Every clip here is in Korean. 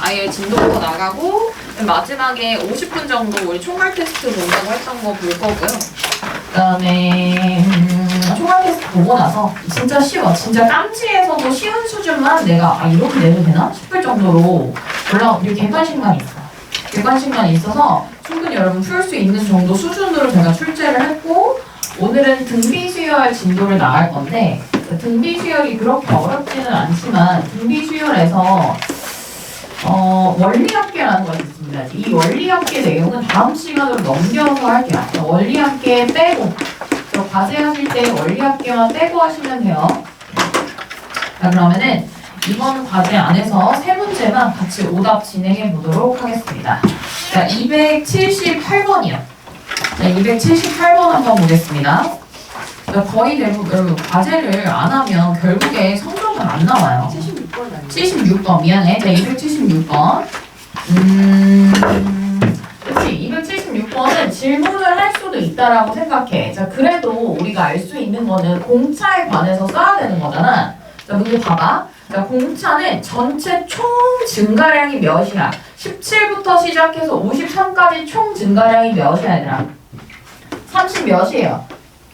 아예 진도부터 나가고 마지막에 50분 정도 우리 총괄 테스트 본다고 했던 거 볼 거고요. 그다음에 총괄 테스트 보고 나서 진짜 쉬워. 진짜 깜지에서도 쉬운 수준만 내가 이렇게 내도 되나 싶을 정도로 우리 객관식만 있어. 객관식만 있어서 충분히 여러분 풀 수 있는 정도 수준으로 제가 출제를 했고 오늘은 등비수열 진도를 나갈 건데 등비수열이 그렇게 어렵지는 않지만 등비수열에서 원리합계라는 것이 있습니다. 이 원리합계 내용은 다음 시간으로 넘겨서 할게요. 원리합계 빼고 과제하실 때 원리합계만 빼고 하시면 돼요. 자 그러면은 이번 과제 안에서 세 문제만 같이 오답 진행해 보도록 하겠습니다. 자 278번이요. 자 278번 한번 보겠습니다. 거의 대부분 여러분 과제를 안 하면 결국에 성적은 안 나와요. 76번 미안해. 자 276번. 그치 276번은 질문을 할 수도 있다라고 생각해. 자 그래도 우리가 알 수 있는 거는 공차에 관해서 써야 되는 거잖아. 자 문제 봐봐. 자 공차는 전체 총 증가량이 몇이야? 17부터 시작해서 53까지 총 증가량이 몇이야 얘들아? 30 몇이에요?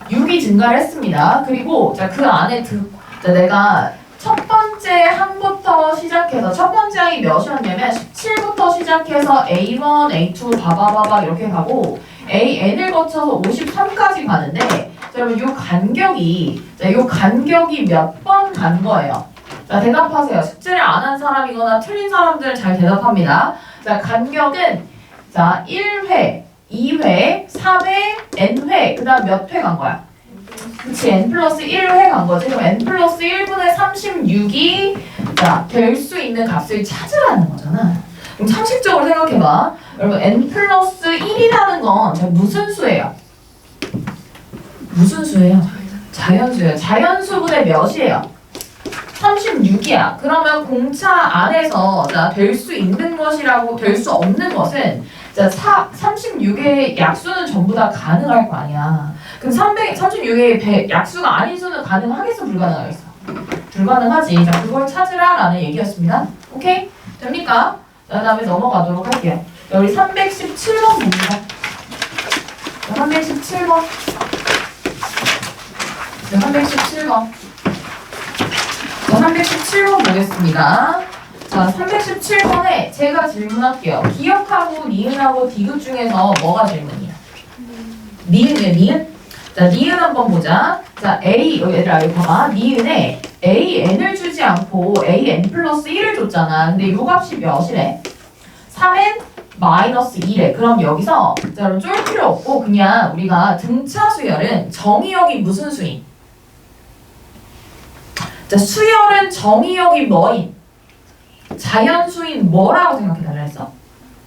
6이 증가를 했습니다. 그리고 자 그 안에 자 내가 첫 번째 항부터 시작해서 첫 번째 항이 몇이었냐면 17부터 시작해서 A1, A2, 바바바바 이렇게 가고 AN을 거쳐서 53까지 가는데 자, 여러분 요 간격이 몇 번 간 거예요? 자 대답하세요. 숙제를 안 한 사람이거나 틀린 사람들은 잘 대답합니다. 자 간격은 자 1회, 2회, 3회, n회 그 다음 몇 회 간 거야? 그치 n 플러스 1회 간 거지. 그럼 n 플러스 1분의 36이 될 수 있는 값을 찾으라는 거잖아. 그럼 상식적으로 생각해봐. 여러분 n 플러스 1이라는 건 무슨 수예요? 무슨 수예요? 자연수예요. 자연수분의 몇이에요? 36이야. 그러면 공차 안에서 될 수 있는 것이라고 될 수 없는 것은 36의 약수는 전부 다 가능할 거 아니야. 그럼 36의 약수가 아닌 수는 가능하겠어? 불가능하겠어? 불가능하지. 자, 그걸 찾으라 라는 얘기였습니다. 오케이? 됩니까? 자, 다음에 넘어가도록 할게요. 자, 우리 317번 봅니다. 자, 317번. 자, 317번. 자, 317번 보겠습니다. 자, 317번에 제가 질문할게요. 기억하고 니은하고 디귿 중에서 뭐가 질문이야? 니은이에요, 니은? 자, 니은 한번 보자. 자, 얘들아, 여기 봐봐. 니은에 AN을 주지 않고 AN 플러스 1을 줬잖아. 근데 요 값이 몇이래? 3N 마이너스 2래. 그럼 여기서, 자, 여러분 쫄 필요 없고, 그냥 우리가 등차 수열은 정의역이 무슨 수인? 자, 수열은 정의역이 뭐인? 자연수인 뭐라고 생각해달라 했어?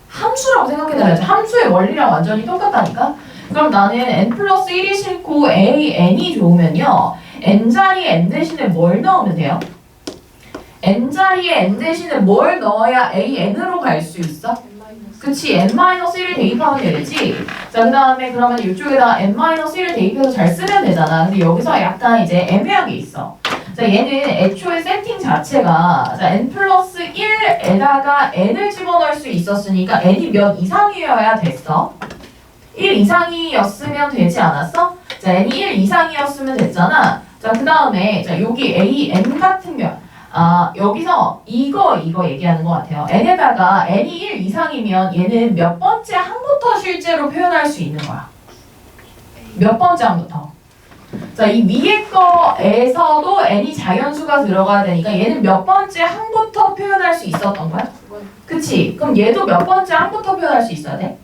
함수라고 생각해달라 했죠. 함수의 원리랑 완전히 똑같다니까? 그럼 나는 n 플러스 1이 싫고 an이 좋으면요. n자리에 n 대신에 뭘 넣으면 돼요? n자리에 n 대신에 뭘 넣어야 an으로 갈 수 있어? 그치, n-1을 대입하면 되지. 자, 그 다음에 그러면 이쪽에다가 n-1을 대입해서 잘 쓰면 되잖아. 근데 여기서 약간 이제 애매한 게 있어. 자, 얘는 애초에 세팅 자체가 자, n 플러스 1에다가 n을 집어넣을 수 있었으니까 n이 몇 이상이어야 됐어? 1 이상이었으면 되지 않았어? 자, n이 1 이상이었으면 됐잖아. 자, 그 다음에 자, 여기 an 같은 경우 여기서 이거 얘기하는 것 같아요. n에다가 n이 1 이상이면 얘는 몇 번째 항부터 실제로 표현할 수 있는 거야? 몇 번째 항부터? 자, 이 위에 거에서도 n이 자연수가 들어가야 되니까 얘는 몇 번째 항부터 표현할 수 있었던 거야? 그치? 그럼 얘도 몇 번째 항부터 표현할 수 있어야 돼?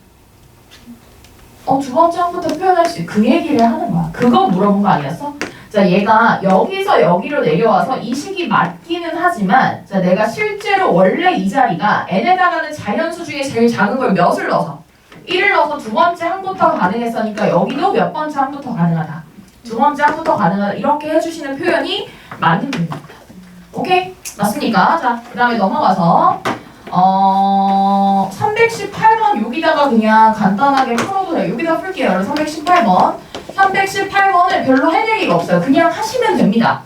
두 번째 항부터 표현할 수 그 얘기를 하는 거야. 그거 물어본 거 아니었어? 자, 얘가 여기서 여기로 내려와서 이 식이 맞기는 하지만 자, 내가 실제로 원래 이 자리가 n에다가는 자연수 중에 제일 작은 걸 몇을 넣어서 1을 넣어서 두 번째 항부터 가능했으니까 여기도 몇 번째 항부터 가능하다. 두 번째 항부터 가능하다. 이렇게 해주시는 표현이 맞는 표현입니다. 오케이? 맞습니까? 자, 그 다음에 넘어가서 318번 여기다가 그냥 간단하게 풀어도 돼요. 여기다 풀게요. 318번. 318번은 별로 할 얘기가 없어요. 그냥 하시면 됩니다.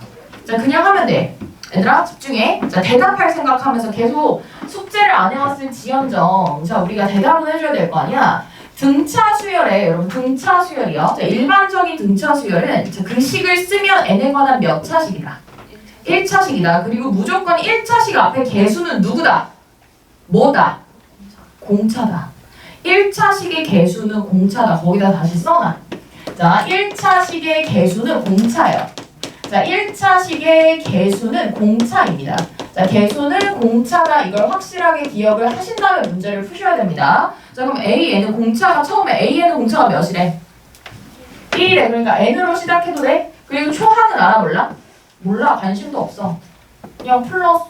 자, 그냥 하면 돼. 얘들아 집중해. 자, 대답할 생각하면서 계속 숙제를 안 해왔을 지연정. 자, 우리가 대답은 해줘야 될 거 아니야? 등차 수열에, 여러분, 등차 수열이요. 자, 일반적인 등차 수열은 자, 그 식을 쓰면 n에 관한 몇 차식이다? 1차식이다. 그리고 무조건 1차식 앞에 개수는 누구다? 뭐다? 공차다. 1차식의 개수는 공차다. 거기다 다시 써놔. 자, 1차식의 개수는 공차예요. 자, 1차식의 개수는 공차입니다. 자, 개수는 공차다. 이걸 확실하게 기억을 하신 다음에 문제를 푸셔야 됩니다. 자, 그럼 AN은 공차가 처음에 AN은 공차가 몇이래? 1이래. 그러니까 N으로 시작해도 돼? 그리고 초항은 알아볼라? 몰라. 관심도 없어. 그냥 플러스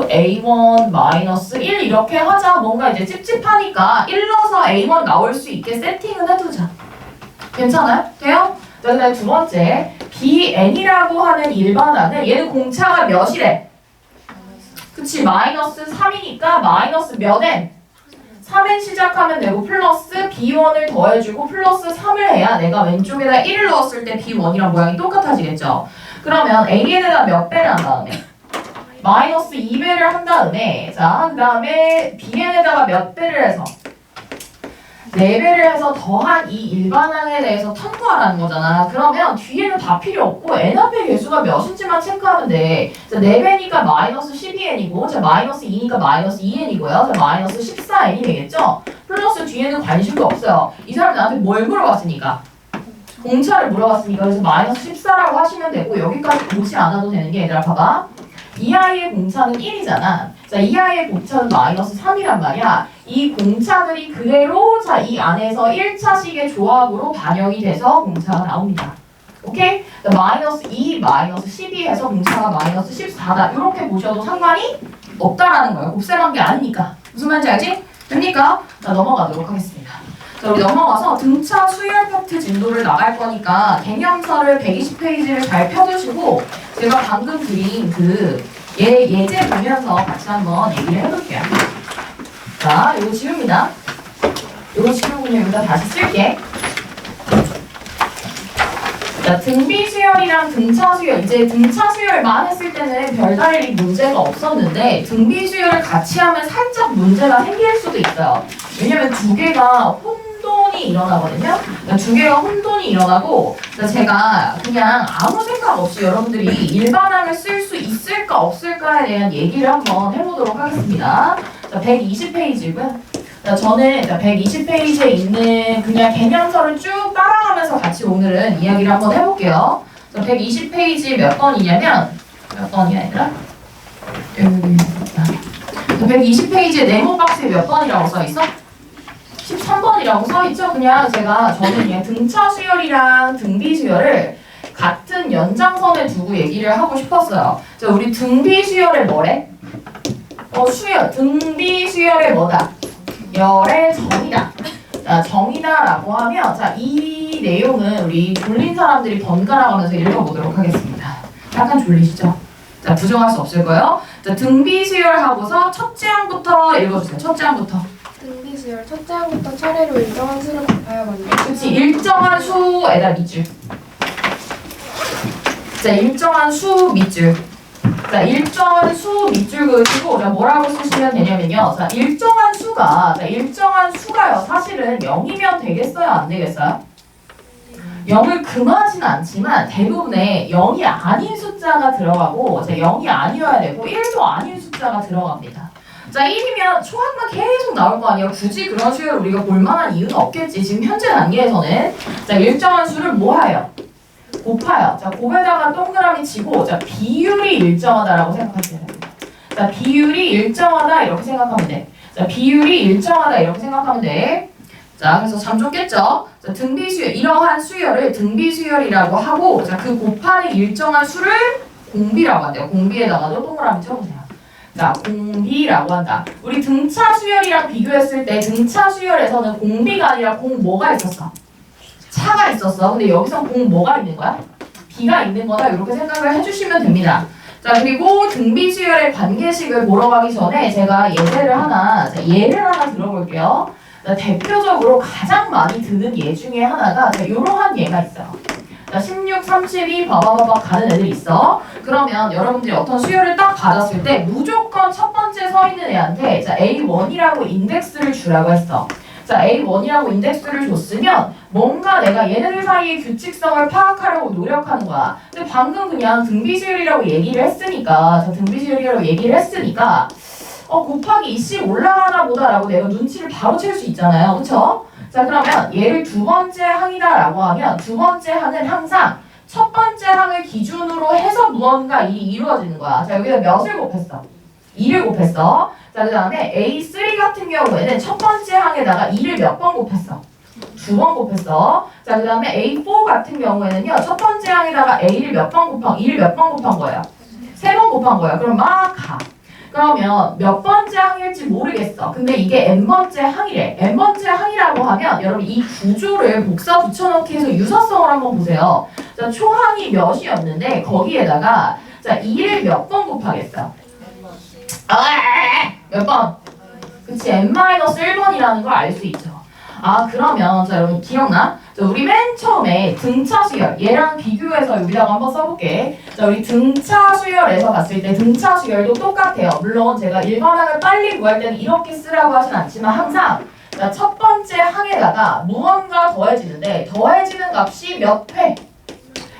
A1 마이너스 1 이렇게 하자. 뭔가 이제 찝찝하니까 1 넣어서 A1 나올 수 있게 세팅은 해두자. 괜찮아요? 돼요? 자, 그 다음에 두 번째 BN이라고 하는 일반항은 얘는 공차가 몇이래? 그치, 마이너스 3이니까 마이너스 몇 N? 3N 시작하면 되고 플러스 B1을 더해주고 플러스 3을 해야 내가 왼쪽에다 1을 넣었을 때 B1이랑 모양이 똑같아지겠죠? 그러면 AN에다 몇 배를 한 다음에? 마이너스 2배를 한 다음에 자, 그 다음에 BN에다가 몇 배를 해서? 4배를 해서 더한 이 일반항에 대해서 탐구하라는 거잖아. 그러면 뒤에는 다 필요 없고 n 앞의 개수가 몇인지만 체크하면 돼. 자, 4배니까 마이너스 12n이고 자, 마이너스 2니까 마이너스 2n이고요. 자, 마이너스 14n이 되겠죠? 플러스 뒤에는 관심도 없어요. 이 사람 나한테 뭘 물어봤으니까? 공차를 물어봤으니까 그래서 마이너스 14라고 하시면 되고 여기까지 보지 않아도 되는 게 얘들아 봐봐. 이 아이의 공차는 1이잖아. 자, 이 아이의 공차는 마이너스 3이란 말이야. 이 공차들이 그대로 자, 이 안에서 1차식의 조합으로 반영이 돼서 공차가 나옵니다. 오케이? 마이너스 2, 마이너스 12 해서 공차가 마이너스 14다. 이렇게 보셔도 상관이 없다라는 거예요. 곱셈한 게 아니니까. 무슨 말인지 알지? 됩니까? 자, 넘어가도록 하겠습니다. 자, 우리 넘어가서 등차 수열 파트 진도를 나갈 거니까 개념서를 120페이지를 잘 펴두시고 제가 방금 드린 그 예제 보면서 같이 한번 얘기를 해볼게요. 자, 이거 지웁니다. 이거 지우고 여기다 다시 쓸게. 자, 등비 수열이랑 등차 수열. 이제 등차 수열만 했을 때는 별다른 문제가 없었는데 등비 수열을 같이 하면 살짝 문제가 생길 수도 있어요. 왜냐면 두 개가 혼돈이 일어나거든요. 그러니까 두 개가 혼돈이 일어나고 제가 그냥 아무 생각 없이 여러분들이 일반항을 쓸 수 있을까 없을까에 대한 얘기를 한번 해보도록 하겠습니다. 자, 120페이지고요. 자, 저는 120페이지에 있는 그냥 개념서를 쭉 따라가면서 같이 오늘은 이야기를 한번 해볼게요. 자, 120페이지 몇 번이냐면 몇 번이야 얘들아? 120페이지에 네모 박스에 몇 번이라고 써있어? 13번이라고 써있죠? 저는 그냥 등차 수열이랑 등비 수열을 같은 연장선에 두고 얘기를 하고 싶었어요. 자, 우리 등비 수열의 뭐래? 수열. 등비 수열의 뭐다? 열의 정이다. 자, 정이다라고 하면 자, 이 내용은 우리 졸린 사람들이 번갈아 가면서 읽어보도록 하겠습니다. 약간 졸리시죠? 자, 부정할 수 없을 거예요. 자, 등비 수열하고서 첫째 항부터 읽어주세요. 첫째 항부터. 등비 수열 첫째 항부터 차례로 일정한 수를 곱하여만요. 그치, 일정한 수에다 밑줄. 자, 일정한 수 밑줄. 자, 일정한 수 밑줄 그으시고 자, 뭐라고 쓰시면 되냐면요. 자, 일정한 수가요. 사실은 0이면 되겠어요? 안 되겠어요? 0을 금하진 않지만 대부분의 0이 아닌 숫자가 들어가고 자, 0이 아니어야 되고 1도 아닌 숫자가 들어갑니다. 자, 1이면 초항만 계속 나올 거 아니에요. 굳이 그런 수열을 우리가 볼만한 이유는 없겠지. 지금 현재 단계에서는 자, 일정한 수를 뭐 해요? 곱해요. 자, 곱에다가 동그라미 치고 자, 비율이 일정하다라고 생각하시면 됩니다. 자, 비율이 일정하다 이렇게 생각하면 돼. 자, 비율이 일정하다 이렇게 생각하면 돼. 자, 그래서 참 좋겠죠? 자, 등비 수열, 이러한 수열을 등비 수열이라고 하고 자, 그 곱하는 일정한 수를 공비라고 한대요. 공비에다가도 동그라미 쳐보세요. 자, 공비라고 한다. 우리 등차 수열이랑 비교했을 때 등차 수열에서는 공비가 아니라 공 뭐가 있었어? 차가 있었어. 근데 여기서 공 뭐가 있는 거야? 비가 있는 거다. 이렇게 생각을 해주시면 됩니다. 자, 그리고 등비 수열의 관계식을 보러 가기 전에 제가 예를 하나 들어볼게요. 자, 대표적으로 가장 많이 드는 예 중에 하나가 이러한 예가 있어요. 자, 16, 32 바바바바 가는 애들 있어. 그러면 여러분들이 어떤 수열을 딱 받았을 때 무조건 첫 번째 서 있는 애한테 자, A1이라고 인덱스를 주라고 했어. 자, A1이라고 인덱스를 줬으면 뭔가 내가 얘네들 사이의 규칙성을 파악하려고 노력하는 거야. 근데 방금 그냥 등비수열이라고 얘기를 했으니까 자, 등비수열이라고 얘기를 했으니까 곱하기 이씩 올라가나 보다라고 내가 눈치를 바로 챌 수 있잖아요. 그쵸? 자, 그러면 얘를 두 번째 항이다라고 하면 두 번째 항은 항상 첫 번째 항을 기준으로 해서 무언가 일이 이루어지는 거야. 자, 여기다 몇을 곱했어? 2를 곱했어. 자, 그 다음에 A3 같은 경우에는 첫 번째 항에다가 2를 몇 번 곱했어? 2번 곱했어. 자, 그 다음에 A4 같은 경우에는요, 첫 번째 항에다가 A를 몇 번 곱한, 2를 몇 번 곱한 거예요? 3번 곱한 거예요. 그럼 막 가. 그러면 몇 번째 항일지 모르겠어. 근데 이게 n번째 항이래. n번째 항이라고 하면 여러분 이 구조를 복사 붙여넣기 해서 유사성을 한번 보세요. 자, 초항이 몇이었는데 거기에다가 자, 2를 몇 번 곱하겠어? 몇 번? 그치, n-1번이라는 걸 알 수 있죠. 아, 그러면 자, 여러분 기억나? 자, 우리 맨 처음에 등차 수열 얘랑 비교해서 여기다가 한번 써볼게. 자, 우리 등차 수열에서 봤을 때 등차 수열도 똑같아요. 물론 제가 일반항을 빨리 구할 때는 이렇게 쓰라고 하진 않지만 항상 자, 첫 번째 항에다가 무언가 더해지는데 더해지는 값이 몇 회?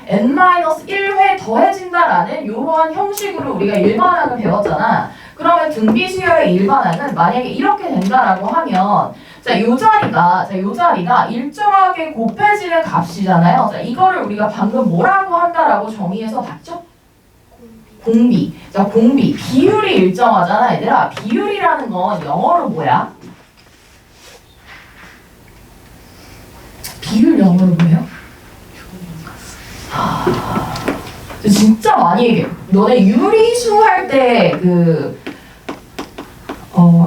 n-1회 더해진다라는 이러한 형식으로 우리가 일반항을 배웠잖아. 그러면 등비수열의 일반항은 만약에 이렇게 된다라고 하면 자, 요 자리가 일정하게 곱해지는 값이잖아요. 자, 이거를 우리가 방금 뭐라고 한다라고 정의해서 봤죠? 공비. 자, 공비. 비율이 일정하잖아, 얘들아. 비율이라는 건 영어로 뭐야? 비율 영어로 뭐예요? 진짜 많이 얘기해. 너네 유리수 할 때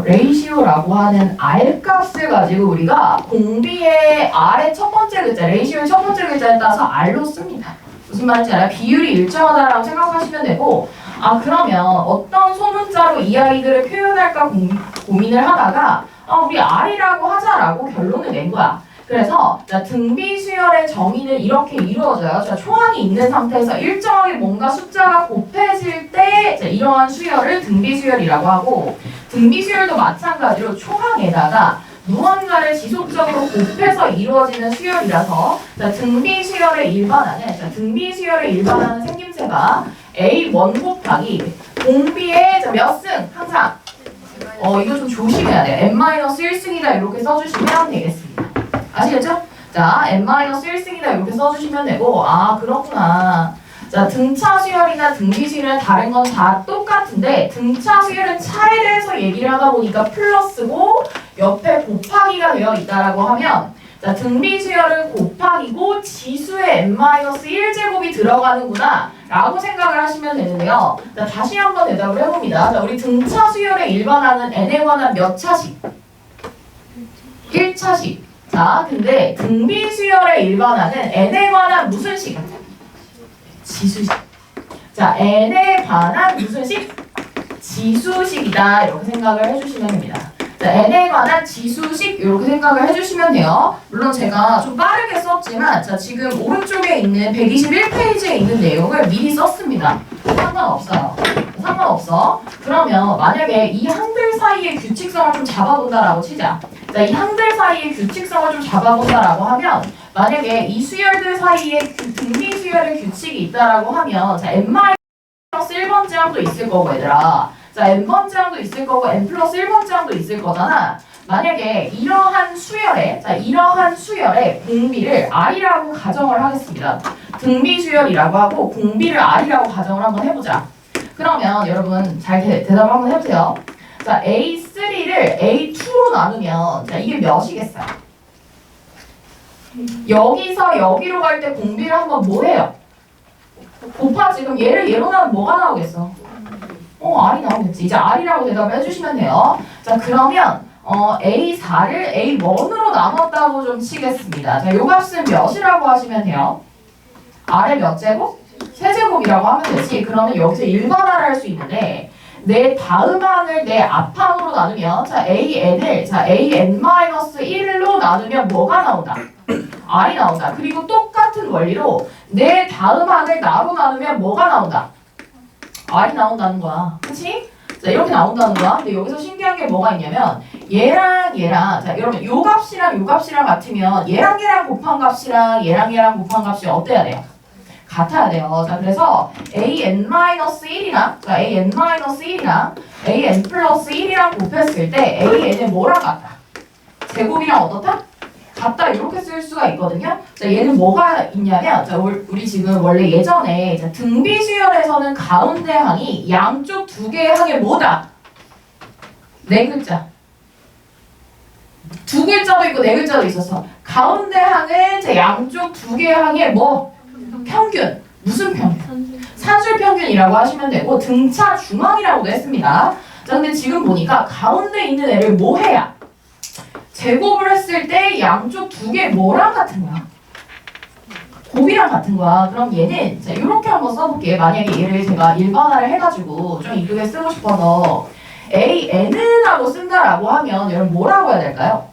레이시오라고 하는 R 값을 가지고 우리가 공비의 R의 첫 번째 글자, 레이시오의 첫 번째 글자에 따라서 R로 씁니다. 무슨 말인지 알아요? 비율이 일정하다라고 생각하시면 되고, 아, 그러면 어떤 소문자로 이 아이들을 표현할까 고민을 하다가, 우리 R이라고 하자라고 결론을 낸 거야. 그래서 자, 등비수열의 정의는 이렇게 이루어져요. 자, 초항이 있는 상태에서 일정하게 뭔가 숫자가 곱해질 때 자, 이러한 수열을 등비수열이라고 하고 등비수열도 마찬가지로 초항에다가 무언가를 지속적으로 곱해서 이루어지는 수열이라서 자, 등비수열의 일반화는 생김새가 A1 곱하기 공비의 몇 승? 항상 이거 좀 조심해야 돼요. n-1승이다 이렇게 써주시면 되겠습니다. 아시겠죠? 자, n-1승이다 이렇게 써주시면 되고, 아, 그렇구나. 자, 등차 수열이나 등비 수열은 다른 건 다 똑같은데 등차 수열은 차에 대해서 얘기를 하다 보니까 플러스고 옆에 곱하기가 되어 있다라고 하면 자, 등비 수열은 곱하기고 지수에 n-1제곱이 들어가는구나 라고 생각을 하시면 되는데요. 자, 다시 한번 대답을 해봅니다. 자, 우리 등차 수열의 일반항은 n에 관한 몇 차식? 1차식. 자, 근데 등비수열의 일반항은 n에 관한 무슨 식? 지수식. 자, n에 관한 무슨 식? 지수식이다. 이렇게 생각을 해주시면 됩니다. 자, n에 관한 지수식 이렇게 생각을 해주시면 돼요. 물론 제가 좀 빠르게 썼지만 자, 지금 오른쪽에 있는 121페이지에 있는 내용을 미리 썼습니다. 상관없어요. 상관없어. 그러면 만약에 이 항들 사이의 규칙성을 좀 잡아본다라고 치자. 자, 이 항들 사이의 규칙성을 좀 잡아본다라고 하면 만약에 이 수열들 사이에 등비 수열의 규칙이 있다라고 하면 자, n-1번째 항도 있을 거고 얘들아. 자, n번째 항도 있을 거고 n+1번째 항도 있을 거잖아. 만약에 이러한 수열의 공비를 R이라고 가정을 하겠습니다. 등비 수열이라고 하고 공비를 R이라고 가정을 한번 해보자. 그러면 여러분 잘 대답을 한번 해보세요. 자, A3를 A2로 나누면 자, 이게 몇이겠어요? 여기서 여기로 갈 때 공비를 한번 뭐 해요? 곱하 지금 얘를 얘로 나누면 뭐가 나오겠어? R이 나오겠지. 이제 R이라고 대답을 해주시면 돼요. 자, 그러면 A4를 A1으로 나눴다고 좀 치겠습니다. 자, 요 값은 몇이라고 하시면 돼요? R의 몇 제곱? 세제곱이라고 하면 되지. 그러면 여기서 일반화를 할 수 있는데 내 다음 항을 내 앞항으로 나누면 자, AN을 AN-1로 나누면 뭐가 나온다? R이 나온다. 그리고 똑같은 똑같은 원리로 내 다음 항을 나로 나누면 뭐가 나온다? R이 나온다는 거야. 그치? 자, 이렇게 나온다는 거야. 근데 여기서 신기한 게 뭐가 있냐면 얘랑 자, 여러분 요 값이랑 요 값이랑 같으면 얘랑 곱한 값이랑 얘랑 곱한 값이 어때야 돼요? 같아야 돼요. 자, 그래서 an-1이랑 자, an-1이랑 an 플러스 1이랑 곱했을 때 an은 뭐랑 같다? 제곱이랑 어떻다? 같다 이렇게 쓸 수가 있거든요. 자, 얘는 뭐가 있냐면 자, 우리 지금 원래 예전에 자, 등비수열에서는 가운데 항이 양쪽 두 개의 항의 뭐다? 네 글자. 두 글자도 있고 네 글자도 있어서 가운데 항은 자, 양쪽 두 개의 항의 뭐? 평균. 무슨 평균? 산술평균이라고 하시면 되고 등차 중앙이라고도 했습니다. 자, 근데 지금 보니까 가운데 있는 애를 뭐 해야? 제곱을 했을 때 양쪽 두 개 뭐랑 같은 거야? 곱이랑 같은 거야. 그럼 얘는 자, 이렇게 한번 써볼게. 만약에 얘를 제가 일반화를 해가지고 좀 이쁘게 쓰고 싶어서 an하고 쓴다라고 하면 여러분 뭐라고 해야 될까요?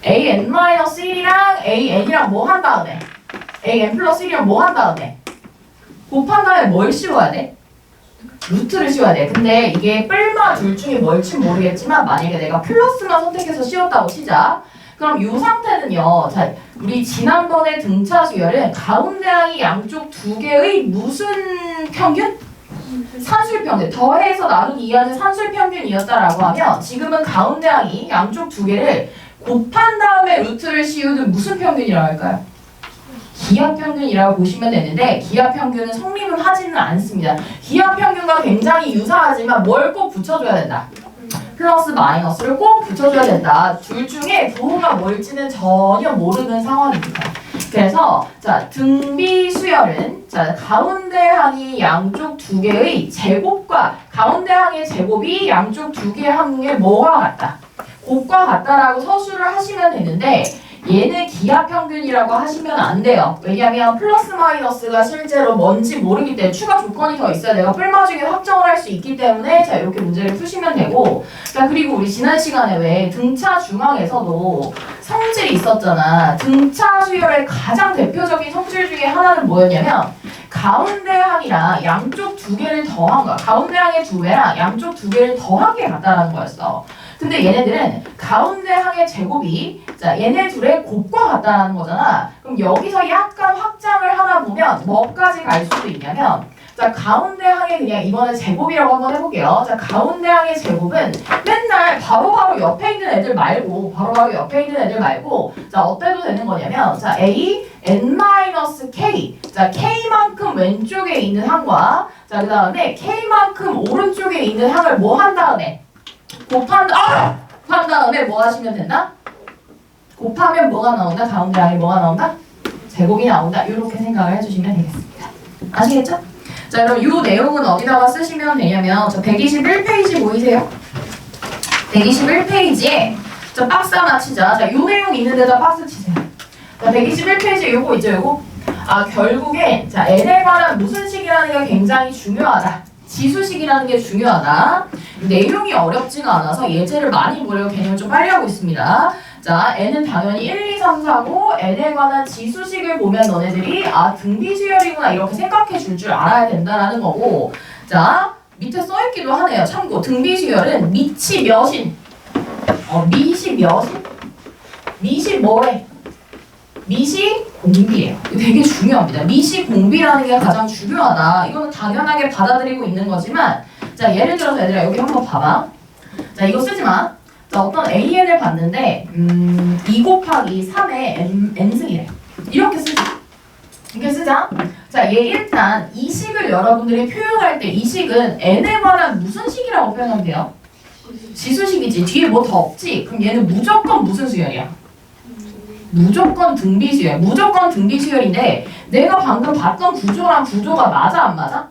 an-1이랑 an이랑 뭐 한 다음에 an 플러스 1이랑 뭐 한 다음에 곱한 다음에 뭘 씌워야 돼? 루트를 씌워야 돼. 근데 이게 뿔마 둘 중에 뭘지 모르겠지만 만약에 내가 플러스만 선택해서 씌웠다고 치자. 그럼 이 상태는요. 자, 우리 지난번에 등차 수열은 가운데 항이 양쪽 두 개의 무슨 평균? 산술평균. 더해서 나누기 2하는 산술평균이었다라고 하면 지금은 가운데 항이 양쪽 두 개를 곱한 다음에 루트를 씌우는 무슨 평균이라고 할까요? 기하평균이라고 보시면 되는데 기하평균은 성립은 하지는 않습니다. 기하평균과 굉장히 유사하지만 뭘 꼭 붙여줘야 된다. 플러스 마이너스를 꼭 붙여줘야 된다. 둘 중에 부호가 뭘지는 전혀 모르는 상황입니다. 그래서 자 등비수열은 자 가운데 항이 양쪽 두 개의 제곱과 가운데 항의 제곱이 양쪽 두 개의 항의 뭐가 같다? 곱과 같다라고 서술을 하시면 되는데 얘는 기하평균이라고 하시면 안 돼요. 왜냐하면 플러스 마이너스가 실제로 뭔지 모르기 때문에 추가 조건이 더 있어야 내가 뿔마 중에 확정을 할 수 있기 때문에 자 이렇게 문제를 푸시면 되고 자 그리고 우리 지난 시간에 왜 등차 중앙에서도 성질이 있었잖아. 등차 수열의 가장 대표적인 성질 중에 하나는 뭐였냐면 가운데 항이랑 양쪽 두 개를 더한 거야. 가운데 항의 두 배랑 양쪽 두 개를 더한 게 같다는 거였어. 근데 얘네들은 가운데 항의 제곱이 자 얘네 둘의 곱과 같다라는 거잖아. 그럼 여기서 약간 확장을 하다 보면 뭐까지 갈 수도 있냐면 자 가운데 항의 그냥 이번에 제곱이라고 한번 해볼게요. 자 가운데 항의 제곱은 맨날 바로바로 옆에 있는 애들 말고 자 어때도 되는 거냐면 자 a n-k 자 k만큼 왼쪽에 있는 항과 자 그 다음에 k만큼 오른쪽에 있는 항을 뭐 한 다음에 곱한 다음에 뭐 하시면 된다? 곱하면 뭐가 나온다? 가운데 항에 뭐가 나온다? 제곱이 나온다. 이렇게 생각을 해주시면 되겠습니다. 아시겠죠? 자 여러분 이 내용은 어디다가 쓰시면 되냐면 저 121페이지 보이세요? 121페이지에 저 박스 하나 치자. 자 이 내용 있는 데다 박스 치세요. 자 121페이지에 요거 있죠 요거? 아 결국에 자 n에 관한 무슨 식이라는 게 굉장히 중요하다. 지수식이라는 게 중요하다. 내용이 어렵지가 않아서 예제를 많이 보려고 개념을 좀 빨리 하고 있습니다. 자, n은 당연히 1, 2, 3, 4고 n에 관한 지수식을 보면 너네들이 아 등비수열이구나 이렇게 생각해 줄 알아야 된다라는 거고 자, 밑에 써있기도 하네요. 참고 등비수열은 밑이 몇인? 밑이 몇인? 밑이 뭐래? 밑이 공비예요. 이거 되게 중요합니다. 밑이 공비라는 게 가장 중요하다. 이거는 당연하게 받아들이고 있는 거지만 자 예를 들어서 얘들아 여기 한번 봐봐. 자 이거 쓰지 마. 자 어떤 AN을 봤는데 2 곱하기 3의 n승이래. 이렇게 쓰자. 이렇게 쓰자. 자 얘 일단 이 식을 여러분들이 표현할 때 이 식은 n에 관한 무슨 식이라고 표현하면 돼요? 지수식이지. 뒤에 뭐 더 없지? 그럼 얘는 무조건 무슨 수열이야? 무조건 등비수열. 무조건 등비수열인데 내가 방금 봤던 구조랑 구조가 맞아 안 맞아?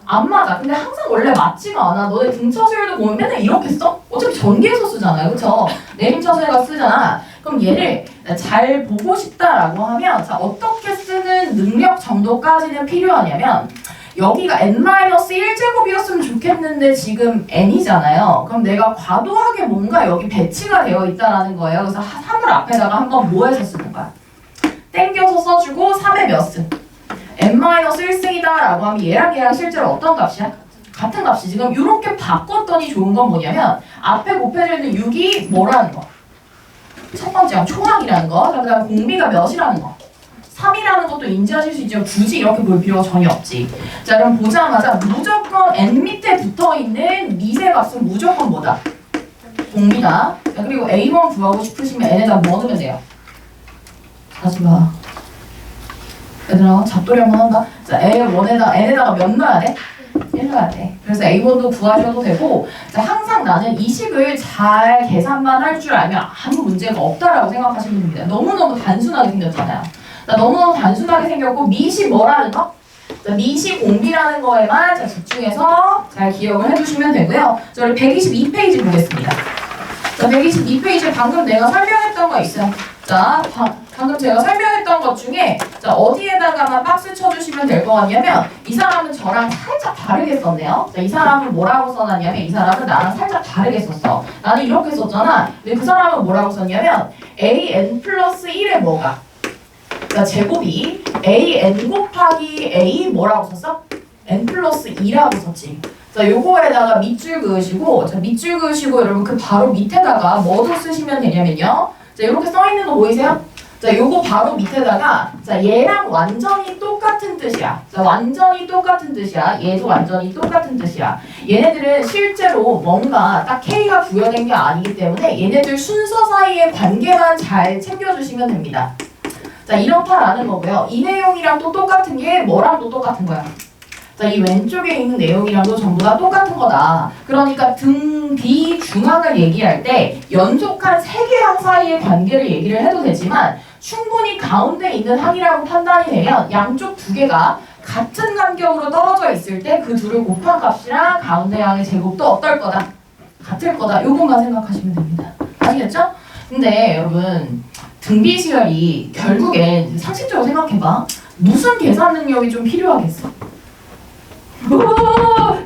안 맞아. 근데 항상 원래 맞지가 않아. 너네 등차 수열도 보면 맨날 이렇게 써? 어차피 전기에서 쓰잖아요. 그쵸? 내림차수열가 쓰잖아. 그럼 얘를 잘 보고 싶다라고 하면 자 어떻게 쓰는 능력 정도까지는 필요하냐면 여기가 n-1제곱이었으면 좋겠는데 지금 n이잖아요. 그럼 내가 과도하게 뭔가 여기 배치가 되어 있다라는 거예요. 그래서 3을 앞에다가 한번 뭐 해서 쓰는 거야? 땡겨서 써주고 3의 몇 승? n-1승이다 라고 하면 얘랑 실제로 어떤 값이야? 같은 값이지. 지금 이렇게 바꿨더니 좋은 건 뭐냐면 앞에 곱해져 있는 6이 뭐라는 거? 첫 번째가 초항이라는 거. 그 다음에 공비가 몇이라는 거? 3이라는 것도 인지하실 수 있지만 굳이 이렇게 볼 필요가 전혀 없지. 자, 그럼 보자마자 무조건 n 밑에 붙어있는 미세 값은 무조건 뭐다? 공비다. 자, 그리고 a1 구하고 싶으시면 n에다 뭐 넣으면 돼요? 하지마. 얘들아 잡돌이 한번 한다. 자, n에다가 몇 넣어야 돼? 1 넣어야 돼. 그래서 a1도 구하셔도 되고, 자, 항상 나는 이 식을 잘 계산만 할 줄 알면 아무 문제가 없다라고 생각하시면 됩니다. 너무너무 단순하게 생겼잖아요. 자, 너무너무 단순하게 생겼고 미시 뭐라는 거? 자, 미시 공비라는 거에만 자, 집중해서 잘 기억을 해주시면 되고요. 자, 우리 122페이지 보겠습니다. 자, 122페이지에 방금 내가 설명했던 거 있어요. 자, 방금 제가 설명했던 것 중에 자, 어디에다가만 박스 쳐주시면 될 것 같냐면 이 사람은 저랑 살짝 다르게 썼네요. 자, 이 사람은 뭐라고 써놨냐면 이 사람은 나랑 살짝 다르게 썼어. 나는 이렇게 썼잖아. 근데 그 사람은 뭐라고 썼냐면 an 플러스 1에 뭐가? 자, 제곱이 an 곱하기 a 뭐라고 썼어? n 플러스 2라고 썼지. 자, 요거에다가 밑줄 그으시고, 자, 밑줄 그으시고 여러분 그 바로 밑에다가 뭐도 쓰시면 되냐면요. 자, 이렇게 써있는 거 보이세요? 자, 요거 바로 밑에다가 자, 얘랑 완전히 똑같은 뜻이야. 자, 완전히 똑같은 뜻이야. 얘도 완전히 똑같은 뜻이야. 얘네들은 실제로 뭔가 딱 K가 부여된 게 아니기 때문에 얘네들 순서 사이의 관계만 잘 챙겨주시면 됩니다. 자, 이렇다라는 거고요. 이 내용이랑 또 똑같은 게 뭐랑 또 똑같은 거야? 자, 이 왼쪽에 있는 내용이랑도 전부 다 똑같은 거다. 그러니까 등, 비, 중항을 얘기할 때 연속한 세 개 항 사이의 관계를 얘기를 해도 되지만 충분히 가운데 있는 항이라고 판단이 되면 양쪽 두 개가 같은 간격으로 떨어져 있을 때 그 둘을 곱한 값이랑 가운데 항의 제곱도 어떨 거다? 같을 거다. 요것만 생각하시면 됩니다. 아시겠죠? 근데 여러분 등비시열이 결국엔 상식적으로 생각해봐. 무슨 계산 능력이 좀 필요하겠어?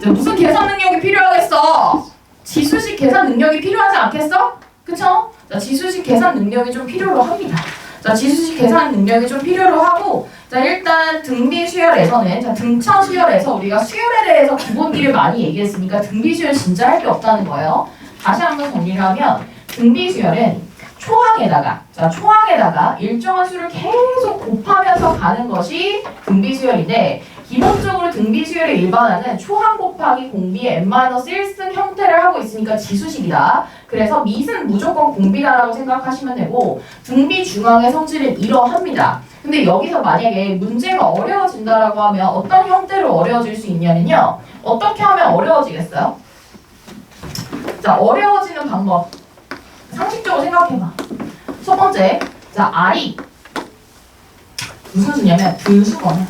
무슨 계산 능력이 필요하겠어? 지수식 계산 능력이 필요하지 않겠어? 그쵸? 자, 지수식 계산 능력이 좀 필요로 합니다. 자, 지수식 계산 능력이 좀 필요로 하고, 자, 일단 등비 수열에서는, 자, 등차 수열에서 우리가 수열에 대해서 기본기를 많이 얘기했으니까 등비 수열 진짜 할 게 없다는 거예요. 다시 한번 정리를 하면, 등비 수열은 초항에다가, 자, 초항에다가 일정한 수를 계속 곱하면서 가는 것이 등비 수열인데, 기본적으로 등비 수열의 일반화는 초항 곱하기 공비의 n-1승 형태를 하고 있으니까 지수식이다. 그래서 밑은 무조건 공비다라고 생각하시면 되고 등비 중항의 성질은 이러합니다. 근데 여기서 만약에 문제가 어려워진다라고 하면 어떤 형태로 어려워질 수 있냐면요. 어떻게 하면 어려워지겠어요? 자, 어려워지는 방법. 상식적으로 생각해봐. 첫 번째, 자, I 무슨 수냐면 분수거나.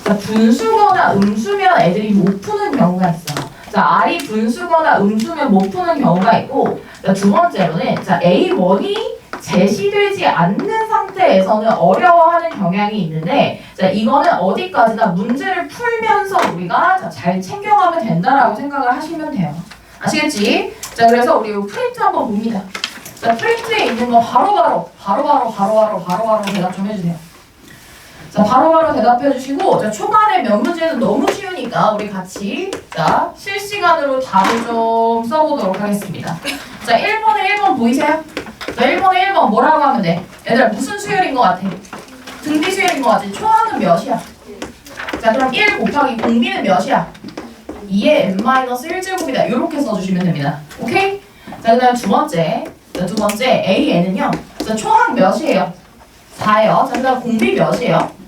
자, 분수거나 음수면 애들이 못 푸는 경우가 있어. 자, R이 분수거나 음수면 못 푸는 경우가 있고, 자, 두 번째로는 자, A1이 제시되지 않는 상태에서는 어려워하는 경향이 있는데, 자, 이거는 어디까지나 문제를 풀면서 우리가 자, 잘 챙겨가면 된다라고 생각을 하시면 돼요. 아시겠지? 자, 그래서 우리 프린트 한번 봅니다. 자, 프린트에 있는 거 바로바로 대답 좀 해주세요. 자, 바로바로 대답해 주시고, 자, 초반에 몇 문제는 너무 쉬우니까 우리 같이 자, 실시간으로 답을 좀 써보도록 하겠습니다. 자, 1번에 1번 보이세요? 자, 1번에 1번 뭐라고 하면 돼? 얘들아 무슨 수열인 것 같아? 등비 수열인 것 같지? 초항은 몇이야? 자, 그럼 1 곱하기 공비는 몇이야? 2의 n-1제곱이다. 이렇게 써주시면 됩니다. 오케이? 자, 그 다음 두 번째. 자, 두 번째 AN은요. 자, 초항 몇이에요? 4예요. 자, 그 다음 공비 몇이에요?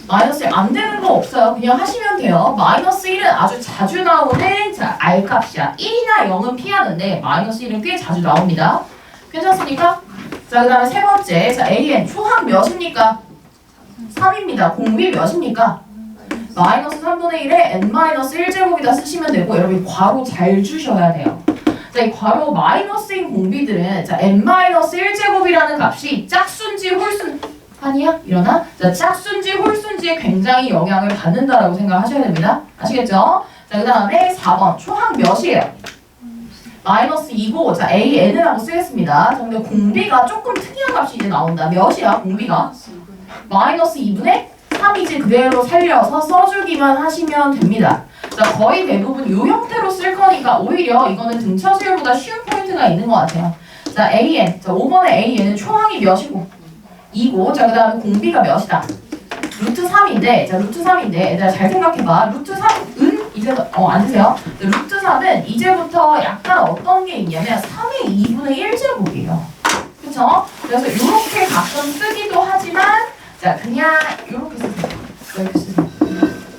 마이너스 1 안 되는 거 없어요. 그냥 하시면 돼요. 마이너스 1은 아주 자주 나오는 자, R값이야. 1이나 0은 피하는데 마이너스 1은 꽤 자주 나옵니다. 괜찮습니까? 자, 그 다음에 세 번째. 자, AN 초항 몇입니까? 3입니다. 공비 몇입니까? 마이너스 3분의 1에 n-1제곱이다 쓰시면 되고 여러분 괄호 잘 주셔야 돼요. 자, 이 괄호 마이너스인 공비들은 자, n-1제곱이라는 값이 짝수인지 홀수인지 아니야? 일어나? 자, 짝수인지 홀수인지에 굉장히 영향을 받는다라고 생각하셔야 됩니다. 아시겠죠? 자, 그 다음에 4번. 초항 몇이에요? 마이너스 2고, 자, AN이라고 쓰겠습니다. 자, 근데 공비가 조금 특이한 값이 이제 나온다. 몇이야, 공비가? 마이너스 2분의 3이지 그대로 살려서 써주기만 하시면 됩니다. 자, 거의 대부분 이 형태로 쓸 거니까 오히려 이거는 등차수열보다 쉬운 포인트가 있는 것 같아요. 자, AN. 자, 5번의 AN은 초항이 몇이고 2고, 자, 그 다음에 공비가 몇이다? 루트 3인데, 자, 루트 3인데, 얘들아 잘 생각해봐. 루트 3은 이제, 안 드세요? 루트 3은 이제부터 약간 어떤 게 있냐면 3의 2분의 1제곱이에요. 그쵸? 그래서 이렇게 가끔 쓰기도 하지만, 자, 그냥 이렇게 쓰세요. 이렇게 쓰세요.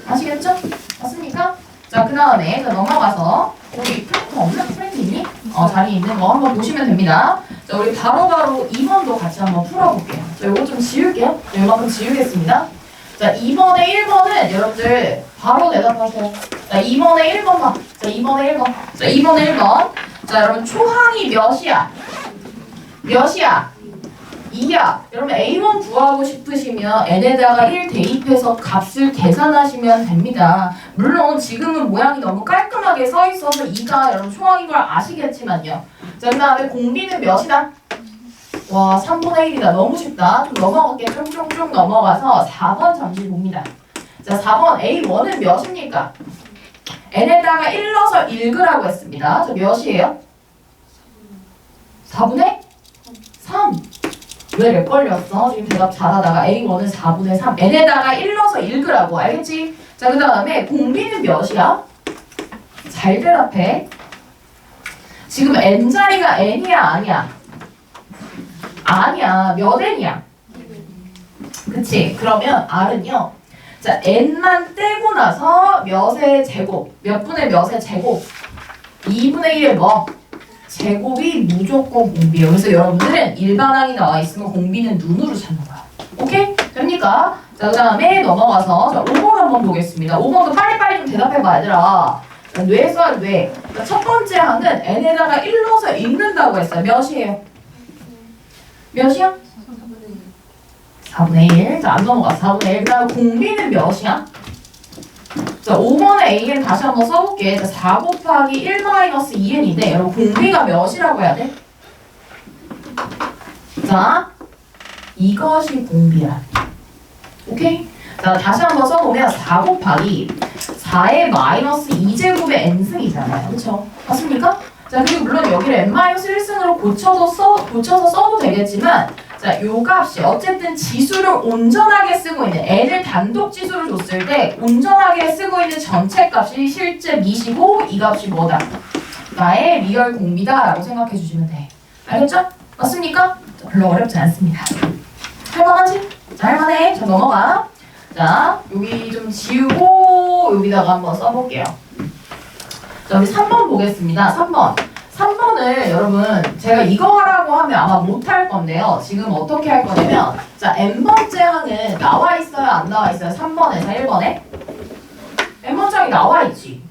아시겠죠? 맞습니까? 자, 그 다음에 넘어가서 우리 프린트 없나? 프린트 있니? 자리에 있는 거 한번 보시면 됩니다. 자, 우리 바로바로 2번도 같이 한번 풀어볼게요. 자, 요거 좀 지울게요. 자, 요만큼 지우겠습니다. 자, 2번에 1번은 여러분들 바로 대답하세요. 자, 2번에 1번 봐. 자, 2번에 1번. 자, 2번에 1번. 자, 여러분 초항이 몇이야? 몇이야? 2야. 여러분 A1 구하고 싶으시면 n에다가 1 대입해서 값을 계산하시면 됩니다. 물론 지금은 모양이 너무 깔끔하게 써 있어서 2가 여러분 초항인 걸 아시겠지만요. 자, 그 다음에 공비는 몇이다? 와, 3분의 1이다. 너무 쉽다. 좀 넘어갈게. 쭉 넘어가서 4번 잠시 봅니다. 자, 4번 A1은 몇입니까? n에다가 1 넣어서 읽으라고 했습니다. 자, 몇이에요? 4분의 3. 왜 렉 걸렸어? 지금 대답 잘하다가 A1은 4분의 3. n에다가 1 넣어서 읽으라고. 알겠지? 자, 그 다음에 공비는 몇이야? 잘 대답해. 지금 n자리가 n이야 아니야? 아니야. 몇 n이야? 그치? 그러면 r은요. 자, n만 떼고 나서 몇의 제곱. 몇 분의 몇의 제곱? 2분의 1의 뭐? 제곱이 무조건 공비예요. 그래서 여러분들은 일반항이 나와 있으면 공비는 눈으로 찾는 거야. 오케이? 됩니까? 자, 그 다음에 넘어가서 자, 5번 한번 보겠습니다. 5번도 빨리빨리 좀 대답해봐, 얘들아. 뇌 써야 뇌. 첫 번째 항은 n에다가 1 넣어서 읽는다고 했어요. 몇이에요? 몇이야? 4분의 1. 자, 안 넘어가. 4분의 1. 그 다음 공비는 몇이야? 자, 5번에 AN 다시 한번 써볼게. 자, 4 곱하기 1 마이너스 2n인데, 여러분, 공비가 몇이라고 해야 돼? 자, 이것이 공비야. 오케이? 자, 다시 한번 써보면 4 곱하기 4의 마이너스 2제곱의 n승이잖아요. 그쵸? 맞습니까? 자, 그리고 물론 여기를 n-1승으로 고쳐서 써도 되겠지만, 자, 요 값이 어쨌든 지수를 온전하게 쓰고 있는 n을 단독 지수로 줬을 때 온전하게 쓰고 있는 전체 값이 실제 미시고 이 값이 뭐다? 나의 리얼 공비다라고 생각해 주시면 돼. 알겠죠? 맞습니까? 자, 별로 어렵지 않습니다. 할만하지? 자, 할만해. 자, 넘어가. 자, 여기 좀 지우고 여기다가 한번 써볼게요. 자, 우리 3번 보겠습니다. 3번을 여러분 제가 이거 하라고 하면 아마 못할 건데요. 지금 어떻게 할 거냐면 자, n번째 항은 나와 있어요? 안 나와 있어요? 3번에서 1번에? n번째 항이 나와 있지.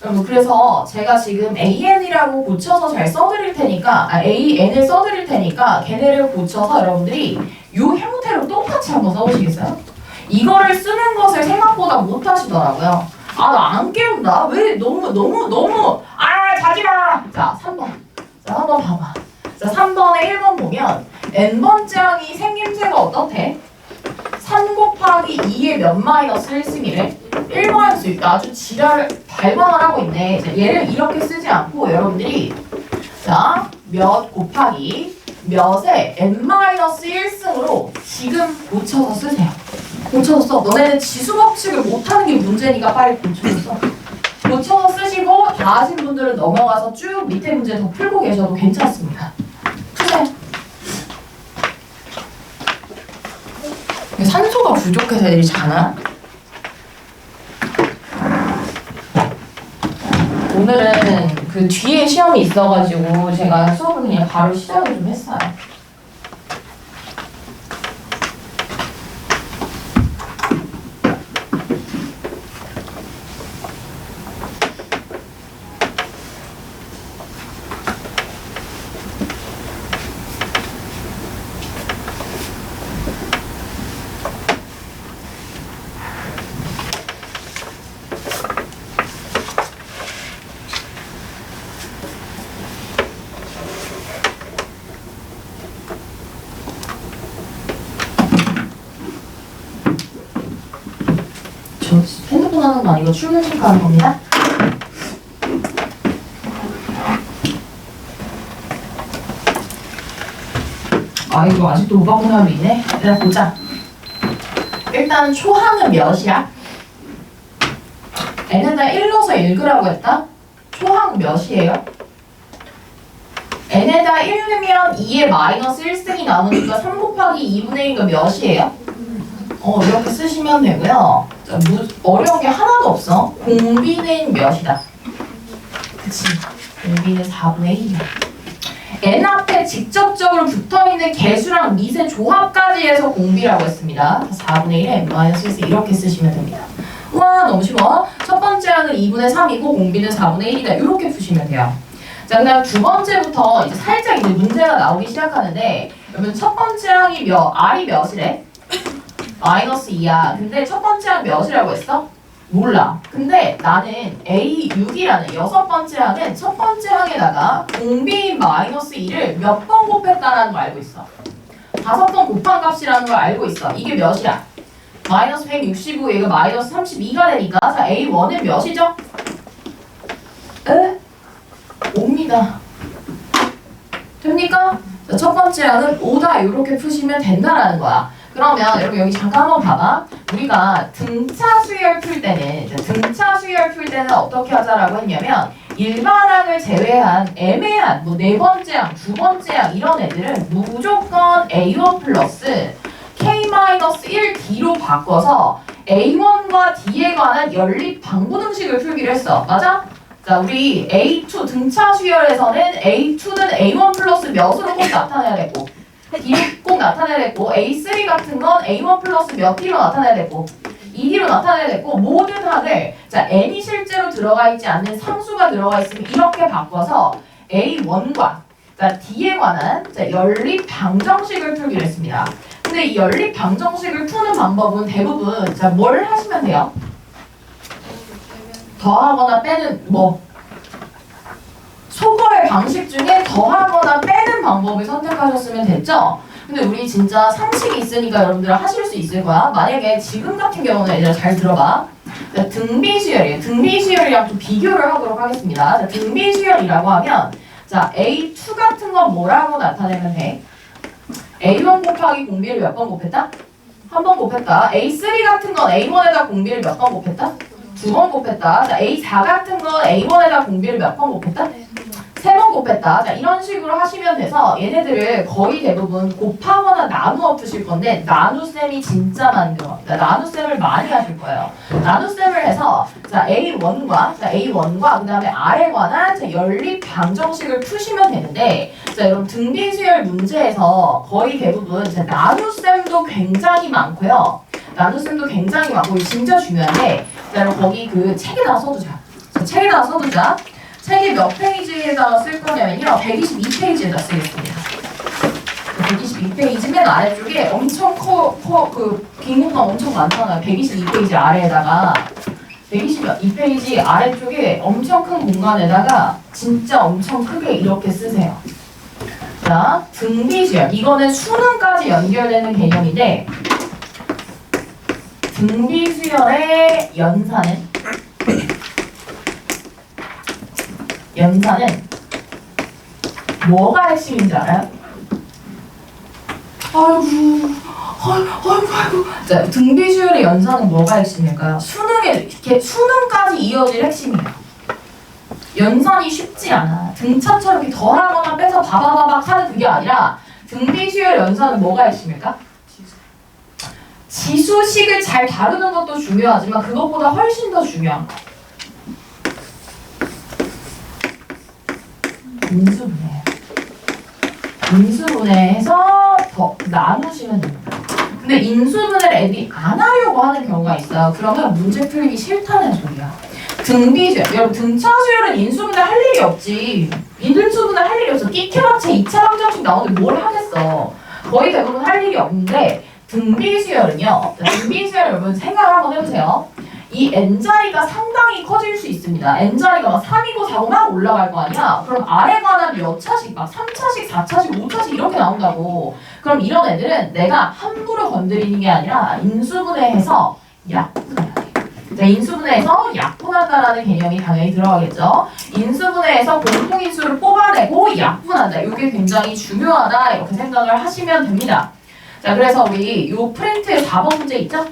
여러분 그래서 제가 지금 AN이라고 고쳐서 잘 써드릴 테니까 AN을 써드릴 테니까 걔네를 고쳐서 여러분들이 이 형태로 똑같이 한번 써보시겠어요? 이거를 쓰는 것을 생각보다 못 하시더라고요. 아, 나 안 깨운다. 왜 너무 자지마. 자, 3번. 자, 한번 봐봐. 자, 3번에 1번 보면 n번째 항이 생김새가 어떻대? 3 곱하기 2의 몇 마이너스 1승이래? 1 마이너스 6. 아주 지랄 발광을 하고 있네. 자, 얘를 이렇게 쓰지 않고 여러분들이 자, 몇 곱하기 몇의 n-1승으로 지금 고쳐서 쓰세요. 고쳐서 써. 너네는 지수 법칙을 못하는 게 문제니까 빨리 고쳐서 써. 고쳐서 쓰시고 다 하신 분들은 넘어가서 쭉 밑에 문제 더 풀고 계셔도 괜찮습니다. 푸세요. 산소가 부족해서 애들이 자나? 오늘은 그 뒤에 시험이 있어가지고 제가 수업을 그냥 바로 시작을 좀 했어요. 출근하는 거 아니고 출근 체크하는 겁니다. 아 이거 아직도 못 바꾼 사람이 있네. 일단 보자. 일단 초항은 몇이야? n에다 1 넣어서 읽으라고 했다? 초항 몇이에요? n에다 1 넣으면 2의 마이너스 1승이 나오니까 3 곱하기 2분의 1가 몇이에요? 이렇게 쓰시면 되고요. 자, 어려운 게 하나도 없어. 공비는 몇이다? 그치. 공비는 4분의 1이야. n 앞에 직접적으로 붙어있는 개수랑 밑의 조합까지 해서 공비라고 했습니다. 4분의 1에 n-1 이렇게 쓰시면 됩니다. 와 너무 쉬워. 첫 번째 항은 2분의 3이고 공비는 4분의 1이다. 이렇게 푸시면 돼요. 자 그다음 두 번째부터 이제 살짝 이제 문제가 나오기 시작하는데 여러분 첫 번째 항이 r이 몇이래? 마이너스 2야. 근데 첫 번째 항 몇이라고 했어? 몰라. 근데 나는 A6이라는 여섯 번째 항은 첫 번째 항에다가 공비인 마이너스 2를 몇 번 곱했다라는 걸 알고 있어. 5번 곱한 값이라는 걸 알고 있어. 이게 몇이야? 마이너스 165, 얘가 마이너스 32가 되니까 자 A1은 몇이죠? 5입니다. 됩니까? 자, 첫 번째 항은 5다 이렇게 푸시면 된다라는 거야. 그러면 여러분 여기 잠깐 한번 봐봐. 우리가 등차 수열 풀 때는 어떻게 하자라고 했냐면 일반항을 제외한 애매한 뭐 네 번째 항, 두 번째 항 이런 애들은 무조건 A1 플러스 K-1D로 바꿔서 A1과 D에 관한 연립 방분음식을 풀기로 했어. 맞아? 자, 우리 A2 등차 수열에서는 A2는 A1 플러스 몇으로 꼭 나타내야 되고 D로 꼭 나타내야 되고 A3 같은 건 A1 플러스 몇 D로 나타내야 되고 2D로 나타내야 되고 모든 항을 자 n이 실제로 들어가 있지 않는 상수가 들어가 있으면 이렇게 바꿔서 A1과 자 D에 관한 자 연립 방정식을 풀기로 했습니다. 근데 이 연립 방정식을 푸는 방법은 대부분 자 뭘 하시면 돼요? 더하거나 빼는 뭐 소거의 방식 중에 더하거나 빼는 방법을 선택하셨으면 됐죠? 근데 우리 진짜 상식이 있으니까 여러분들 하실 수 있을 거야. 만약에 지금 같은 경우는 얘들아 잘 들어봐. 자, 등비수열이에요. 등비수열이랑 좀 비교를 하도록 하겠습니다. 자, 등비수열이라고 하면 자 A2 같은 건 뭐라고 나타내면 돼? A1 곱하기 공비를 몇 번 곱했다? 한 번 곱했다. A3 같은 건 A1에다 공비를 몇 번 곱했다? 2번 곱했다. 자, A4 같은 건 A1에다 공비를 몇 번 곱했다? 3번 곱했다. 자, 이런 식으로 하시면 돼서 얘네들을 거의 대부분 곱하거나 나누어 푸실 건데 나눗셈이 진짜 많이 들어갑니다. 나눗셈을 많이 하실 거예요. 나눗셈을 해서 자, A1과 그 다음에 R에 관한 자, 연립 방정식을 푸시면 되는데 자, 여러분 등비수열 문제에서 거의 대부분 자, 나눗셈도 굉장히 많고요. 나눗셈도 굉장히 많고 이거 진짜 중요한데 자, 여러분 거기 그 책에다가 써두자. 자, 책에다가 써두자. 책의 몇 페이지에다가 쓸 거냐면요. 122페이지에다 쓰겠습니다. 122페이지 맨 아래쪽에 엄청 긴 공간 엄청 많잖아요. 122페이지 아래에다가 122페이지 아래쪽에 엄청 큰 공간에다가 진짜 엄청 크게 이렇게 쓰세요. 자, 등비수열. 이거는 수능까지 연결되는 개념인데 등비수열의 연산은 뭐가 핵심인지 알아요? 아이고. 자, 등비수열의 연산은 뭐가 핵심일까요? 수능까지 이어질 핵심이에요. 연산이 쉽지 않아. 등차처럼 이렇게 덜하거나 빼서 바바바박 하는 그게 아니라 등비수열 연산은 뭐가 핵심일까? 지수식을 잘 다루는 것도 중요하지만 그것보다 훨씬 더 중요한 거. 인수분해해서 더 나누시면 됩니다. 근데 인수분해를 애들이 안 하려고 하는 경우가 있어요. 그러면 문제 풀기 싫다는 소리야. 등비수열. 여러분 등차수열은 인수분해 할 일이 없지. 인수분해 할 일이 없어. 끼켜봤자 2차 방정식 나오는데 뭘 하겠어. 거의 대부분 할 일이 없는데 등비수열은요. 등비수열 여러분 생각을 한번 해보세요. 이 n자리가 상당히 커질 수 있습니다. n자리가 막 3이고 4고 막 올라갈 거 아니야? 그럼 아래 관한 몇 차씩 막 3차씩, 4차씩, 5차씩 이렇게 나온다고. 그럼 이런 애들은 내가 함부로 건드리는 게 아니라 인수분해해서 약분해야 돼. 자, 인수분해에서 약분한다라는 개념이 당연히 들어가겠죠. 인수분해에서 공통인수를 뽑아내고 약분한다. 이게 굉장히 중요하다. 이렇게 생각을 하시면 됩니다. 자, 그래서 우리 요 프린트에 4번 문제 있죠?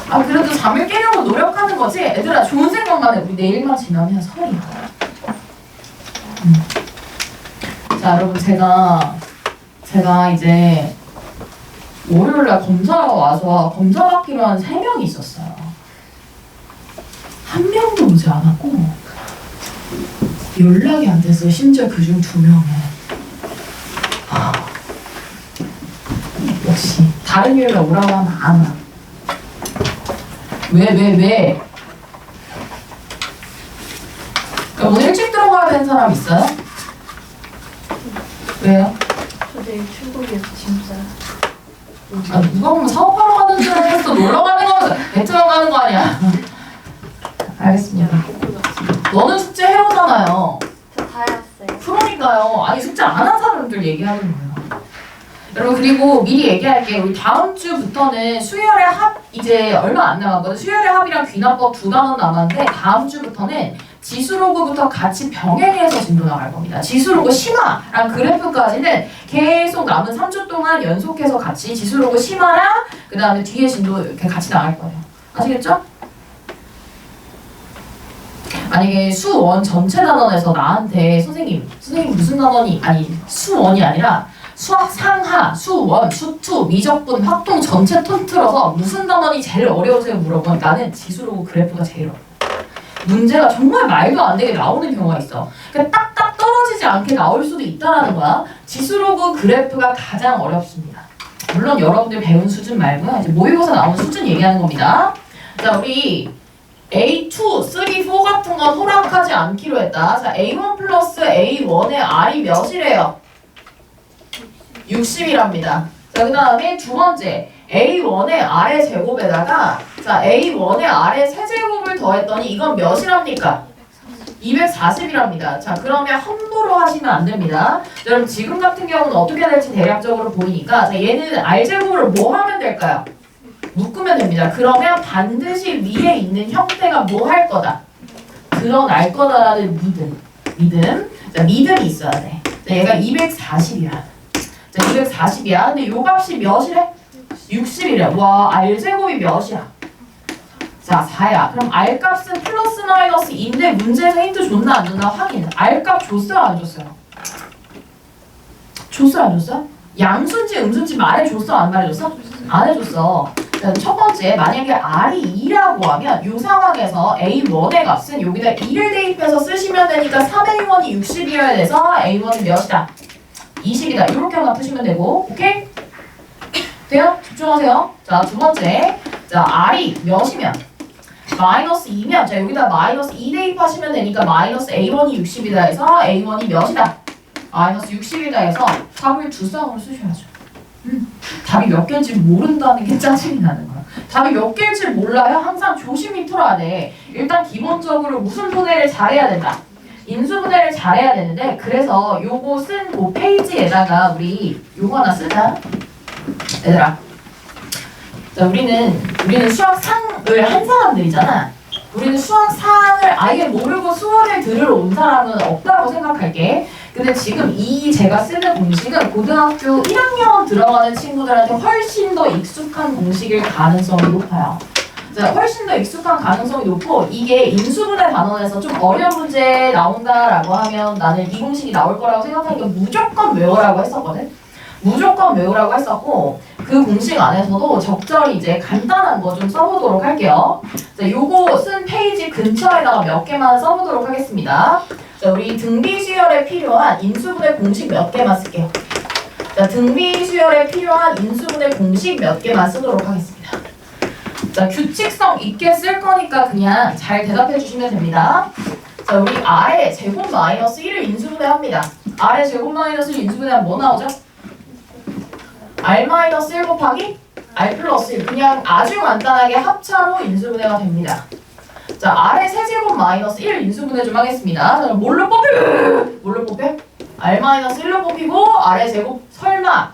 아, 그래도 잠을 깨려고 노력하는 거지? 얘들아, 좋은 생각만 해. 우리 내일만 지나면 설이야. 자, 여러분, 제가 이제 월요일날 검사가 와서 검사 받기로 한 3명이 있었어요. 한 명도 오지 않았고 연락이 안 됐어요. 심지어 그중 2명은. 역시 다른 요일날 오라고 하면 안 와. 왜? 오늘 일찍 들어가야 되는 사람 있어요? 왜요? 저 내일 출국이어서 진짜. 아, 누가 보면 사업하러 가는 줄 알았어. 놀러 가는 거, 베트남 가는 거 아니야? 알겠습니다. 너는 숙제 해오잖아요. 저 다 해왔어요. 그러니까요. 아니 숙제 안 한 사람들 얘기하는 거예요. 여러분, 그리고 미리 얘기할게요. 우리 다음 주부터는 수열의 합 이제 얼마 안 남았거든. 수열의 합이랑 귀납법 2강은 남았는데 다음 주부터는 지수로그부터 같이 병행해서 진도 나갈 겁니다. 지수로그 심화랑 그래프까지는 계속 남은 3주 동안 연속해서 같이 지수로그 심화랑 그 다음에 뒤에 진도 이렇게 같이 나갈 거예요. 아시겠죠? 만약에 수원 전체 단원에서 나한테 선생님 무슨 단원이 아니 수원이 아니라 수학 상하, 수원, 수투, 미적분, 확통 전체 통틀어서 무슨 단원이 제일 어려우세요 물어보면 나는 지수로그 그래프가 제일 어려워. 문제가 정말 말도 안 되게 나오는 경우가 있어. 그러니까 딱딱 떨어지지 않게 나올 수도 있다라는 거야. 지수로그 그래프가 가장 어렵습니다. 물론 여러분들 배운 수준 말고요. 이제 모의고사 나온 수준 얘기하는 겁니다. 자, 우리 A2, 3, 4 같은 건 허락하지 않기로 했다. 자, A1 플러스 A1의 R이 몇이래요? 60이랍니다. 자, 그 다음에 두 번째 A1의 R의 제곱에다가 자 A1의 R의 세제곱을 더했더니 이건 몇이랍니까? 240이랍니다. 자, 그러면 함부로 하시면 안 됩니다. 자, 여러분 지금 같은 경우는 어떻게 될지 대략적으로 보이니까 자, 얘는 R제곱으로 뭐 하면 될까요? 묶으면 됩니다. 그러면 반드시 위에 있는 형태가 뭐 할 거다? 드러날 거다라는 믿음. 자, 믿음이 있어야 돼. 자, 얘가 240이야. 자, 240이야. 근데 요 값이 몇이래? 60이래. 와, R제곱이 몇이야? 자, 4야. 그럼 R값은 플러스 마이너스 2인데 문제에서 힌트 줬나 안 줬나 확인. R값 줬어요 안 줬어요? 줬어요 안 줬어요? 양수인지 음수인지 말해줬어 안 말해줬어? 안 해줬어. 자, 첫 번째 만약에 R이 2라고 하면 이 상황에서 A1의 값은 여기다 2를 대입해서 쓰시면 되니까 3A1이 60이어야 돼서 A1은 몇이다? 20이다. 이렇게 하나 푸시면 되고, 오케이? 돼요? 집중하세요. 자, 두 번째. 자, R이 몇이면? 마이너스 2면, 자, 여기다 마이너스 2 대입하시면 되니까 마이너스 A1이 60이다 해서 A1이 몇이다? 마이너스 60이다 해서 답을 두 쌍으로 쓰셔야죠. 답이 몇 개인지 모른다는 게 짜증이 나는 거야. 답이 몇 개인지 몰라요? 항상 조심히 풀어야 돼. 일단 기본적으로 무슨 분해를 잘해야 된다? 인수분해를 잘해야 되는데 그래서 요거 쓴 그 페이지에다가 우리 요거 하나 쓰자. 얘들아, 자, 우리는 수학상을 한 사람들이잖아. 우리는 수학상을 아예 모르고 수원을 들으러 온 사람은 없다고 생각할게. 근데 지금 이 제가 쓰는 공식은 고등학교 1학년 들어가는 친구들한테 훨씬 더 익숙한 공식일 가능성이 높아요. 자, 훨씬 더 익숙한 가능성이 높고 이게 인수분해 단원에서 좀 어려운 문제 나온다라고 하면 나는 이 공식이 나올 거라고 생각하니까 무조건 외우라고 했었거든. 무조건 외우라고 했었고 그 공식 안에서도 적절히 이제 간단한 거 좀 써보도록 할게요. 자, 요거 쓴 페이지 근처에다가 몇 개만 써보도록 하겠습니다. 자, 우리 등비 수열에 필요한 인수분해 공식 몇 개만 쓸게요. 자, 등비 수열에 필요한 인수분해 공식 몇 개만 쓰도록 하겠습니다. 자, 규칙성 있게 쓸 거니까 그냥 잘 대답해 주시면 됩니다. 자, 우리 R의 제곱 마이너스 1을 인수분해합니다. R의 제곱 마이너스 1 인수분해하면 뭐 나오죠? R 마이너스 1 곱하기 R 플러스 1. 그냥 아주 간단하게 합차로 인수분해가 됩니다. 자, R의 세제곱 마이너스 1 인수분해 좀 하겠습니다. 자, 뭘로 뽑혀? R 마이너스 1로 뽑히고 R의 제곱 설마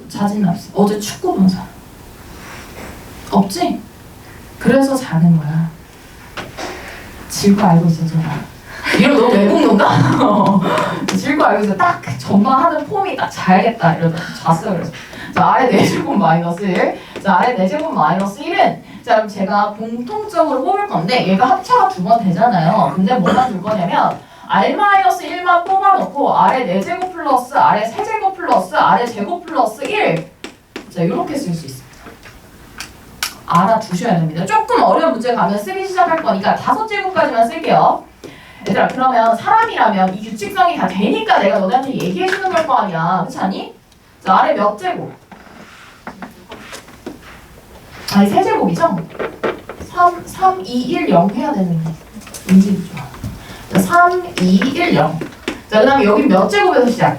자진 없어. 어제 축구 본사. 없지? 그래서 자는 거야. 질 거 알고 있었잖아. 이런 너 외국노다? 질 거 알고 있어. 딱 전망하는 폼이 딱 자야겠다. 이러다 잤어. 그래서. 자, 아래 4제곱 마이너스 1. 자, 아래 4제곱 마이너스 1은 자, 그럼 제가 공통적으로 뽑을 건데 얘가 합차가 2번 되잖아요. 근데 뭐만 줄 거냐면 R-1만 뽑아놓고 아래 4제곱 플러스 아래 3제곱 플러스 아래 제곱 플러스 1. 자, 이렇게 쓸 수 있습니다. 알아두셔야 됩니다. 조금 어려운 문제 가면 쓰기 시작할 거니까 5제곱까지만 쓸게요. 얘들아, 그러면 사람이라면 이 규칙성이 다 되니까 내가 너네한테 얘기해주는 걸 거 아니야. 그렇지 않니? 자, 아래 몇 제곱? 아니, 3제곱이죠? 3, 2, 1, 0 해야 되는 문제죠. 자, 3, 2, 1, 0. 자, 그 다음에 여기 몇 제곱에서 시작?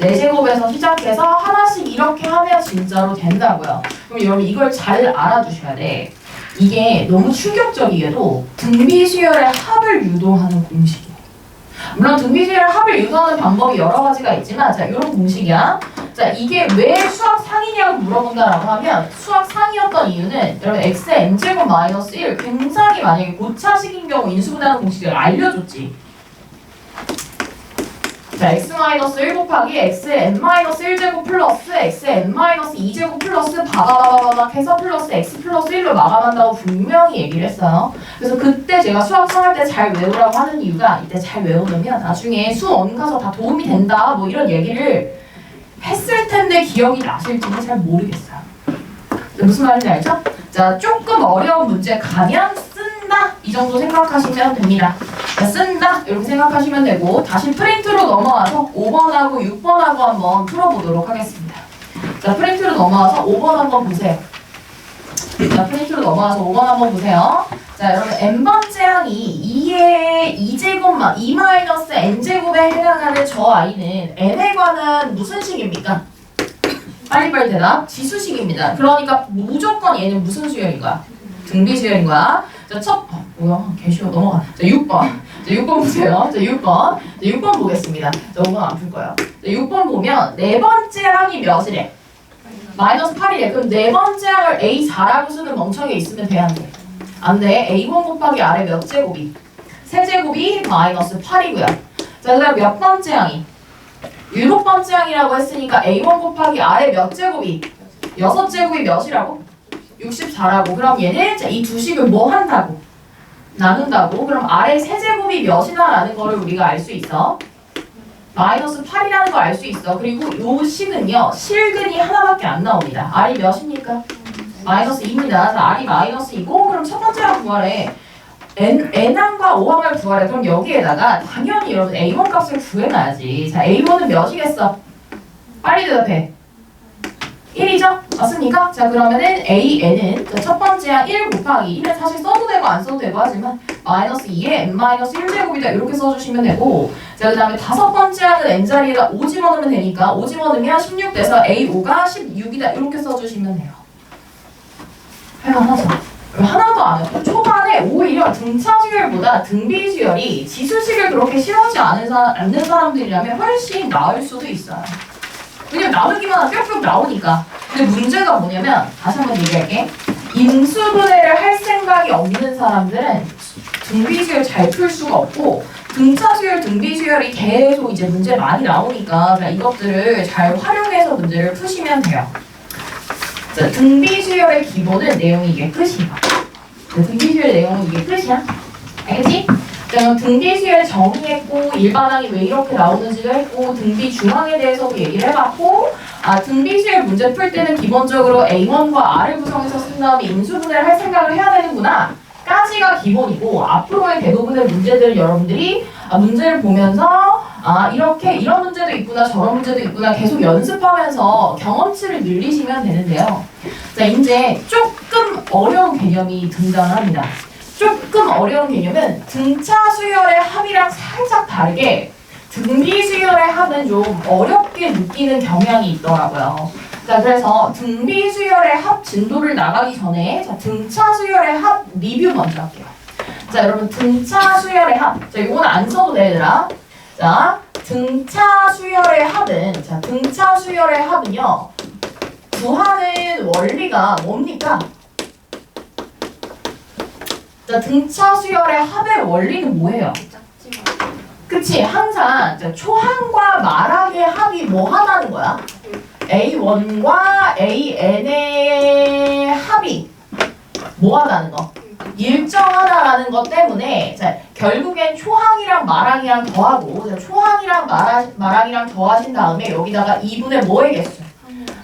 4제곱에서 시작해서 하나씩 이렇게 하면 진짜로 된다고요. 그럼 여러분 이걸 잘 알아두셔야 돼. 이게 너무 충격적이게도 등비수열의 합을 유도하는 공식이에요. 물론 등비수열의 합을 유도하는 방법이 여러 가지가 있지만 자, 이런 공식이야. 자, 이게 왜 수학 상이냐고 물어본다라고 하면 수학 상이었던 이유는 여러분 x의 n제곱 마이너스 1 굉장히 만약에 고차식인 경우 인수분해하는 공식을 알려줬지. 자, x-1 곱하기 x의 n-1제곱 플러스 x의 n-2제곱 플러스 바바바바박 해서 플러스 x 플러스 1로 마감한다고 분명히 얘기를 했어요. 그래서 그때 제가 수학 상할 때 잘 외우라고 하는 이유가 이때 잘 외우면 나중에 수원 가서 다 도움이 된다 뭐 이런 얘기를 했을 텐데 기억이 나실지는 잘 모르겠어요. 무슨 말인지 알죠? 자, 조금 어려운 문제 가면 쓴다 이 정도 생각하시면 됩니다. 자, 쓴다 이렇게 생각하시면 되고 다시 프린트로 넘어와서 5번하고 6번하고 한번 풀어보도록 하겠습니다. 자, 프린트로 넘어와서 5번 한번 보세요. 자, 프린트로 넘어와서 5번 한번 보세요. 자, 여러분 n번째 항이 2의 2제곱 2-n제곱에 해당하는 저 아이는 n에 관한 무슨 식입니까? 빨리빨리 대답. 지수식입니다. 그러니까 무조건 얘는 무슨 수열인 거야? 등비수열인 거야. 자, 뭐야? 개쉬워. 넘어가. 자, 6번. 자, 6번 보세요. 자, 6번. 자, 6번 보겠습니다. 자, 5번 안 풀 거예요. 자, 6번 보면 네 번째 항이 몇이래? 마이너스 8이래. 그럼 네 번째 항을 A4라고 쓰는 멍청이 있으면 돼, 안 돼? 안 돼. A1 곱하기 아래 몇 제곱이? 세제곱이 마이너스 8이고요. 자, 그 다음 몇 번째 항이? 7번째 항이라고 했으니까 A1 곱하기 아래 몇 제곱이? 6제곱이 몇이라고? 64라고. 그럼 얘는 이 두 식을 뭐 한다고? 나눈다고. 그럼 아래 세제곱이 몇이나 라는 거를 우리가 알 수 있어. 마이너스 8이라는 걸 알 수 있어. 그리고 요 식은요. 실근이 하나밖에 안 나옵니다. R이 몇입니까? 마이너스 2입니다. 자, R이 마이너스 2고 그럼 첫 번째 항 구하래. n항과 5항을 구하래. 그럼 여기에다가 당연히 여러분 A1 값을 구해놔야지. 자, A1은 몇이겠어? 빨리 대답해. 1이죠? 맞습니까? 자, 그러면은 AN은 첫 번째 항 1 곱하기 1은 사실 써도 되고 안 써도 되고 하지만 마이너스 2에 n-1제곱이다 이렇게 써주시면 되고 자, 그 다음에 다섯 번째 항은 n자리에다 5 집어넣으면 되니까 5 집어넣으면 16 돼서 A5가 16이다 이렇게 써주시면 돼요. 할만하죠? 하나도 안 해요. 초반에 오히려 등차수열보다 등비수열이 지수식을 그렇게 싫어하지 않는 사람들이라면 훨씬 나을 수도 있어요. 왜냐면 나누기만 하면 뿅뿅 나오니까. 근데 문제가 뭐냐면 다시 한번 얘기할게. 인수분해를 할 생각이 없는 사람들은 등비수열 잘 풀 수가 없고 등차수열, 등비수열이 계속 이제 문제 많이 나오니까 이것들을 잘 활용해서 문제를 푸시면 돼요. 자, 등비수열의 기본은 내용이 이게 끝이야. 등비수열의 내용은 이게 끝이야. 알겠지? 그럼 등비수열 정의했고 일반항이 왜 이렇게 나오는지도 했고 등비중항에 대해서도 얘기를 해봤고 등비수열 문제 풀 때는 기본적으로 A1과 R을 구성해서 쓴 다음에 인수분해를 할 생각을 해야 되는구나 까지가 기본이고 앞으로의 대부분의 문제들은 여러분들이 문제를 보면서 이렇게 이런 문제도 있구나 저런 문제도 있구나 계속 연습하면서 경험치를 늘리시면 되는데요. 자, 이제 조금 어려운 개념이 등장합니다. 조금 어려운 개념은 등차 수열의 합이랑 살짝 다르게 등비 수열의 합은 좀 어렵게 느끼는 경향이 있더라고요. 자, 그래서 등비 수열의 합 진도를 나가기 전에 자, 등차 수열의 합 리뷰 먼저 할게요. 자, 여러분 등차 수열의 합. 자, 이거는 안 써도 돼, 얘들아. 자, 등차 수열의 합은 등차 수열의 합은요. 구하는 원리가 뭡니까? 자, 등차 수열의 합의 원리는 뭐예요? 작지만 그치? 항상 자, 초항과 마락의 합이 뭐 하다는 거야? A1과 AN의 합이 뭐 하다는 거? 일정하다라는 것 때문에 자, 결국엔 초항이랑 마랑이랑 더하고 자, 초항이랑 마랑이랑 더하신 다음에 여기다가 2분의 뭐의 개수?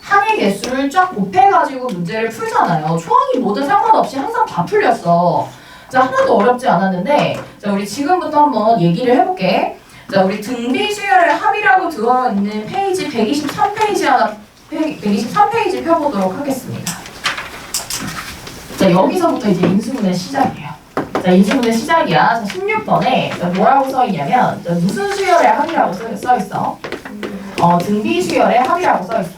항의 개수를 쫙 곱해가지고 문제를 풀잖아요. 초항이 뭐든 상관없이 항상 다 풀렸어. 자, 하나도 어렵지 않았는데 자, 우리 지금부터 한번 얘기를 해볼게. 자, 우리 등비 수열의 합이라고 들어있는 페이지 123페이지 123페이지 펴보도록 하겠습니다. 자, 여기서부터 이제 인수분해 시작이에요. 자, 인수분해 시작이야. 자, 16번에 뭐라고 써있냐면 자, 무슨 수열의 합이라고 써있어? 등비 수열의 합이라고 써있어.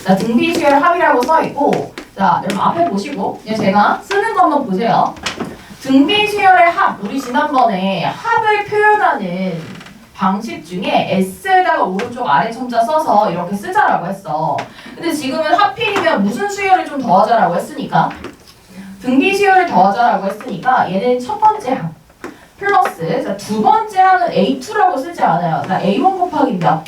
자, 등비 수열의 합이라고 써있고 자, 여러분 앞에 보시고 그냥 제가 쓰는 것만 보세요. 등비 수열의 합, 우리 지난번에 합을 표현하는 방식 중에 S에다가 오른쪽 아래 첨자 써서 이렇게 쓰자라고 했어. 근데 지금은 하필이면 무슨 수열을 좀 더하자라고 했으니까 등비 수열을 더하자라고 했으니까 얘는 첫 번째 항 플러스 자, 두 번째 항은 A2라고 쓰지 않아요. 자, A1 곱하기 몇?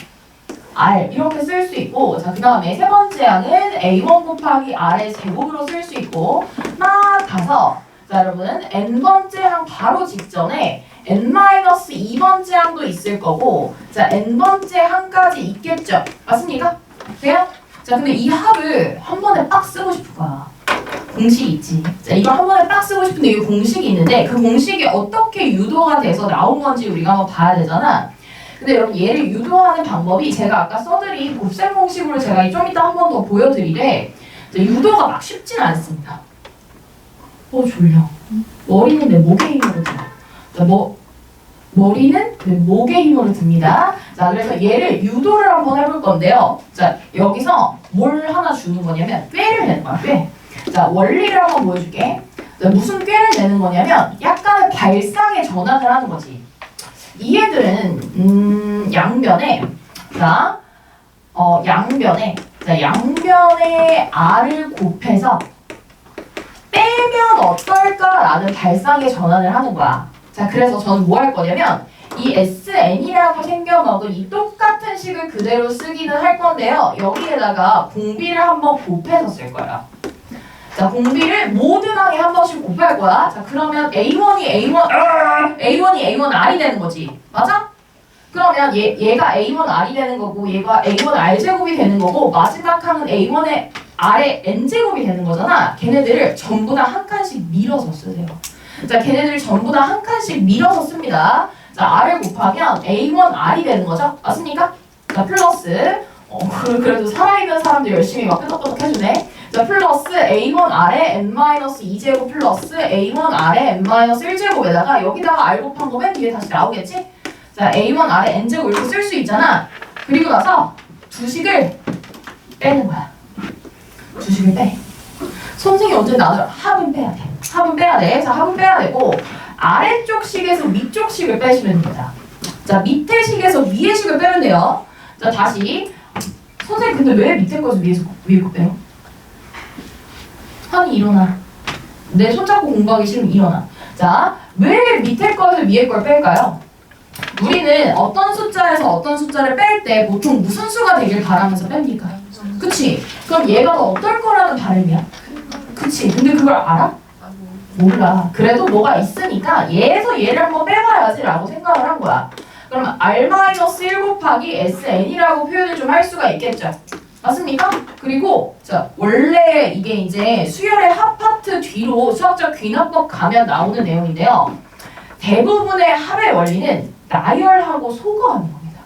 R 이렇게 쓸 수 있고 자, 그 다음에 세 번째 항은 A1 곱하기 R의 제곱으로 쓸 수 있고 막 가서 자, 여러분 n번째 항 바로 직전에 n-2번째 항도 있을 거고 자, n번째 항까지 있겠죠? 맞습니까? 돼요? 자, 근데 이 합을 한 번에 빡 쓰고 싶을 거야. 공식이 있지. 자, 이걸 한 번에 빡 쓰고 싶은데 이 공식이 있는데 그 공식이 어떻게 유도가 돼서 나온 건지 우리가 한번 봐야 되잖아. 근데 여러분 얘를 유도하는 방법이 제가 아까 써드린 곱셈 공식으로 제가 좀 이따 한 번 더 보여드리되 유도가 막 쉽진 않습니다. 졸려. 머리는 내 목의 힘으로 들어. 자, 머리는 그 목의 힘으로 듭니다. 자, 그래서 얘를 유도를 한번 해볼 건데요. 자, 여기서 뭘 하나 주는 거냐면 꾀를 내는 거야, 꾀. 자, 원리를 한번 보여줄게. 자, 무슨 꾀를 내는 거냐면 약간의 발상의 전환을 하는 거지. 이 애들은 양변에 자, 양변에 R을 곱해서 빼면 어떨까라는 발상의 전환을 하는 거야. 자, 그래서 저는 뭐 할 거냐면 이 SN이라고 생겨먹은 이 똑같은 식을 그대로 쓰기는 할 건데요. 여기에다가 공비를 한번 곱해서 쓸 거예요. 자, 공비를 모든 항에 한 번씩 곱할 거야. 자, 그러면 A1이 A1R이 되는 거지. 맞아? 그러면 얘가 A1R이 되는 거고 얘가 A1R제곱이 되는 거고 마지막 항은 A1의 R의 N제곱이 되는 거잖아. 걔네들을 전부 다 한 칸씩 밀어서 쓰세요. 자, 걔네들을 전부 다 한 칸씩 밀어서 씁니다. 자, R을 곱하면 A1R이 되는 거죠? 맞습니까? 자, 플러스 그래도 살아있는 사람들 열심히 막 끄덕끄덕 해주네. 자, 플러스 A1R의 N-2제곱 플러스 A1R의 N-1제곱에다가 여기다가 R 곱한 거 맨 뒤에 다시 나오겠지? 자, A1R의 N제곱 이렇게 쓸 수 있잖아. 그리고 나서 두식을 빼는 거야. 두식을 빼. 선생님이 언제 나눠? 합은 빼야 돼. 합은 빼야 돼. 자, 합은 빼야 되고 아래쪽 식에서 위쪽 식을 빼시면 됩니다. 자, 밑에 식에서 위에 식을 빼면 돼요. 자, 다시 선생님 근데 왜 밑에 거에서 위에 거 빼요? 한이 일어나. 내 손잡고 공부하기 싫으면 일어나. 자, 왜 밑에 거에서 위에 걸 뺄까요? 우리는 어떤 숫자에서 어떤 숫자를 뺄 때 보통 무슨 수가 되길 바라면서 뺍니까? 그치? 그럼 얘가 더 어떨 거라는 바람이야? 그치? 근데 그걸 알아? 몰라. 그래도 뭐가 있으니까 얘에서 얘를 한번 빼봐야지 라고 생각을 한 거야. 그러면 R-1 곱하기 SN이라고 표현을 좀 할 수가 있겠죠? 맞습니까? 그리고 자, 원래 이게 이제 수열의 합 파트 뒤로 수학적 귀납법 가면 나오는 내용인데요. 대부분의 합의 원리는 나열하고 소거하는 겁니다.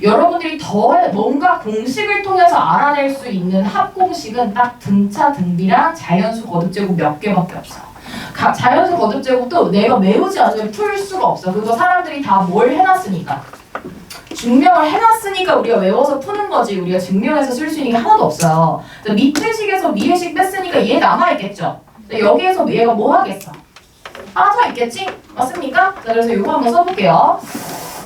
여러분들이 더 뭔가 공식을 통해서 알아낼 수 있는 합 공식은 딱 등차, 등비랑 자연수 거듭제곱 몇 개밖에 없어. 자연수 거듭제곱도 내가 외우지 않으면 풀 수가 없어. 그거 사람들이 다 뭘 해놨으니까. 증명을 해놨으니까 우리가 외워서 푸는 거지 우리가 증명해서 쓸 수 있는 게 하나도 없어요. 밑에 식에서 위에 식 뺐으니까 얘 남아있겠죠. 여기에서 얘가 뭐 하겠어? 빠져있겠지? 맞습니까? 자, 그래서 이거 한번 써볼게요.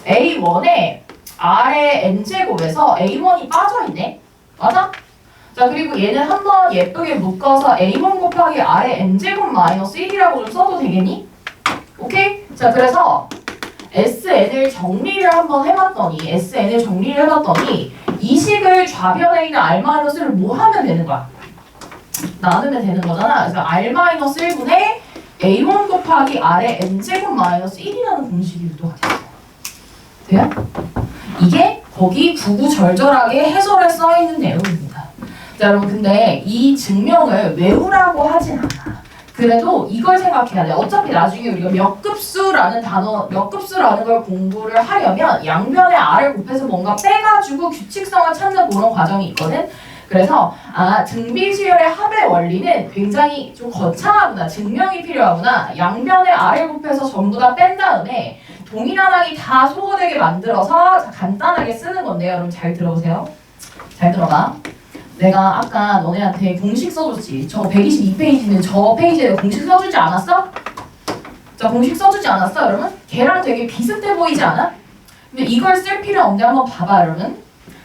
A1에 R의 N제곱에서 A1이 빠져있네? 맞아? 자, 그리고 얘는 한번 예쁘게 묶어서 a1 곱하기 r의 n제곱 마이너스 1이라고 좀 써도 되겠니? 오케이? 자, 그래서 SN을 정리를 한번 해봤더니 이 식을 좌변에 있는 r-를 뭐 하면 되는 거야? 나누면 되는 거잖아. 그래서 r-1분의 a1 곱하기 r의 n제곱 마이너스 1이라는 공식이 유도가 됐어. 돼요? 이게 거기 구구절절하게 해설에 써있는 내용입니다. 자, 여러분 근데 이 증명을 외우라고 하진 않아. 그래도 이걸 생각해야 돼. 어차피 나중에 우리가 몇급수라는 걸 공부를 하려면 양변에 r을 곱해서 뭔가 빼가지고 규칙성을 찾는 그런 과정이 있거든. 그래서 등비수열의 합의 원리는 굉장히 좀 거창하구나, 증명이 필요하구나. 양변에 r을 곱해서 전부 다 뺀 다음에 동일한 항이 다 소거되게 만들어서 간단하게 쓰는 건데요. 여러분 잘 들어보세요. 잘 들어봐. 내가 아까 너네한테 공식 써줬지. 저 122페이지는 저 페이지에 공식 써주지 않았어? 자, 공식 써주지 않았어, 여러분? 걔랑 되게 비슷해 보이지 않아? 근데 이걸 쓸 필요 없는데 한번 봐봐, 여러분.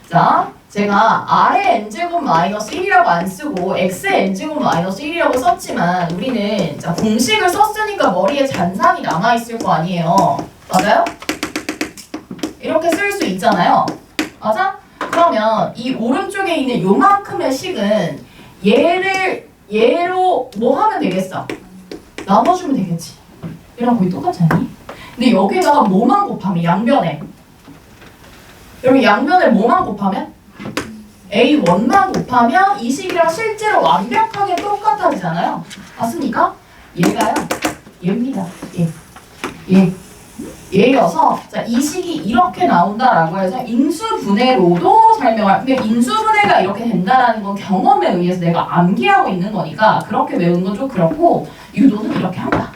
자, 제가 r의 n제곱 마이너스 1이라고 안 쓰고 x의 n제곱 마이너스 1이라고 썼지만 우리는 자, 공식을 썼으니까 머리에 잔상이 남아있을 거 아니에요. 맞아요? 이렇게 쓸 수 있잖아요. 맞아? 그러면 이 오른쪽에 있는 요만큼의 식은 얘로 뭐 하면 되겠어? 나눠주면 되겠지. 얘랑 거의 똑같지 않니? 근데 여기다가 뭐만 곱하면 양변에 여러분 양변에 뭐만 곱하면? A1만 곱하면 이 식이랑 실제로 완벽하게 똑같아지잖아요. 봤습니까? 얘가요. 얘입니다. 얘여서 자, 이 식이 이렇게 나온다라고 해서 인수분해로도 설명할. 근데 인수분해가 이렇게 된다라는 건 경험에 의해서 내가 암기하고 있는 거니까 그렇게 외우는 건 좀 그렇고 유도는 이렇게 한다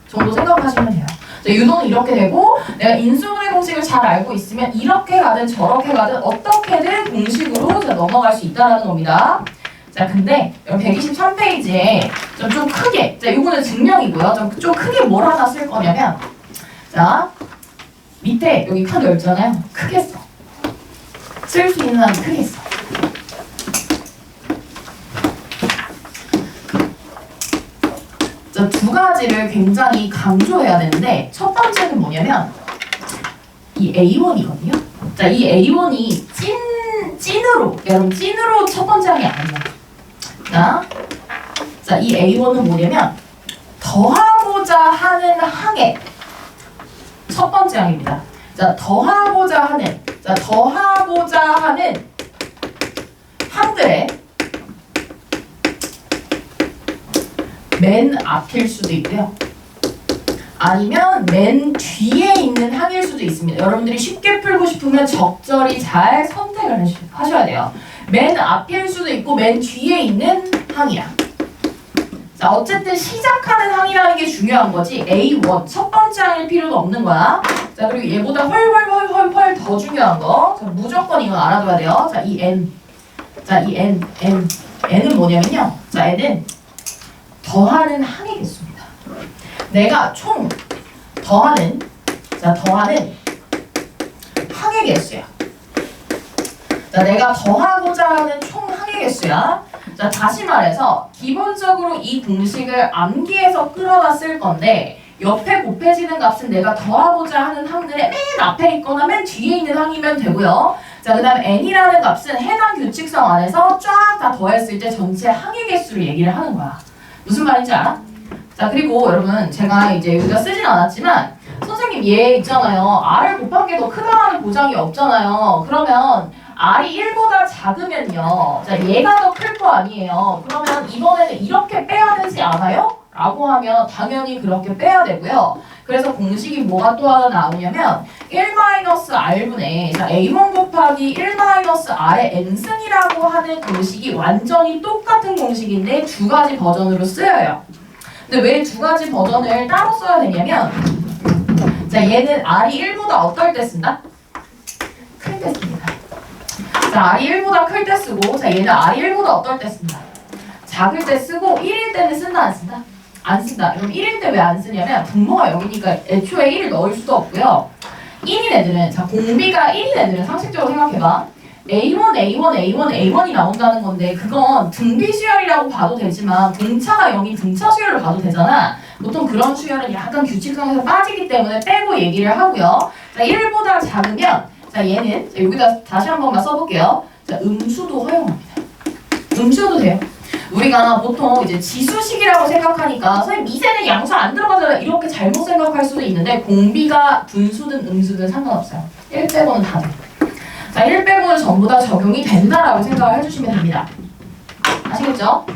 정도 생각하시면 돼요. 자, 유도는 이렇게 되고 내가 인수분해 공식을 잘 알고 있으면 이렇게 가든 저렇게 가든 어떻게든 공식으로 자, 넘어갈 수 있다는 겁니다. 자, 근데 123페이지에 좀 크게, 자, 이거는 증명이고요. 좀 크게 뭘 하나 쓸 거냐면, 자, 밑에 여기 카드 있잖아요. 크게 써. 쓸 수 있는 한 크게 써. 자, 두 가지를 굉장히 강조해야 되는데 첫 번째는 뭐냐면 이 A1이거든요. 자, 이 A1이 찐으로, 여러분 찐으로 첫 번째 항이 아니야. 자, 이 A1은 뭐냐면 더하고자 하는 항의 첫 번째 항입니다. 자, 더하고자 하는 항들의 맨 앞일 수도 있고요. 아니면 맨 뒤에 있는 항일 수도 있습니다. 여러분들이 쉽게 풀고 싶으면 적절히 잘 선택을 하셔야 돼요. 맨 앞일 수도 있고 맨 뒤에 있는 항이야. 자, 어쨌든 시작하는 항이라는 게 중요한 거지. A1 첫 번째 항일 필요도 없는 거야. 자, 그리고 얘보다 훨 더 중요한 거. 자, 무조건 이건 알아둬야 돼요. 자, 이 N. 자, 이 N은 뭐냐면요. 자, N은 더하는 항의 개수입니다. 내가 총 더하는 항의 개수야. 자, 내가 더하고자 하는 총 항의 개수야. 자, 다시 말해서 기본적으로 이 공식을 암기해서 끌어다 쓸 건데 옆에 곱해지는 값은 내가 더하고자 하는 항들의 맨 앞에 있거나 맨 뒤에 있는 항이면 되고요. 자, 그 다음에 n이라는 값은 해당 규칙성 안에서 쫙 다 더했을 때 전체 항의 개수를 얘기를 하는 거야. 무슨 말인지 알아? 자, 그리고 여러분 제가 이제 여기다 쓰진 않았지만 선생님 얘 있잖아요. r을 곱한 게 더 크다라는 보장이 없잖아요. 그러면 r이 1보다 작으면요. 자, 얘가 더 클 거 아니에요. 그러면 이번에는 이렇게 빼야 되지 않아요? 라고 하면 당연히 그렇게 빼야 되고요. 그래서 공식이 뭐가 또 하나 나오냐면 1-r분의 자, a1 곱하기 1-r의 n승이라고 하는 공식이 완전히 똑같은 공식인데 두 가지 버전으로 쓰여요. 근데 왜 두 가지 버전을 따로 써야 되냐면 자, 얘는 r이 1보다 어떨 때 쓴다? 클 때 씁니다. 자, r이 1보다 클 때 쓰고 자, 얘는 r이 1보다 어떨 때 쓴다? 작을 때 쓰고 1일 때는 쓴다 안 쓴다? 안 쓴다. 그럼 1일 때 왜 안 쓰냐면 분모가 0이니까 애초에 1을 넣을 수도 없고요. 1인 애들은 자, 공비가 1인 애들은 상식적으로 생각해봐. A1이 나온다는 건데 그건 등비 수열이라고 봐도 되지만 등차가 0인 등차 수열을 봐도 되잖아. 보통 그런 수열은 약간 규칙성에서 빠지기 때문에 빼고 얘기를 하고요. 자, 1보다 작으면 자, 얘는 자, 여기다 다시 한 번만 써볼게요. 자, 음수도 허용합니다. 음수도 돼요. 우리가 보통 이제 지수식이라고 생각하니까 선생님 미세는 양수 안 들어가잖아 이렇게 잘못 생각할 수도 있는데 공비가 분수든 음수든 상관없어요. 1 빼고는 다 돼요. 자, 1 빼고는 전부 다 적용이 된다라고 생각을 해주시면 됩니다. 아시겠죠?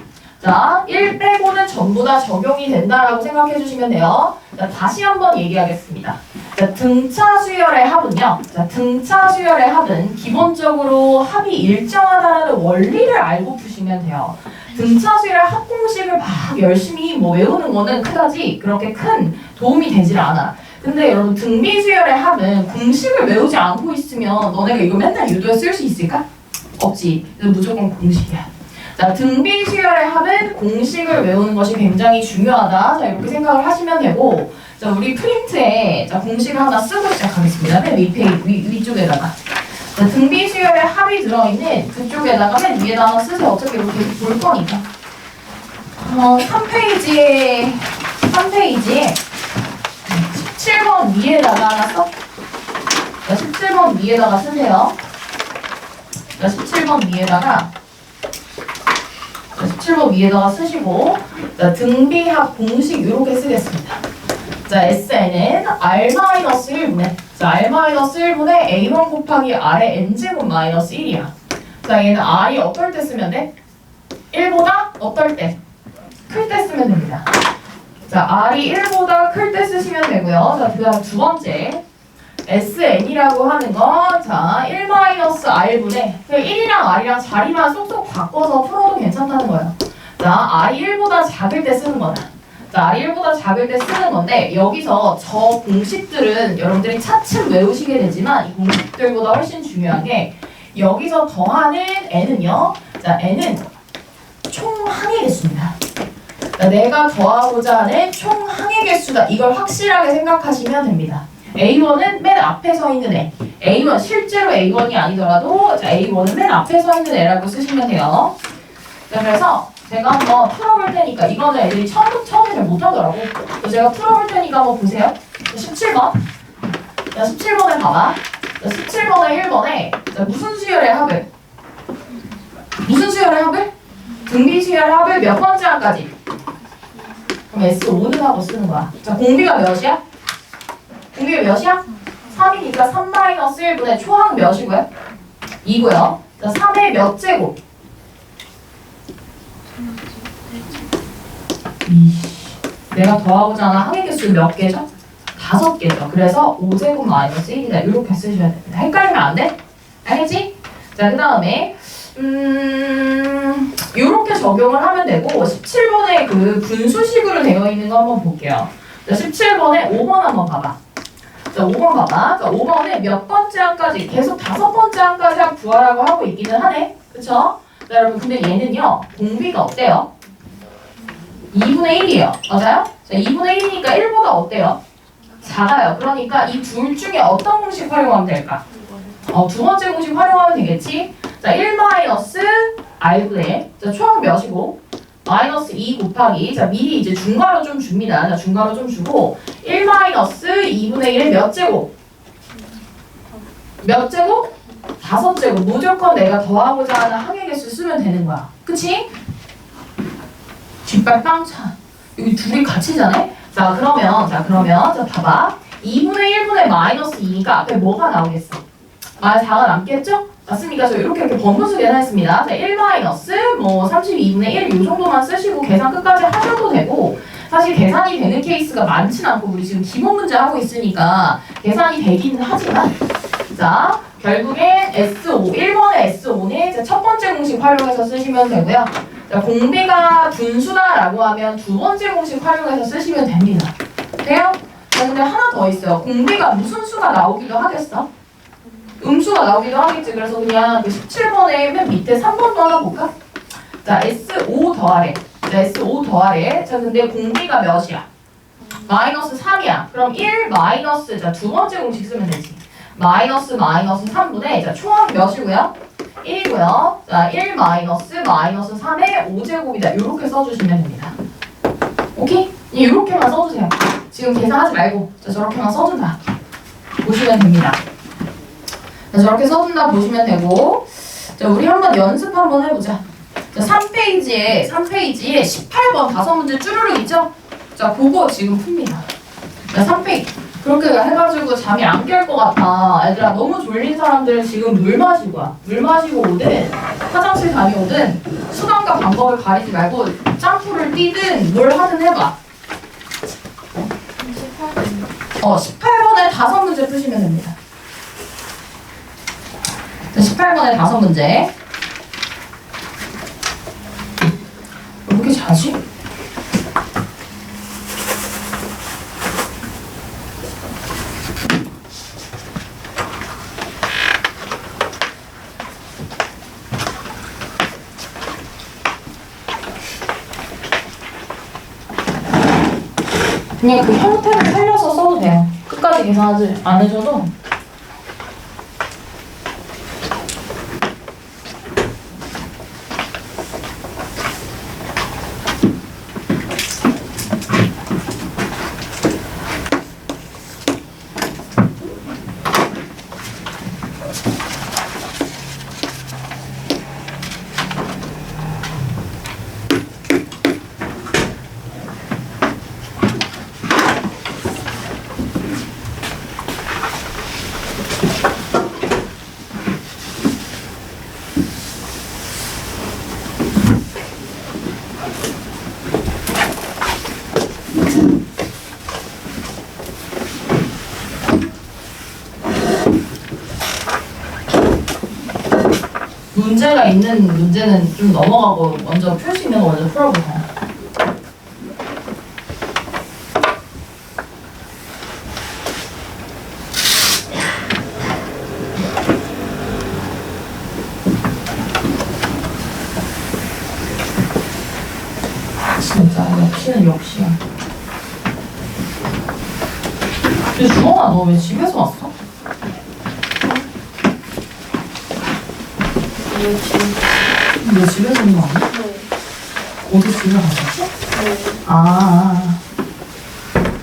자, 1 빼고는 전부 다 적용이 된다라고 생각해 주시면 돼요. 자, 다시 한번 얘기하겠습니다. 자, 등차 수열의 합은요. 자, 등차 수열의 합은 기본적으로 합이 일정하다라는 원리를 알고 푸시면 돼요. 등차 수열의 합 공식을 막 열심히 뭐 외우는 거는 그다지 그렇게 큰 도움이 되질 않아. 근데 여러분 등비 수열의 합은 공식을 외우지 않고 있으면 너네가 이거 맨날 유도에 쓸 수 있을까? 없지. 그래서 무조건 공식이야. 자, 등비 수열의 합은 공식을 외우는 것이 굉장히 중요하다. 자, 이렇게 생각을 하시면 되고, 자, 우리 프린트에 자, 공식을 하나 쓰고 시작하겠습니다. 맨 위쪽에다가. 자, 등비 수열의 합이 들어있는 그쪽에다가 맨 위에다가 쓰세요. 어차피 이렇게 볼 거니까. 3페이지에 17번 위에다가 하나 써. 자, 17번 위에다가 쓰세요. 자, 17번 위에다가 쓰시고, 자, 등비합 공식 이렇게 쓰겠습니다. 자, SN은 R-1분의 자, R-1분의 A1 곱하기 R의 N제곱 마이너스 1이야. 자, 얘는 R이 어떨 때 쓰면 돼? 1보다 어떨 때? 클 때 쓰면 됩니다. 자, R이 1보다 클 때 쓰시면 되고요. 자, 그 다음 두 번째 SN이라고 하는 건 자, 1-R분의 1이랑 R이랑 자리만 쏙쏙 바꿔서 풀어도 괜찮다는 거예요. 자, R이 1보다 작을 때 쓰는 거다. 자, R이 1보다 작을 때 쓰는 건데 여기서 저 공식들은 여러분들이 차츰 외우시게 되지만 이 공식들보다 훨씬 중요한 게 여기서 더하는 N은요. 자, N은 총 항의 개수입니다. 자, 내가 더하고자 하는 총 항의 개수다. 이걸 확실하게 생각하시면 됩니다. A1은 맨 앞에 서 있는 애. A1 실제로 A1이 아니더라도 자, A1은 맨 앞에 서 있는 애라고 쓰시면 돼요. 자, 그래서 제가 한번 풀어볼 테니까 이거는 애들이 처음에 잘 못하더라고. 그래서 제가 풀어볼 테니까 한번 보세요. 17번. 자, 17번에 봐봐. 자, 17번에 1번에 자, 무슨 수열의 합을? 무슨 수열의 합을? 등비 수열의 합을 몇 번째 항까지? 그럼 S5는 하고 쓰는 거야. 자, 공비가 몇이야? 공비가 몇이야? 3이니까 3-1분의 초항 몇이고요? 2고요. 자, 3의 몇 제곱? 내가 더하고자 하는 항의 개수 몇 개죠? 5개죠. 그래서 5제곱 마이너스 1이다. 이렇게 쓰셔야 됩니다. 헷갈리면 안 돼? 알겠지? 자, 그 다음에 이렇게 적용을 하면 되고 17번에 그 분수식으로 되어 있는 거 한번 볼게요. 자, 17번에 5번 한번 봐봐. 자, 5번 봐봐. 자, 5번에 몇 번째 항까지 계속 5번째 항까지 구하라고 하고 있기는 하네. 그쵸? 자, 여러분 근데 얘는요. 공비가 어때요? 2분의 1이에요. 맞아요? 자, 2분의 1이니까 1보다 어때요? 작아요. 그러니까 이 둘 중에 어떤 공식 활용하면 될까? 두 번째 공식 활용하면 되겠지? 자, 1-R분의 자, 초항 몇이고? 마이너스 2 곱하기 자, 미리 이제 중괄호 좀 줍니다. 자, 중괄호 좀 주고 1-2분의 1의 몇 제곱? 몇 제곱? 5제곱. 무조건 내가 더하고자 하는 항의 개수 쓰면 되는 거야. 그치? 뒷발 빵차. 여기 둘이 같이잖아? 자, 그러면 자, 봐봐. 2분의 1분의 마이너스 2니까 앞에 뭐가 나오겠어? 마이너스 4가 남겠죠? 맞습니까? 저 이렇게 번분수 계산했습니다. 자, 1 마이너스 뭐 32분의 1 이 정도만 쓰시고 계산 끝까지 하셔도 되고 사실 계산이 되는 케이스가 많진 않고 우리 지금 기본 문제 하고 있으니까 계산이 되기는 하지만 자, 결국엔 S5, 1번의 S5는 첫 번째 공식 활용해서 쓰시면 되고요. 자, 공비가 분수다라고 하면 두 번째 공식 활용해서 쓰시면 됩니다. 돼요? 자, 근데 하나 더 있어요. 공비가 무슨 수가 나오기도 하겠어? 음수가 나오기도 하겠지. 그래서 그냥 그 17번에 맨 밑에 3번도 하나 볼까? 자, S5 더하래. 자, S5 더하래. 자, 근데 공비가 몇이야? 마이너스 3이야. 그럼 1 마이너스 자, 두 번째 공식 쓰면 되지. 마이너스 3분의 자, 초항 몇이고요? 1이고요. 자, 1 마이너스 3의 5제곱이다. 이렇게 써주시면 됩니다. 오케이? 이렇게만 써주세요. 지금 계산하지 말고 자, 저렇게만 써준다. 보시면 됩니다. 자, 저렇게 써준다 보시면 되고 자, 우리 한번 연습 한번 해보자. 자, 3페이지에 18번 5문제 쭈루룩 있죠? 자, 그거 지금 풉니다. 자, 3페이지. 그렇게 해가지고 잠이 안 깰 것 같아. 얘들아, 너무 졸린 사람들은 지금 물 마시고 와. 물 마시고 오든, 화장실 다녀오든, 수단과 방법을 가리지 말고, 짬프를 뛰든, 뭘 하든 해봐. 18번에 5문제 푸시면 됩니다. 자, 18번에 5문제. 왜 이렇게 자지? 그냥 그 형태를 살려서 써도 돼요. 끝까지 계산하지 안 해줘도. 문제가 있는 문제는 좀 넘어가고 먼저 풀 수 있는 거 먼저 풀어보세요. 진짜 역시는 역시야. 근데 주원아, 너 왜 집에서 왔어? 너 집에서 있는 거 아니야? 네. 어디 집에 갔었어? 네. 아,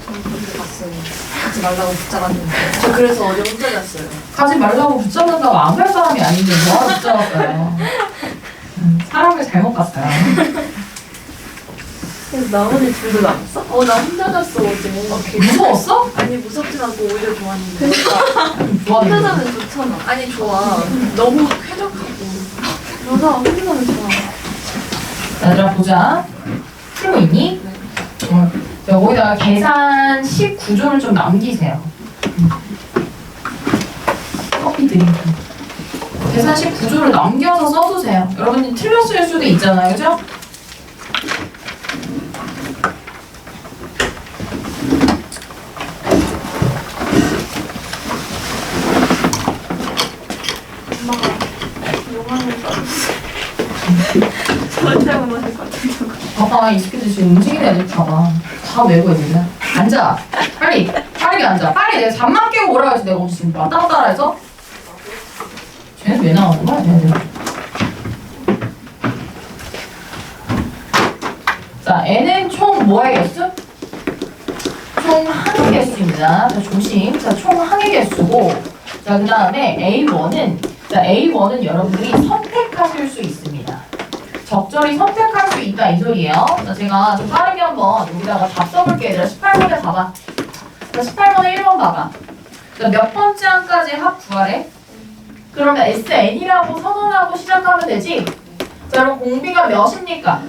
저는 거기 갔어요. 하지 말라고 붙잡았는데. 저 그래서 어제 혼자 잤어요. 가지 말라고 붙잡는다고 안 갈 사람이 아닌데 뭐하러 붙잡았어요? 사람을 잘못 봤어요. 그래서 나머지 둘도 나갔어? 나 혼자 잤어 어제. 무서웠어? 아니 무섭진 않고 오히려 좋았는데. 그러니까. 혼자 좋아하는 자면 좋잖아. 아니 좋아. 너무 쾌적하고. 맞아 혼자 자면 좋아. 얘들아 보자. 풀고 있니? 네. 자, 거기다가 계산 19조를 좀 남기세요. 커피 드링크. 계산 19조를 남겨서 써두세요. 여러분이 틀렸을 수도 있잖아요, 그죠? 엄마가 용암을 떨었어. 절대 못 마실 것 같아. 봐봐, 이 새끼들 지금 움직이는 애들 봐봐. 다 외고 애들이야. 앉아. 빨리. 빠르게 앉아. 빨리 내가 잠만 깨고 오라고 해서 내가 오늘 지금 왔다 갔다 해서. 쟤는 왜 나오는 거야, 쟤네들. 자, N은 총 뭐의 개수? 총 항의 개수입니다. 자, 조심. 자, 총 항의 개수고. 자, 그 다음에 A1은 여러분들이 선택하실 수 있습니다. 적절히 선택할 수 있다 이 소리예요. 자, 제가 좀 빠르게 한번 여기다가 답 써볼게요. 얘들아 18번에 봐봐. 자, 18번에 1번 봐봐. 자, 몇 번째 항까지 합 구하래? 그러면 SN이라고 선언하고 시작하면 되지? 자, 그럼 공비가 몇입니까?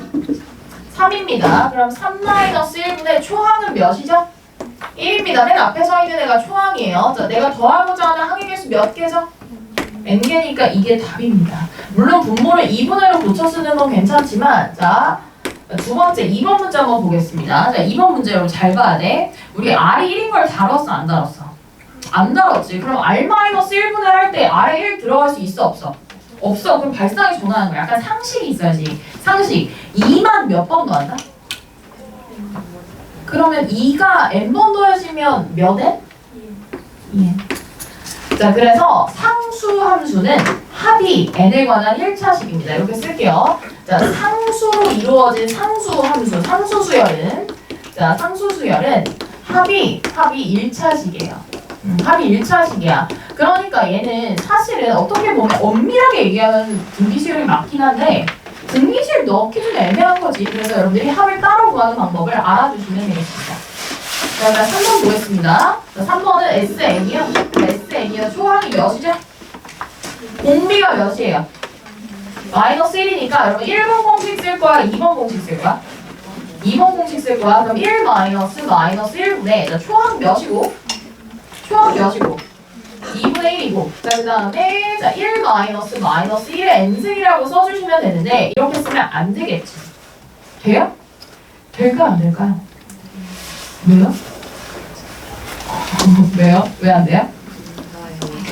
3입니다. 그럼 3-1분의 초항은 몇이죠? 1입니다. 맨 앞에 서 있는 애가 초항이에요. 자, 내가 더하고자 하는 항의 개수 몇 개죠? n개니까 이게 답입니다. 물론 분모를 2분의로 고쳐 쓰는 건 괜찮지만 자, 두 번째 2번 문제 한번 보겠습니다. 자, 2번 문제 여러분 잘 봐야 돼. 우리 r이 1인 걸 다뤘어 안 다뤘어? 안 다뤘지. 그럼 r-1분의 할 때 r에 1 들어갈 수 있어 없어? 없어. 그럼 발상이 전환하는 거야. 약간 상식이 있어야지. 상식. 2만 몇 번 더한다? 그러면 2가 n번 더해지면 몇 n? 2n. 자, 그래서 상수 함수는 합이 n에 관한 1차식입니다. 이렇게 쓸게요. 자, 상수로 이루어진 상수함수, 상수수열은 자, 상수수열은 합이 1차식이에요. 합이 1차식이야. 그러니까 얘는 사실은 어떻게 보면 엄밀하게 얘기하면 등비수열이 맞긴 한데 등비수열 넣기 좀 애매한 거지. 그래서 여러분들이 합을 따로 구하는 방법을 알아주시면 되겠습니다. 자, 일단 3번 보겠습니다. 자, 3번은 SN이요. SN이요. 초항이 몇이죠? 공비가 몇이에요? 마이너스 1이니까 여러분 1번 공식 쓸 거야? 2번 공식 쓸 거야? 2번 공식 쓸 거야? 그럼 1 마이너스 1분의 자, 초항 몇이고? 초항 몇이고? 2분의 1이고 자, 그 다음에 자, 1 마이너스 1의 n승이라고 써주시면 되는데 이렇게 쓰면 안 되겠지. 돼요? 될까요? 안 될까요? 왜요? 왜요? 왜 안 돼요?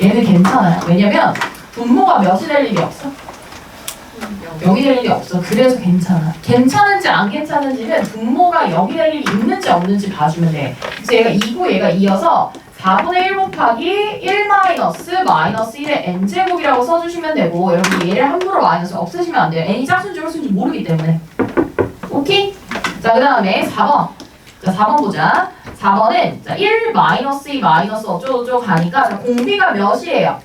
얘는 괜찮아요. 왜냐면 분모가 몇이 될 일이 없어. 여기 될 일이 없어. 그래서 괜찮아. 괜찮은지 안 괜찮은지는 분모가 여기 될 일이 있는지 없는지 봐주면 돼. 그래서 얘가 2고 얘가 2여서 4분의 1 곱하기 1 마이너스 1의 n제곱이라고 써주시면 되고 여러분 얘를 함부로 마이너스 없애시면 안 돼요. n이 짝수인지 홀수인지 모르기 때문에. 오케이? 자, 그 다음에 4번. 자, 4번 보자. 4번은 자, 1 마이너스 2 마이너스 어쩌고저쩌고 가니까 자, 공비가 몇이에요?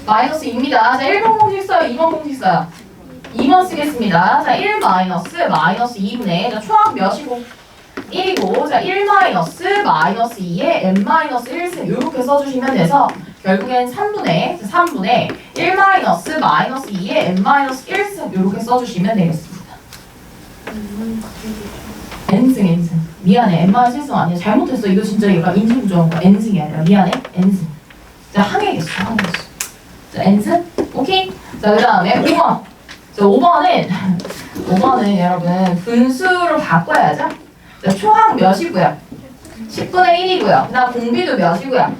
마이너스 2입니다. 자, 1번 공식 써요? 2번 공식 써요? 2번 쓰겠습니다. 자, 1 마이너스 2분의 자, 초항 몇이고? 1이고 자, 1 마이너스 2의 n 마이너스 1승 이렇게 써주시면 돼서 결국엔 3분의 1 마이너스 2의 n 마이너스 1승 이렇게 써주시면 되겠습니다. n승. 미안해. n-1승 아니야. 잘못했어. 이거 진짜 얘가 인지 부정한 거야. n승이 아니라 미안해. n승. 자, 항의 개수. 자, n승. 오케이? 자, 그 다음에 5번. 자, 5번은 여러분 분수로 바꿔야죠. 자, 초항 몇이고요? 10분의 1이고요. 그 다음 공비도 몇이고요?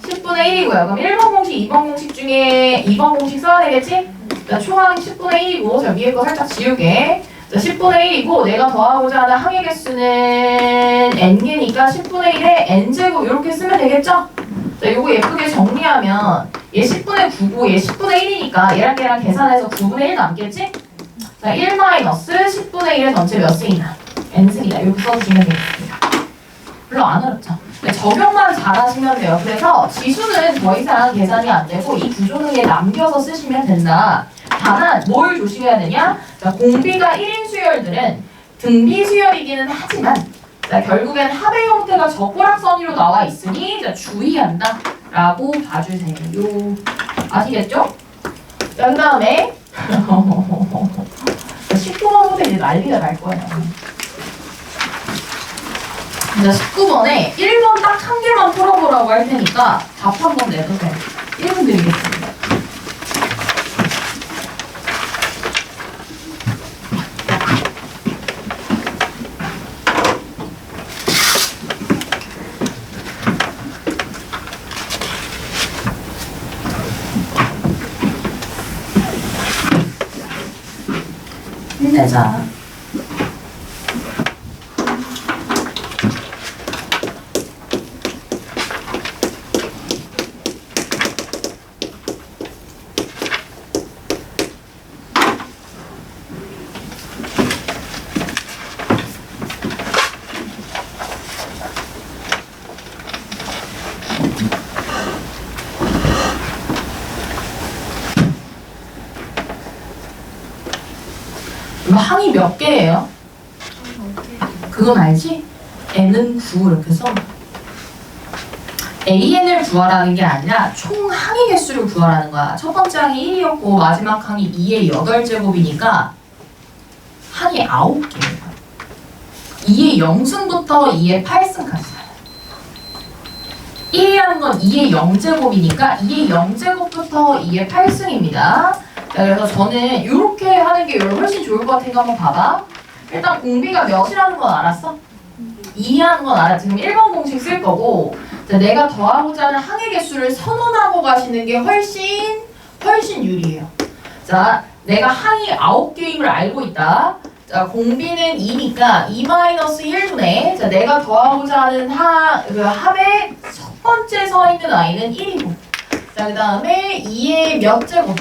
10분의 1이고요. 그럼 1번 공식, 2번 공식 중에 2번 공식 써야 되겠지? 자, 초항 10분의 1이고 자, 위에 거 살짝 지우게. 자, 10분의 1이고 내가 더하고자 하는 항의 개수는 n개니까 10분의 1에 n제곱 이렇게 쓰면 되겠죠? 자, 요거 예쁘게 정리하면 얘 10분의 9고 얘 10분의 1이니까 얘랑 계산해서 9분의 1 남겠지? 자, 1 마이너스 10분의 1의 전체 몇 승이나? n승이다. 이렇게 써주시면 되겠습니다. 별로 안 어렵죠? 적용만 잘 하시면 돼요. 그래서 지수는 더 이상 계산이 안 되고 이 구조등에 남겨서 쓰시면 된다. 다만 뭘 조심해야 되냐? 자, 공비가 1인 수열들은 등비 수열이기는 하지만 자, 결국엔 합의 형태가 젓가락선이로 나와 있으니 자, 주의한다 라고 봐주세요. 아시겠죠? 자, 그 다음에 19번부터 이제 난리가 날 거예요. 자, 19번에 1번 딱 한 개만 풀어보라고 할 테니까 답 한번 내보세요. 1분 드리겠습니다. 힘내자. 항이 몇 개예요? 그건 알지? n은 9 이렇게 써. an을 구하라는 게 아니라 총 항의 개수를 구하라는 거야. 첫 번째 항이 1이었고 마지막 항이 2의 8제곱이니까 항이 9개예요. 2의 0승부터 2의 8승까지. 1이라는 건 2의 0제곱이니까 2의 0제곱부터 2의 8승입니다. 자, 그래서 저는 이렇게 하는 게 훨씬 좋을 것 같으니까 한번 봐봐. 일단 공비가 몇이라는 건 알았어? 2라는 건 알았지. 그럼 1번 공식 쓸 거고 자, 내가 더하고자 하는 항의 개수를 선언하고 가시는 게 훨씬 유리해요. 자, 내가 항이 9개임을 알고 있다. 자, 공비는 2니까 2-1분의 자, 내가 더하고자 하는 합의 첫 번째 서 있는 i는 1이고 자, 그 다음에 2의 몇 제곱?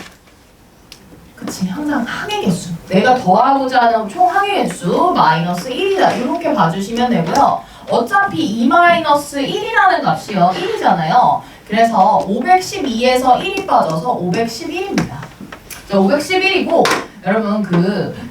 그치, 항상 항의 개수. 내가 더하고자 하는 총 항의 개수 마이너스 1이다. 이렇게 봐주시면 되고요. 어차피 2-1이라는 값이요. 1이잖아요. 그래서 512에서 1이 빠져서 511입니다. 자, 511이고, 여러분,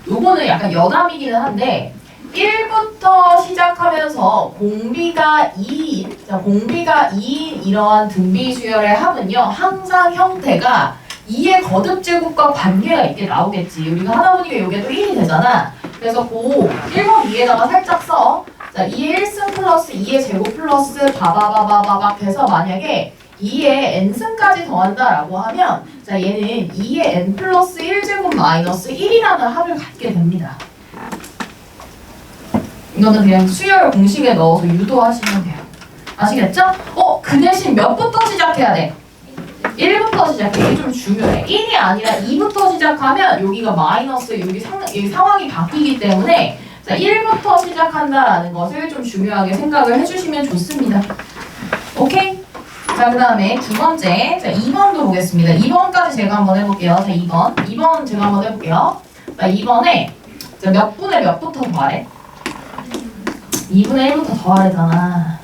요거는 약간 여담이기는 한데, 1부터 시작하면서 공비가 2인, 자, 공비가 2인 이러한 등비 수열의 합은요, 항상 형태가 2의 거듭제곱과 관계가 있게 나오겠지. 우리가 하다 보니까 이게 또 1이 되잖아. 그래서 그 1번 위에다가 살짝 써. 자, 2의 1승 플러스 2의 제곱 플러스 바바바바바박 해서 만약에 2의 n승까지 더한다라고 하면 자, 얘는 2의 n 플러스 1제곱 마이너스 1이라는 합을 갖게 됩니다. 이거는 그냥 수열 공식에 넣어서 유도하시면 돼요. 아시겠죠? 그 대신 몇부터 시작해야 돼? 1부터 시작해. 이게 좀 중요해. 1이 아니라 2부터 시작하면 여기가 마이너스, 여기 상황이 바뀌기 때문에 자, 1부터 시작한다라는 것을 좀 중요하게 생각을 해주시면 좋습니다. 오케이? 자, 그 다음에 두 번째, 자, 2번도 보겠습니다. 2번까지 제가 한번 해볼게요. 자, 2번 제가 한번 해볼게요. 자, 2번에 자, 몇 분의 몇부터 더하래? 2분의 1부터 더하래잖아.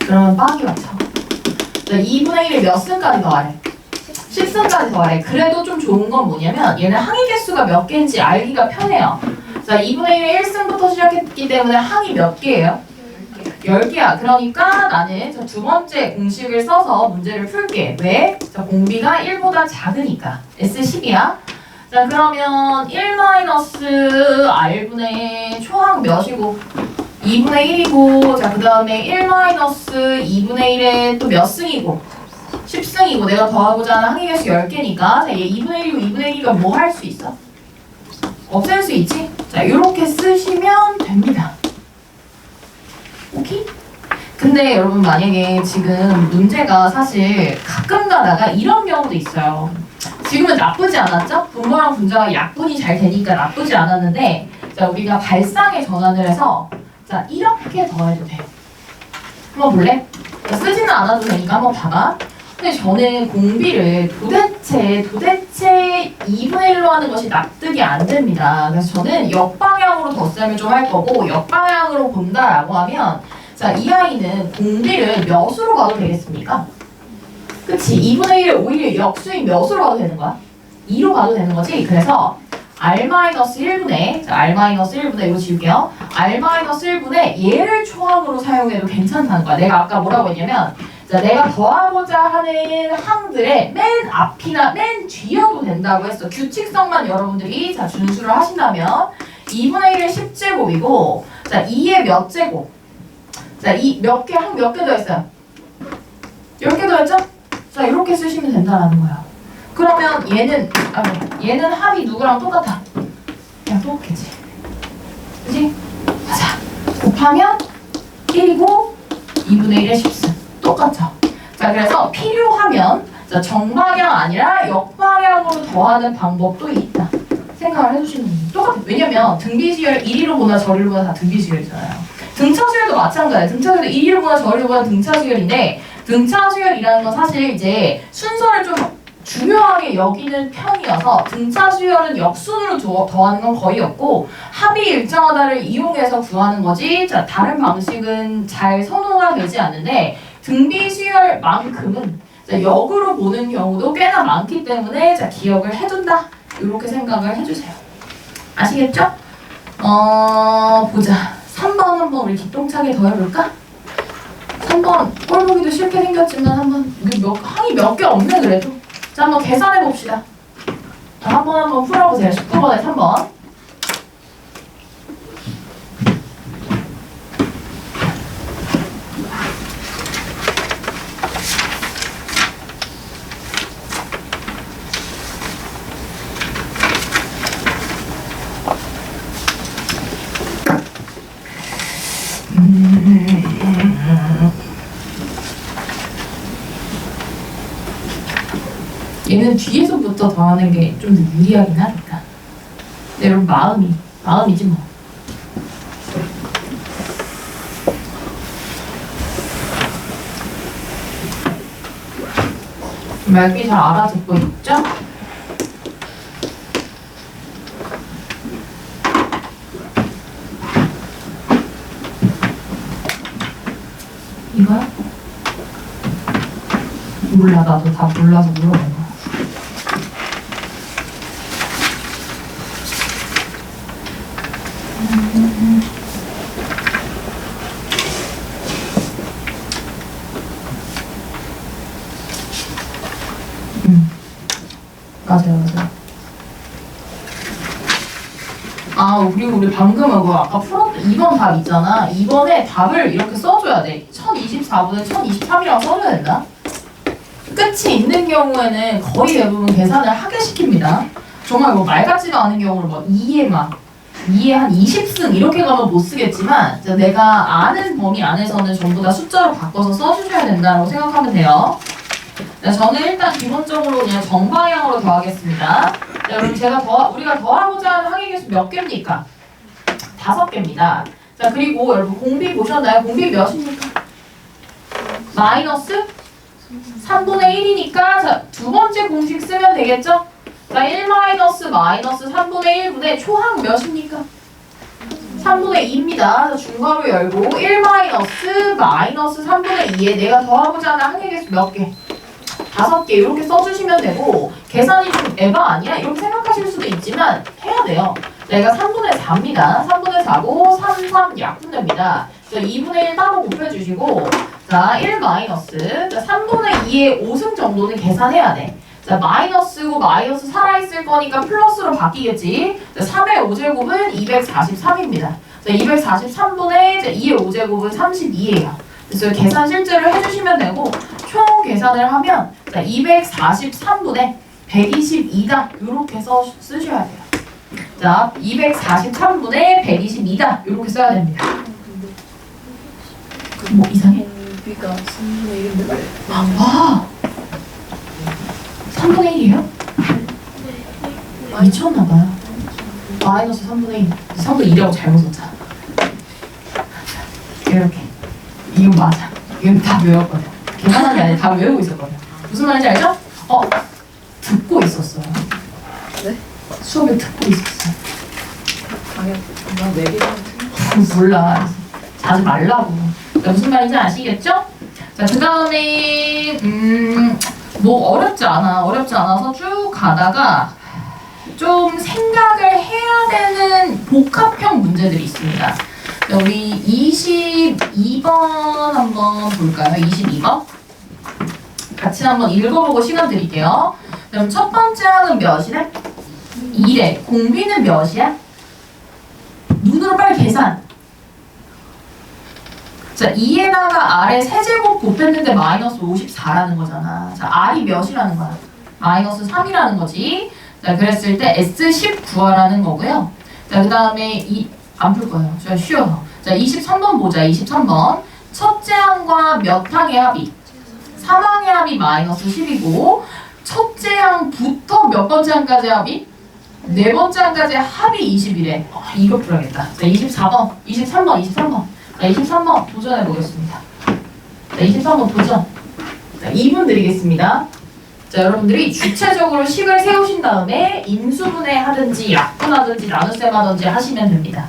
그러면 빡이 맞죠? 자, 2분의 1을 몇 승까지 더하래? 10승까지 더하래. 그래도 좀 좋은 건 뭐냐면 얘는 항의 개수가 몇 개인지 알기가 편해요. 자, 2분의 1의 1승부터 시작했기 때문에 항이 몇 개예요? 10개야. 그러니까 나는 저 두 번째 공식을 써서 문제를 풀게. 왜? 자, 공비가 1보다 작으니까. S10이야. 자, 그러면 1-r분의 초항 몇이고 2분의 1이고 자, 그 다음에 1-2분의 1에 또 몇 승이고 10승이고 내가 더하고자 하는 항의 개수 10개니까 자, 얘 2분의 1이고 2분의 1이가 뭐 할 수 있어? 없앨 수 있지? 자, 이렇게 쓰시면 됩니다. 오케이? 근데 여러분 만약에 지금 문제가 사실 가끔 가다가 이런 경우도 있어요. 지금은 나쁘지 않았죠? 분모랑 분자가 약분이 잘 되니까 나쁘지 않았는데 자, 우리가 발상의 전환을 해서 자, 이렇게 더해도 돼. 한번 볼래? 자, 쓰지는 않아도 되니까 한번 봐봐. 근데 저는 공비를 도대체 2분의 1로 하는 것이 납득이 안 됩니다. 그래서 저는 역방향으로 덧셈을 좀 할 거고 역방향으로 본다라고 하면 자, 이 아이는 공비를 몇으로 봐도 되겠습니까? 그치? 2분의 1을 오히려 역수인 몇으로 봐도 되는 거야? 2로 봐도 되는 거지? 그래서 R-1분의 자, R-1분의 이거 지울게요. R-1분의 얘를 초항으로 사용해도 괜찮다는 거야. 내가 아까 뭐라고 했냐면 자, 내가 더하고자 하는 항들의 맨 앞이나 맨 뒤여도 된다고 했어. 규칙성만 여러분들이 자, 준수를 하신다면 2분의 1의 10제곱이고 자, 2의 몇 제곱? 자, 이 몇 개, 항 몇 개 더했어요? 10개 더했죠? 자, 이렇게 쓰시면 된다는 거야. 그러면 얘는 합이 누구랑 똑같아? 그냥 똑같겠지. 그치? 자, 곱하면 1이고 2분의 1의 10승. 똑같죠? 자, 그래서 필요하면 자, 정방향 아니라 역방향으로 더하는 방법도 있다. 생각을 해주시면 됩니다. 똑같아. 왜냐면 등비수열 1위로 보나 저리로 보나 다 등비수열이잖아요. 등차수열도 마찬가지예요. 등차수열도 1위로 보나 저리로 보나 등차수열인데 등차수열이라는 건 사실 이제 순서를 좀 중요하게 여기는 편이어서 등차수열은 역순으로 더하는 건 거의 없고 합이 일정하다를 이용해서 구하는 거지 자, 다른 방식은 잘 선호가 되지 않는데 등비수열만큼은 자, 역으로 보는 경우도 꽤나 많기 때문에 자, 기억을 해둔다 이렇게 생각을 해주세요. 아시겠죠? 보자. 3번 한번 우리 기똥차게 더 해볼까? 3번 꼴보기도 쉽게 생겼지만 한번 항이 몇 개 없네 그래도. 자, 한번 계산해 봅시다. 자, 한번 풀어보세요. 19번에 3번. 얘는 뒤에서부터 더하는 게 좀 더 유리하긴 하니까. 근데 여러분 마음이지 뭐. 말귀 잘 알아듣고 있죠? 이거야? 몰라, 나도 다 몰라서 물어본 거야. 맞아요, 맞아요. 아, 그리고 우리 방금 그거 아까 풀었던 2번 답 있잖아. 2번에 답을 이렇게 써줘야 돼. 1024분의 1023이라고 써줘야 된다. 끝이 있는 경우에는 거의 대부분 계산을 하게 시킵니다. 정말 뭐 말 같지도 않은 경우는 뭐 2에 한 20승 이렇게 가면 못 쓰겠지만 내가 아는 범위 안에서는 전부 다 숫자로 바꿔서 써주셔야 된다고 생각하면 돼요. 자, 저는 일단 기본적으로 그냥 정방향으로 더하겠습니다. 자, 여러분 우리가 더하고자 하는 항의계수 몇 개입니까? 5개입니다. 자, 그리고 여러분 공비 보셨나요? 공비 몇입니까? 마이너스 3분의 1이니까 자, 두 번째 공식 쓰면 되겠죠? 자, 1 마이너스 3분의 1분의 초항 몇입니까? 3분의 2입니다. 자, 중괄호 열고 1 마이너스 3분의 2에 내가 더하고자 하는 항의계수 몇 개? 5개 이렇게 써주시면 되고 계산이 좀 에바 아니야? 이렇게 생각하실 수도 있지만 해야 돼요. 내가 3분의 4입니다. 3분의 4고 3 약분됩니다. 2분의 1 따로 곱해주시고 자, 1 마이너스 자, 3분의 2의 5승 정도는 계산해야 돼. 자, 마이너스고 마이너스 살아있을 거니까 플러스로 바뀌겠지. 자, 3의 5제곱은 243입니다. 자, 243분의 2의 5제곱은 32예요. 그래서 계산 실제로 해주시면 되고 총 계산을 하면 자, 243분의 122다 이렇게 쓰셔야 돼요. 자, 243분의 122다 이렇게 써야 됩니다. 뭐 이상해? 비가 3분의 1인데 아! 3분의 1이에요? 미쳤나봐요. 마이너스 3분의 1. 3분의 1이라고 잘못 썼잖아. 이렇게. 이건 맞아. 이건 다 외웠거든. 계산한 게 아니라 다 외우고 있었거든. 무슨 말인지 알죠? 듣고 있었어요. 네? 수업을 듣고 있었어요. 당연 나 내기는 몰라. 자지 말라고. 자, 무슨 말인지 아시겠죠? 자, 그 다음에 뭐 어렵지 않아서 쭉 가다가 좀 생각을 해야 되는 복합형 문제들이 있습니다. 자, 우리 22번 한번 볼까요? 22번 같이 한번 읽어보고 시간 드릴게요. 그럼 첫 번째 항은 몇이래? 2래. 공비는 몇이야? 눈으로 빨리 계산. 자, 2에다가 R에 세제곱 곱했는데 마이너스 54라는 거잖아. 자, R이 몇이라는 거야? 마이너스 3이라는 거지. 자, 그랬을 때 S10 구하라는 거고요. 자, 그 다음에 안 풀 거예요. 제가 쉬어서. 자, 23번 보자. 23번. 첫째 항과 몇 항의 합이? 3항의 합이 마이너스 10이고 첫째 항부터 몇 번째 항까지 합이? 네 번째 항까지 합이 20이래. 이거 풀어야겠다. 자, 23번. 자, 23번 도전해 보겠습니다. 자, 23번 도전. 자, 2분 드리겠습니다. 자, 여러분들이 주체적으로 식을 세우신 다음에 인수분해 하든지 약분하든지 나눗셈 하든지 하시면 됩니다.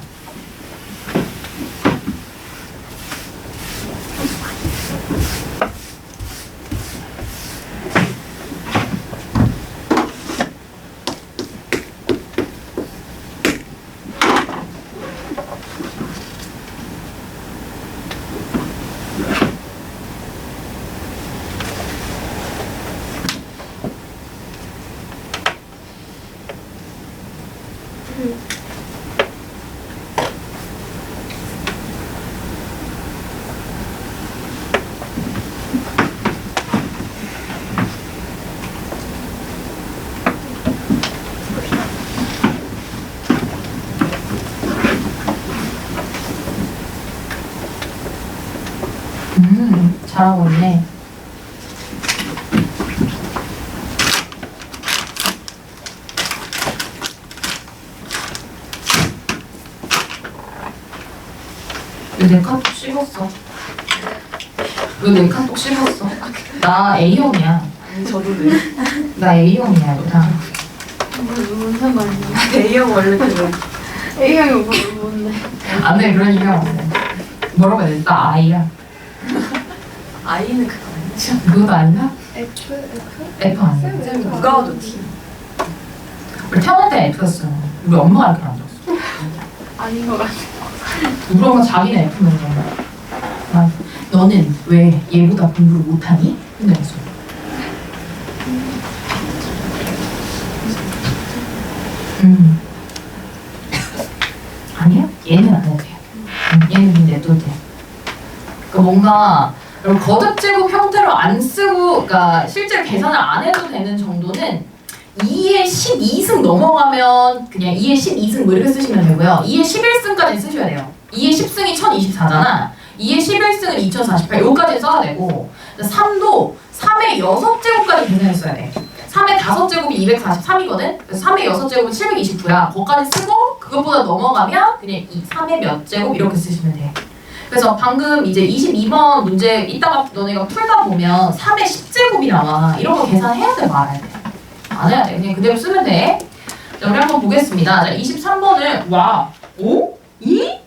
잘하고 있네. 왜 내 카톡 씹었어? 왜 내 카톡 씹었어? 나 A형이야. 저도 네. 나 A형이야 얘들아. 뭔 상관이야? A형 원래 그래. A형이 뭔데? 안돼 그런 얘기 하면 안돼. 뭐라고 해야 돼? 나 I야. I는 그거 아니지? 그것도 아닌가? F? F 아니야. 쌤 누가 와도 T. 우리 태어날 때 F였어. 우리 엄마가 이렇게 안 줬어. 아닌 것 같아. 우리 엄마 자기는 F면 잖아. 아, 너는 왜 얘보다 공부를 못하니? 이랬어. 아니야? 얘는 안 해도 돼. 얘는 그냥 냅둬도 돼. 그러니까 뭔가 여러분 거듭제곱 형태로 안 쓰고, 그러니까 실제로 계산을 안 해도 되는 정도는 2의 12승 넘어가면 그냥 2의 12승 뭐 이렇게 쓰시면 되고요. 2의 11승까지 쓰셔야 돼요. 2의 10승이 1024잖아. 2의 11승은 2048. 요까지 써야 되고 3도 3의 6제곱까지 계산했어야 돼. 3의 5제곱이 243이거든? 그래서 3의 6제곱은 729야. 거기까지 쓰고 그것보다 넘어가면 그냥 3의 몇 제곱 이렇게 쓰시면 돼. 그래서 방금 이제 22번 문제 이따가 너네가 풀다 보면 3의 10제곱이 나와. 이런 거 계산해야 돼 말아야 돼? 안 해야 돼. 그냥 그대로 쓰면 돼. 자, 우리 한번 보겠습니다. 자, 23번을 와, 5? 2?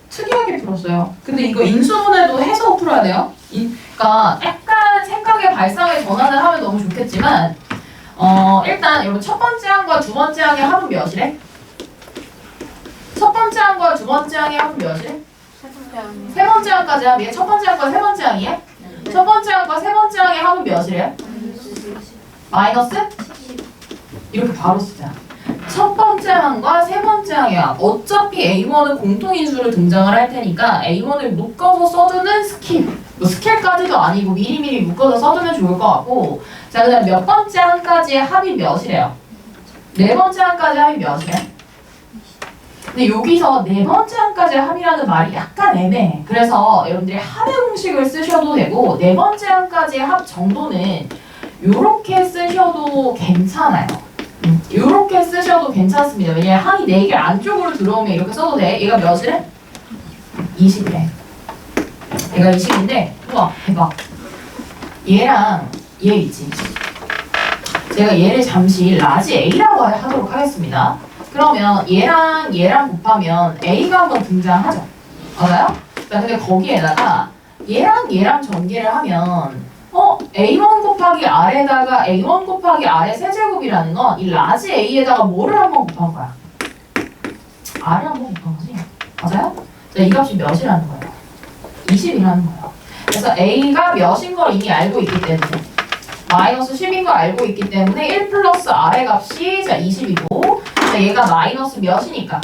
특이하게 풀었어요. 근데 이거 인수분해도 해서 풀어야 돼요. 그러니까 약간 생각의 발상의 전환을 하면 너무 좋겠지만 일단 여러분 첫 번째 항과 두 번째 항의 합은 몇이래? 첫 번째 항과 두 번째 항의 합은 몇이래? 세 번째 항까지 합이야? 첫 번째 항과 세 번째 항이야? 첫 번째 항과 세 번째 항의 합은 몇이래? 마이너스? 이렇게 바로 쓰자. 첫 번째 항과 세 번째 항의 합. 어차피 A1은 공통인수로 등장을 할 테니까 A1을 묶어서 써두는 스킬. 뭐 스킬까지도 아니고 미리미리 묶어서 써두면 좋을 것 같고. 자, 그 다음 몇 번째 항까지의 합이 몇이래요? 네 번째 항까지 합이 몇이래? 근데 여기서 네 번째 항까지의 합이라는 말이 약간 애매해. 그래서 여러분들이 합의 공식을 쓰셔도 되고 네 번째 항까지의 합 정도는 요렇게 쓰셔도 괜찮아요. 요렇게 쓰셔도 괜찮습니다. 왜냐면 항이 4개 안쪽으로 들어오면 이렇게 써도 돼. 얘가 몇이래? 20이래. 얘가 20인데 우와 대박. 얘랑 얘 있지. 제가 얘를 잠시 라지 A라고 하도록 하겠습니다. 그러면 얘랑 곱하면 A가 한번 등장하죠. 맞아요? 자, 근데 거기에다가 얘랑 전개를 하면 A1 곱하기 R에다가 A1 곱하기 R의 세제곱이라는 건 이 라지 A에다가 뭐를 한번 곱한 거야? R을 한번 곱한 거지. 맞아요? 자, 이 값이 몇이라는 거예요? 20이라는 거예요. 그래서 A가 몇인 걸 이미 알고 있기 때문에 마이너스 10인 걸 알고 있기 때문에 1 플러스 R의 값이 자 20이고 자, 얘가 마이너스 몇이니까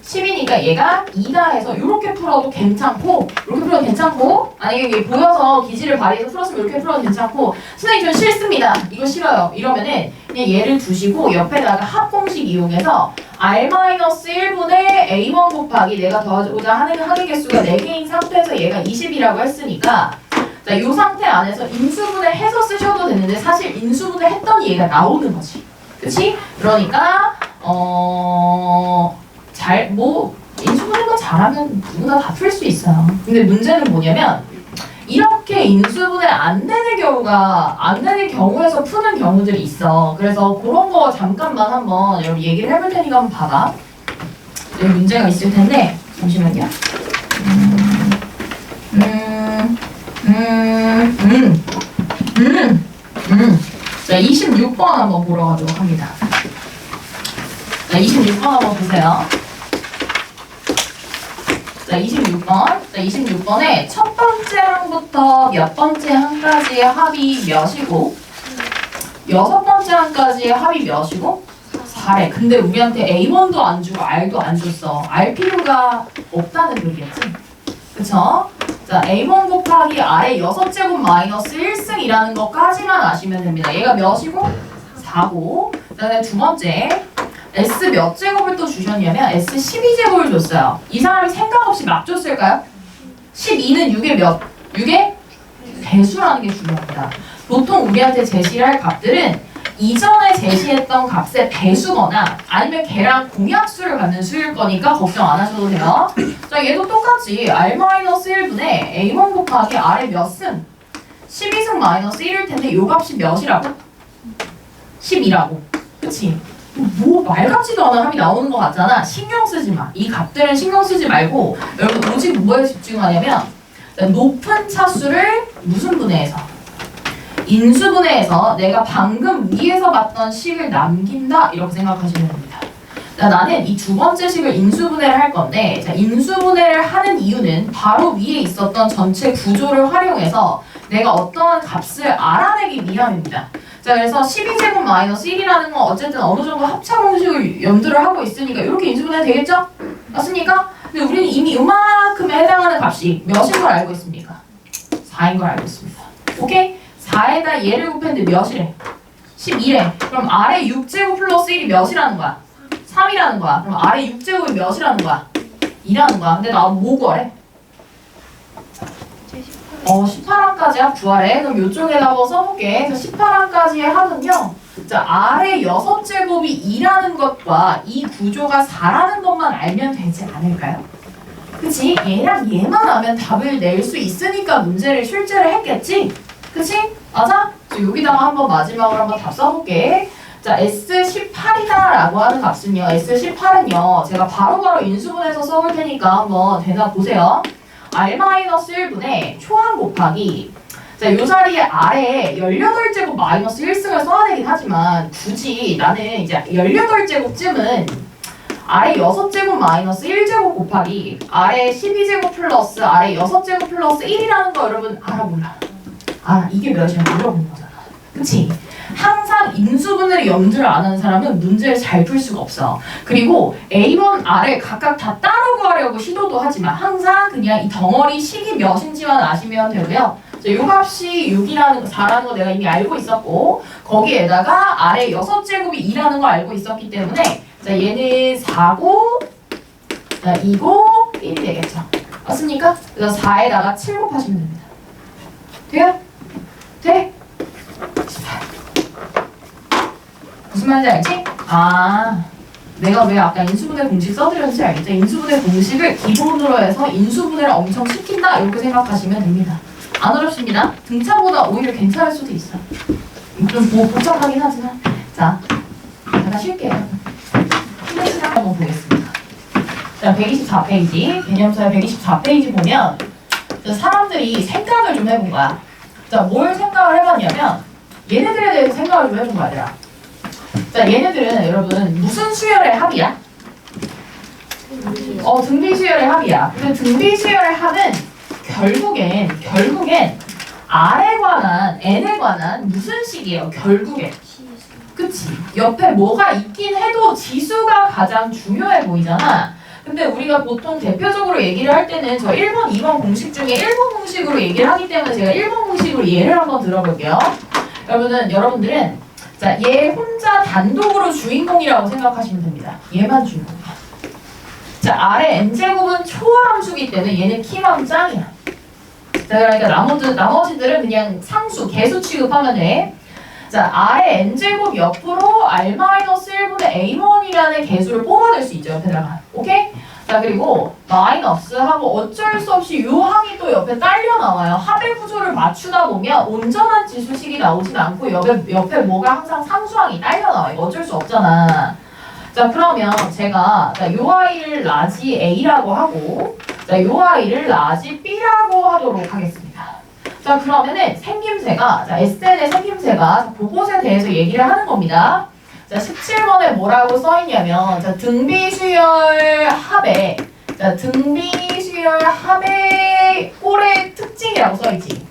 10이니까 얘가 2다 해서 이렇게 풀어도 괜찮고 이렇게 풀어도 괜찮고 만약에 이게 보여서 기지를 발휘해서 풀었으면 이렇게 풀어도 괜찮고 선생님 저 싫습니다. 이거 싫어요. 이러면은 그냥 얘를 두시고 옆에다가 합공식 이용해서 R-1분의 A1 곱하기 내가 더하고자 하는 항의 개수가 4개인 상태에서 얘가 20이라고 했으니까 자, 이 상태 안에서 인수분해 해서 쓰셔도 되는데 사실 인수분해 했더니 얘가 나오는 거지. 그치? 그러니까 인수분해만 잘하면 누구나 다 풀 수 있어요. 근데 문제는 뭐냐면 이렇게 인수분해 안 되는 경우에서 푸는 경우들이 있어. 그래서 그런 거 잠깐만 한번 여러분 얘기를 해볼 테니까 한번 봐봐. 여기 문제가 있을 텐데 잠시만요. 자, 26번 한번 보러 가도록 합니다. 자, 26번 한번 보세요. 자, 26번에 첫 번째 항부터 몇 번째 항까지의 합이 몇이고 여섯 번째 항까지의 합이 몇이고 4래. 근데 우리한테 A1도 안 주고 R도 안 줬어. 알 필요가 없다는 소리겠지? 그쵸? 자, A1 곱하기 R의 6제곱 마이너스 1승이라는 것까지만 아시면 됩니다. 얘가 몇이고? 4고. 그 다음에 두 번째 S 몇 제곱을 또 주셨냐면 S 12제곱을 줬어요. 이 사람이 생각 없이 막 줬을까요? 12는 6의 몇? 6의 배수라는 게 중요합니다. 보통 우리한테 제시할 값들은 이전에 제시했던 값의 배수거나 아니면 걔랑 공약수를 갖는 수일 거니까 걱정 안 하셔도 돼요. 자, 얘도 똑같이 R-1분의 A1 곱하기 R의 몇 승? 12승 마이너스 1일 텐데 요 값이 몇이라고? 12라고. 그치? 뭐 말 같지도 않은 합이 나오는 것 같잖아. 신경 쓰지 마. 이 값들은 신경 쓰지 말고 여러분 오직 뭐에 집중하냐면 높은 차수를 무슨 분해해서? 인수분해해서 내가 방금 위에서 봤던 식을 남긴다 이렇게 생각하시면 됩니다. 자, 나는 이 두 번째 식을 인수분해를 할 건데 자, 인수분해를 하는 이유는 바로 위에 있었던 전체 구조를 활용해서 내가 어떠한 값을 알아내기 위함입니다. 자, 그래서 12제곱 마이너스 1이라는 건 어쨌든 어느 정도 합차 공식을 염두를 하고 있으니까 이렇게 인수분해 되겠죠? 맞습니까? 근데 우리는 이미 이만큼에 해당하는 값이 몇인 걸 알고 있습니까? 4인 걸 알고 있습니다. 오케이? 4에다 얘를 곱했는데 몇이래? 12래. 그럼 아래 6제곱 플러스 1이 몇이라는 거야? 3이라는 거야. 그럼 아래 6제곱이 몇이라는 거야? 2라는 거야. 근데 나 뭐 구하래? 18항까지 합 구하래. 그럼 이쪽에다 한번 써볼게. 18항까지의 합은요. 자, 아래 6제곱이 2라는 것과 이 구조가 4라는 것만 알면 되지 않을까요? 그치? 얘랑 얘만 하면 답을 낼 수 있으니까 문제를 출제를 했겠지? 그치? 맞아? 여기다가 한번 마지막으로 한번 답 써볼게. 자, S18이다 라고 하는 값은요. S18은요. 제가 바로바로 인수분해서 써볼 테니까 한번 대답 보세요. R-1분의 초항 곱하기 자, 요 자리에 아래에 18제곱 마이너스 1승을 써야 되긴 하지만 굳이 나는 이제 18제곱쯤은 아래 6제곱 마이너스 1제곱 곱하기 아래 12제곱 플러스 아래 6제곱 플러스 1이라는 거 여러분 알아 몰라? 아, 이게 몇이야? 물어본 거잖아. 그치? 항상 인수분해를 염두를 안 하는 사람은 문제를 잘 풀 수가 없어. 그리고 A번, R을 각각 다 따로 구하려고 시도도 하지만 항상 그냥 이 덩어리 식이 몇인지만 아시면 되고요. 자, 요 값이 6이라는 거, 4라는 거 내가 이미 알고 있었고 거기에다가 아래 6제곱이 2라는 거 알고 있었기 때문에 자, 얘는 4고 2고 1이 되겠죠. 맞습니까? 그래서 4에다가 7 곱하시면 됩니다. 돼요? 돼? 18. 무슨 말인지 알지? 아, 내가 왜 아까 인수분해 공식 써드렸는지 알겠죠? 인수분해 공식을 기본으로 해서 인수분해를 엄청 시킨다 이렇게 생각하시면 됩니다. 안 어렵습니다. 등차보다 오히려 괜찮을 수도 있어. 좀 복잡하긴 하지만 자, 잠깐 쉴게요. 힘든 시간 한번 보겠습니다. 자, 124페이지 개념서의 124페이지 보면 사람들이 생각을 좀 해본 거야. 자, 뭘 생각을 해봤냐면 얘네들에 대해서 생각을 좀 해본 거야, 얘들아. 자, 얘네들은 여러분 무슨 수열의 합이야? 등비 수열의 합이야. 근데 등비 수열의 합은 결국엔 R에 관한, N에 관한 무슨 식이에요? 결국엔. 그치? 옆에 뭐가 있긴 해도 지수가 가장 중요해 보이잖아. 근데 우리가 보통 대표적으로 얘기를 할 때는 저 1번, 2번 공식 중에 1번 공식으로 얘기를 하기 때문에 제가 1번 공식으로 얘를 한번 들어볼게요. 여러분들은 자, 얘 혼자 단독으로 주인공이라고 생각하시면 됩니다. 얘만 주인공이야. 자, 아래 n제곱은 초월함수기 때문에 얘는 키만 짱이야. 자, 그러니까 나머지들은 그냥 상수, 개수 취급하면 돼. 자, 아래 n제곱 옆으로 r-1분의 a1이라는 개수를 뽑아낼 수 있죠, 옆에다가. 오케이? 자, 그리고 마이너스 하고 어쩔 수 없이 요 항이 또 옆에 딸려 나와요. 합의 구조를 맞추다 보면 온전한 지수식이 나오진 않고 옆에 뭐가 항상 상수항이 딸려 나와요. 이거 어쩔 수 없잖아. 자, 그러면 제가 요 아이를 라지 A라고 하고 자, 요 아이를 라지 B라고 하도록 하겠습니다. 자, 그러면은 생김새가 SN의 생김새가 그것에 대해서 얘기를 하는 겁니다. 자, 17번에 뭐라고 써있냐면 자, 등비수열 합의 등비수열 합의 꼴의 특징이라고 써있지.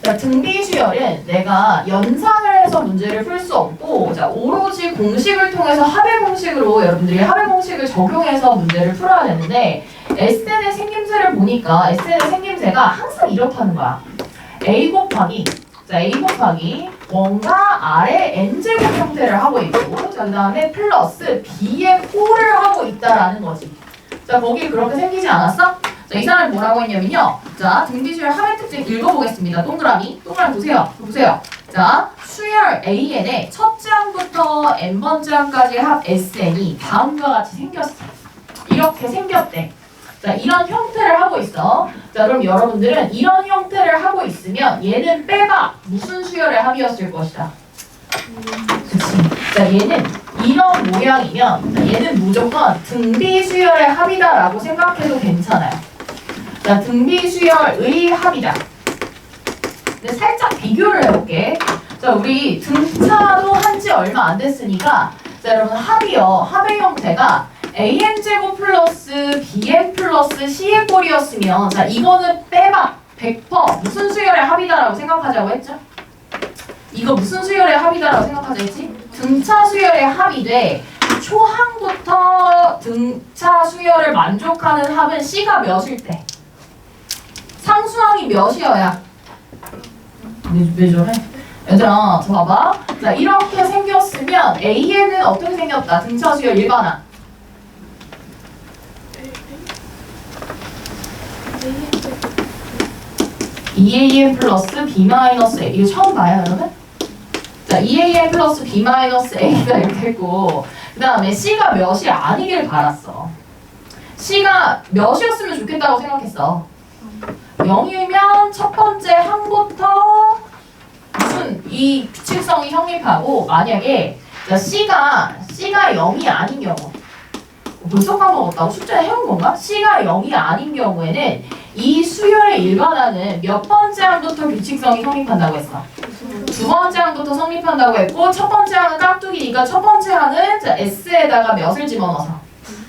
자, 등비수열은 내가 연산을 해서 문제를 풀 수 없고 자, 오로지 공식을 통해서 합의 공식으로 여러분들이 합의 공식을 적용해서 문제를 풀어야 되는데 SN의 생김새를 보니까 SN의 생김새가 항상 이렇다는 거야. A 곱하기 뭔가 R의 n제곱 형태를 하고 있고 자, 그 다음에 플러스 B의 꼴을 하고 있다라는 거지. 자, 거기 그렇게 생기지 않았어? 자, 이 사람이 뭐라고 했냐면요. 자, 등비수열 합의 특징 읽어보겠습니다. 동그라미 보세요. 자, 수열 AN의 첫째 항부터 n번째 항까지의 합 SN이 다음과 같이 생겼어. 이렇게 생겼대. 자, 자, 이런 형태를 하고 있어. 자, 그럼 여러분들은 이런 형태를 하고 있으면 얘는 빼봐 무슨 수열의 합이었을 것이다. 그치. 자, 얘는 이런 모양이면 자, 얘는 무조건 등비 수열의 합이다라고 생각해도 괜찮아요. 자, 등비 수열의 합이다. 근데 살짝 비교를 해볼게. 자, 우리 등차도 한지 얼마 안 됐으니까 자, 여러분 합이요. 합의 형태가 AN제곱 플러스 BN 플러스 C의 꼴이었으면 자, 이거는 빼봐 100% 무슨 수열의 합이다라고 생각하자고 했죠? 이거 무슨 수열의 합이다라고 생각하자 했지? 등차 수열의 합이 돼. 초항부터 등차 수열을 만족하는 합은 C가 몇일 때? 상수항이 몇이어야? 왜 저래? 얘들아, 저 봐봐. 자, 이렇게 생겼으면 AN은 어떻게 생겼다? 등차 수열 일반항. EAN 플러스 B 마이너스 A. 이거 처음 봐요, 여러분? 자, EAN 플러스 B 마이너스 A가 이렇게 있고, 그 다음에 C가 몇이 아니길 바랐어. C가 몇이었으면 좋겠다고 생각했어. 0이면 첫 번째 항부터 무슨 이 규칙성이 성립하고, 만약에 자, C가 0이 아닌 경우, 벌써 까먹었다고? 숙제 해온 건가? C가 0이 아닌 경우에는 이 수열의 일반항은 몇 번째 항부터 규칙성이 성립한다고 했어? 두 번째 항부터 성립한다고 했고, 첫 번째 항은 깍두기니까 첫 번째 항은 자, S에다가 몇을 집어넣어서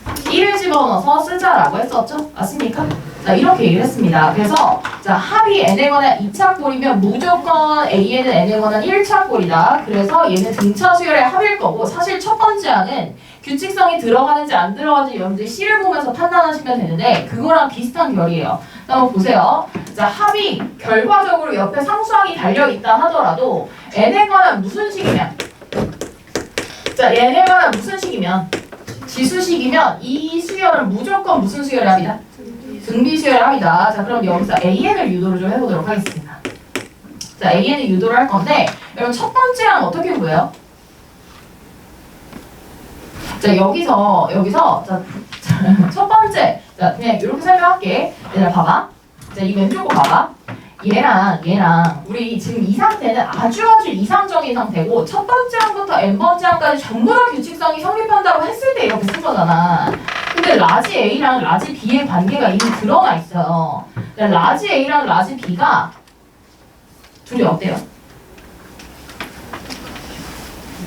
1을 집어넣어서 쓰자라고 했었죠? 맞습니까? 자, 이렇게 얘기를 했습니다. 그래서 자, 합이 n에 관한 2차 꼴이면 무조건 AN은 n에 관한 1차 꼴이다. 그래서 얘는 등차 수열의 합일 거고, 사실 첫 번째 항은 규칙성이 들어가는지 안 들어가는지 여러분들이 C를 보면서 판단하시면 되는데 그거랑 비슷한 결이에요. 한번 보세요. 자, 합이 결과적으로 옆에 상수항이 달려있다 하더라도 n에 관한 무슨 식이면, 자, n에 관한 무슨 식이면, 지수식이면 이 수열은 무조건 무슨 수열의 합이다? 등비 수열의 합이다. 자, 그럼 여기서 AN을 유도를 좀 해보도록 하겠습니다. 자, AN을 유도를 할 건데 여러분 첫 번째 항 어떻게 구해요? 자, 여기서 자, 첫 번째, 자, 그냥 이렇게 설명할게. 얘들아 봐봐. 자, 이 왼쪽 거 봐봐. 얘랑 우리 지금 이 상태는 아주 이상적인 상태고, 첫 번째 항부터 n번째 항까지 전부 다 규칙성이 성립한다고 했을 때 이렇게 쓴 거잖아. 근데 라지 A랑 라지 B의 관계가 이미 드러나 있어요. 라지 A랑 라지 B가 둘이 어때요?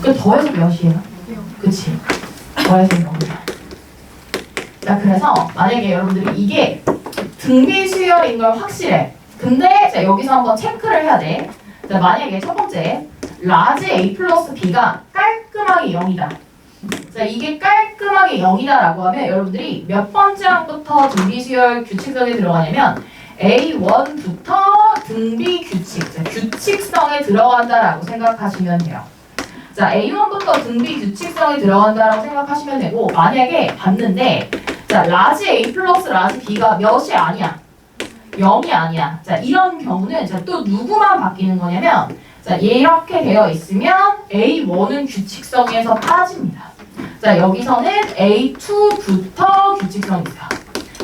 그 더해서 몇이에요? 그치? 더해서 몇이야? 자, 그래서 만약에 여러분들이 이게 등비 수열인 걸 확실해. 근데 자, 여기서 한번 체크를 해야 돼. 자, 만약에 첫 번째 라지 A 플러스 B가 깔끔하게 0이다. 자, 이게 깔끔하게 0이다라고 하면 여러분들이 몇 번째 항부터 등비 수열 규칙성에 들어가냐면 A1부터 등비 규칙, 자, 규칙성에 들어간다라고 생각하시면 돼요. 자, A1부터 등비 규칙성에 들어간다라고 생각하시면 되고, 만약에 봤는데 자, 라지 A 플러스 라지 B가 몇이 아니야. 0이 아니야. 자, 이런 경우는 자, 또 누구만 바뀌는 거냐면 자, 이렇게 되어 있으면 A1은 규칙성에서 빠집니다. 자, 여기서는 A2부터 규칙성이 있어요.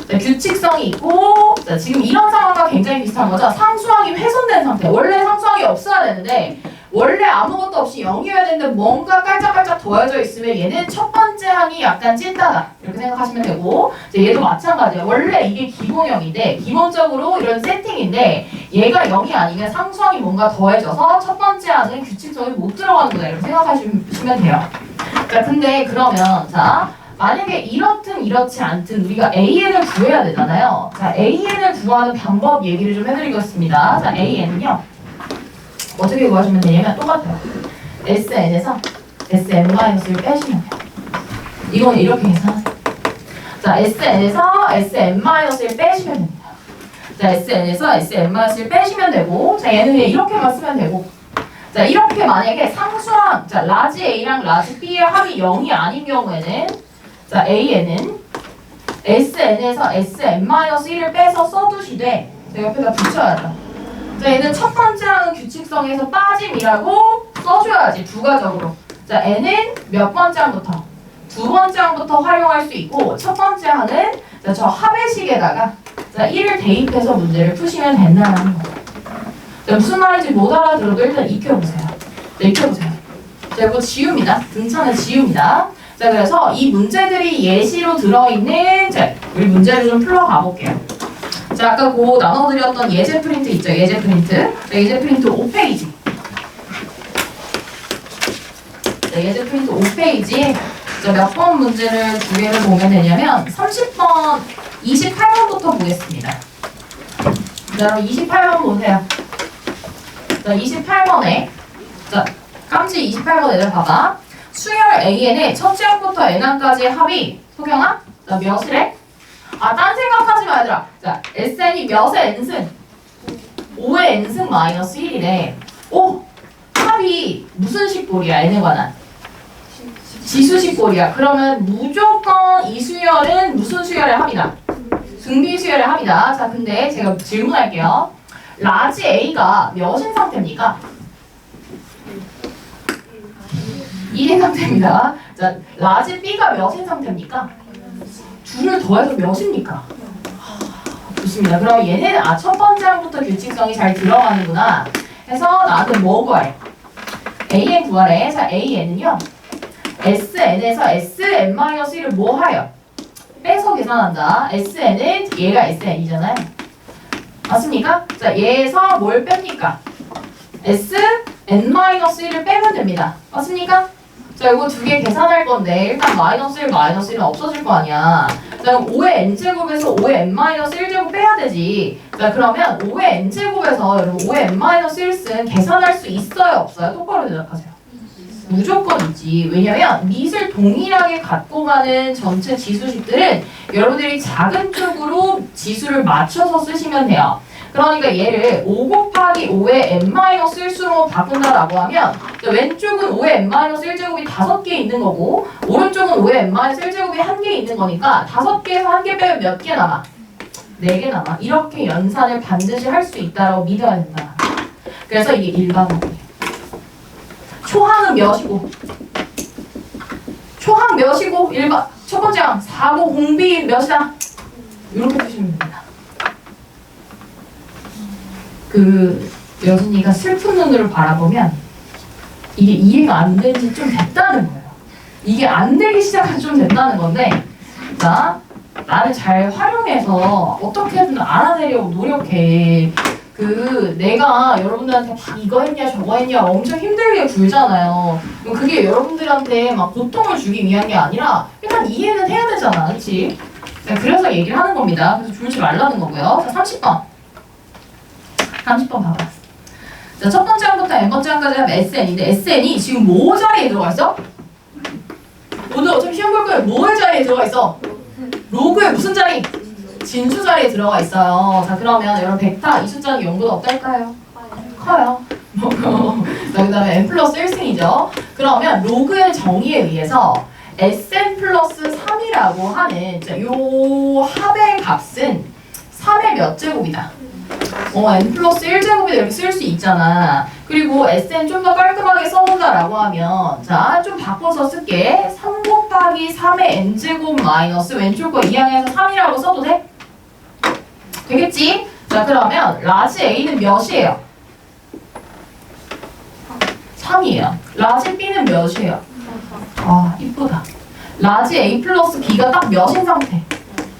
자, 규칙성이 있고, 자, 지금 이런 상황과 굉장히 비슷한 거죠. 상수항이 훼손된 상태. 원래 상수항이 없어야 되는데 원래 아무것도 없이 0이어야 되는데 뭔가 깔짝깔짝 더해져 있으면 얘는 첫 번째 항이 약간 찐따다 이렇게 생각하시면 되고, 얘도 마찬가지예요. 원래 이게 기본형인데 기본적으로 이런 세팅인데 얘가 0이 아니면 상수항이 뭔가 더해져서 첫 번째 항은 규칙성이 못 들어가는구나 이렇게 생각하시면 돼요. 자, 근데 그러면 자, 만약에 이렇든 이렇지 않든 우리가 AN을 구해야 되잖아요. 자, AN을 구하는 방법 얘기를 좀 해드리겠습니다. 자, AN은요 어떻게 구하시면 되냐면 똑같아요. SN에서 SN-를 빼시면 돼요. 이건 이렇게 계산하세요. 자, SN에서 SN-를 빼시면 됩니다. 자, SN에서 SN-를 빼시면 되고, 자, 얘는 이렇게만 쓰면 되고, 자, 이렇게 만약에 상수항, 자, 라지 A랑 라지 B의 합이 0이 아닌 경우에는 자, AN은 SN에서 SN-1을 빼서 써두시되, 자, 옆에다 붙여야 돼. 자, 얘는 첫 번째 항은 규칙성에서 빠짐이라고 써줘야지, 부가적으로. 자, n은 몇 번째 항부터? 두 번째 항부터 활용할 수 있고, 첫 번째 항은 자, 저 합의식에다가 자, 1을 대입해서 문제를 푸시면 된다는 거예요. 자, 무슨 말인지 못 알아들어도 일단 익혀보세요. 네, 익혀보세요. 자, 이거 지웁니다. 등차는 지웁니다. 자, 그래서 이 문제들이 예시로 들어있는, 자, 우리 문제를 좀 풀어가 볼게요. 자, 아까 그 나눠드렸던 예제 프린트 있죠? 예제 프린트. 자, 예제 프린트 5페이지. 자, 예제 프린트 5페이지. 자, 몇 번 문제를 두 개를 보면 되냐면 30번, 28번부터 보겠습니다. 자, 그럼 28번 보세요. 자, 28번에 자, 깜지 28번 애들 봐봐. 수열 AN의 첫째 항부터 N항까지의 합이 소경아? 자, 몇이래? 아, 딴 생각하지 마, 얘들아. 자, SN이 몇의 N승? 5의 N승 마이너스 1이래. 오! 합이 무슨 식꼴이야, N에 관한? 지수식꼴이야. 그러면 무조건 이 수열은 무슨 수열의 합이다? 등비 수열의 합이다. 자, 근데 제가 질문할게요. 라지 A가 몇인 상태입니까? 1인 상태입니다. 자, 라지 B가 몇인 상태입니까? 둘을 더해서 몇입니까? 좋습니다. 그럼 얘는 첫 번째 항부터 규칙성이 잘 들어가는구나 해서 나한테 뭐 구하래? AN 구하래. 자, AN은요 SN에서 SN-1을 뭐 하여? 빼서 계산한다. SN은 얘가 SN이잖아요. 맞습니까? 자, 얘에서 뭘 뺍니까? SN-1을 빼면 됩니다. 맞습니까? 자, 이거 두 개 계산할 건데 일단 마이너스 1, 마이너스 1은 없어질 거 아니야. 자, 그럼 5의 n제곱에서 5의 n-1제곱 빼야 되지. 자, 그러면 5의 n제곱에서 여러분 5의 n-1승 계산할 수 있어요? 없어요? 똑바로 대답하세요. 무조건 있지. 왜냐면 밑을 동일하게 갖고 가는 전체 지수식들은 여러분들이 작은 쪽으로 지수를 맞춰서 쓰시면 돼요. 그러니까 얘를 5 곱하기 5의 n-1수로 바꾼다라고 하면 왼쪽은 5의 n-1제곱이 5개 있는 거고 오른쪽은 5의 n-1제곱이 1개 있는 거니까 5개에서 1개 빼면 몇 개 남아? 4개 남아. 이렇게 연산을 반드시 할 수 있다고 믿어야 된다. 그래서 이게 일반항이에요. 초항은 몇이고? 초항 몇이고? 첫 번째 항 4고 공비 몇이다? 이렇게 보시면 됩니다. 그 여진이가 슬픈 눈으로 바라보면 이게 이해가 안 된 지 좀 됐다는 거예요. 이게 안 되기 시작한 지 좀 됐다는 건데 자, 나를 잘 활용해서 어떻게든 알아내려고 노력해. 내가 여러분들한테 막 이거 했냐 저거 했냐 엄청 힘들게 굴잖아요. 그게 여러분들한테 막 고통을 주기 위한 게 아니라 일단 이해는 해야 되잖아. 그치? 그래서 얘기를 하는 겁니다. 그래서 줄지 말라는 거고요. 자, 30번 봐봐. 자, 첫 번째 항부터 n번째 항까지 하면 SN인데 SN이 지금 뭐 자리에 들어가 있어? 오늘 어차피 시험 볼 거예요. 뭐의 자리에 들어가 있어? 로그의 무슨 자리? 진수 자리에 들어가 있어요. 자, 그러면 여러분 벡터 이 숫자는 0보다 없달까요? 커요. 자, 그 다음에 n 플러스 1승이죠. 그러면 로그의 정의에 의해서 Sn 플러스 3이라고 하는 요 합의 값은 3의 몇 제곱이다? n 플러스 1제곱이다 이렇게 쓸 수 있잖아. 그리고 Sn 좀 더 깔끔하게 써본다라고 하면 자, 좀 바꿔서 쓸게. 3 곱하기 3의 n제곱 마이너스 왼쪽 거 2항에서 3이라고 써도 돼? 되겠지? 자, 그러면 라지 A는 몇이에요? 3이에요. 라지 B는 몇이에요? 아, 이쁘다. 라지 A 플러스 B가 딱 몇인 상태?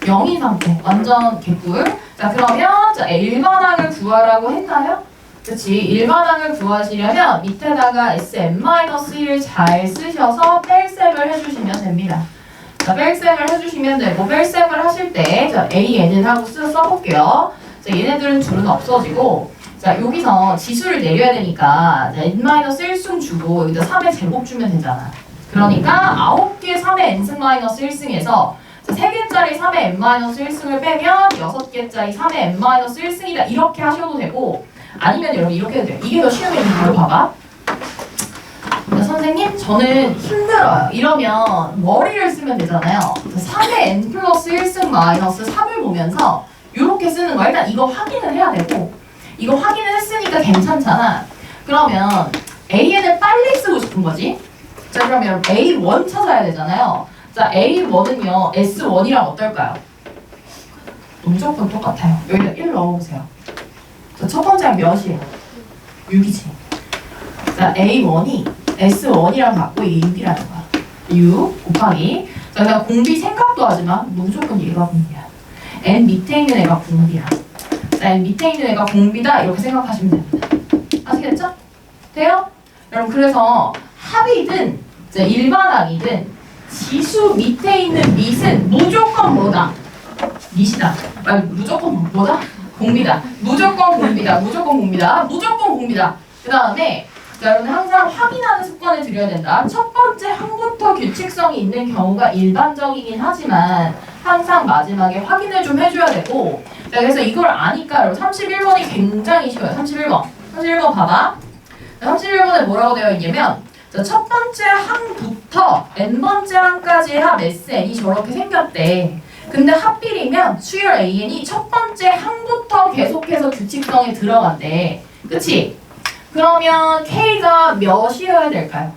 0인 상태. 완전 개꿀. 자, 그러면 자, 일반항을 구하라고 했나요? 그치. 일반항을 구하시려면 밑에다가 Sn-1을 잘 쓰셔서 뺄셈을 해주시면 됩니다. 자, 뺄셈을 해주시면 되고 뺄셈을 하실 때 자, AN을 하고 써볼게요. 자, 얘네들은 줄은 없어지고 자, 여기서 지수를 내려야 되니까 n-1승 주고 여기다 3의 제곱 주면 되잖아. 그러니까 9개 3의 n-1승에서 3개짜리 3의 n-1승을 빼면 6개짜리 3의 n-1승이다 이렇게 하셔도 되고 아니면 여러분 이렇게 해도 돼요. 이게 더 쉬우면 바로 봐봐. 선생님 저는 힘들어요. 이러면 머리를 쓰면 되잖아요. 3의 n 플러스 1승 마이너스 3을 보면서 이렇게 쓰는 거 일단 이거 확인을 해야 되고 이거 확인을 했으니까 괜찮잖아. 그러면 AN을 빨리 쓰고 싶은 거지. 자, 그러면 A1 찾아야 되잖아요. 자, A1은요 S1이랑 어떨까요? 무조건 똑같아요. 여기다 1 넣어보세요. 자, 첫 번째가 몇이에요? 6이지. 자, A1이 S1이랑 갖고 6이라는 거야. 6 곱하기. 자, 내가 공비 생각도 하지만 무조건 얘가 공비야. N 밑에 있는 애가 공비야. 자, N 밑에 있는 애가 공비다. 이렇게 생각하시면 됩니다. 아시겠죠? 돼요? 여러분, 그래서 합이든 일반항이든 지수 밑에 있는 밑은 무조건 뭐다? 밑이다. 아니, 무조건 뭐다? 공비다. 무조건 공비다. 무조건 공비다. 무조건 공비다. 그 다음에 여러분 항상 확인하는 습관을 들여야 된다. 첫 번째 항부터 규칙성이 있는 경우가 일반적이긴 하지만 항상 마지막에 확인을 좀 해줘야 되고, 자, 그래서 이걸 아니까 여러분 31번이 굉장히 쉬워요. 31번. 31번 봐봐. 31번에 뭐라고 되어 있냐면, 자, 첫 번째 항부터 n번째 항까지의 합 SN이 저렇게 생겼대. 근데 하필이면 수열 AN이 첫 번째 항부터 계속해서 규칙성에 들어간대. 그치? 그러면 K가 몇이어야 될까요?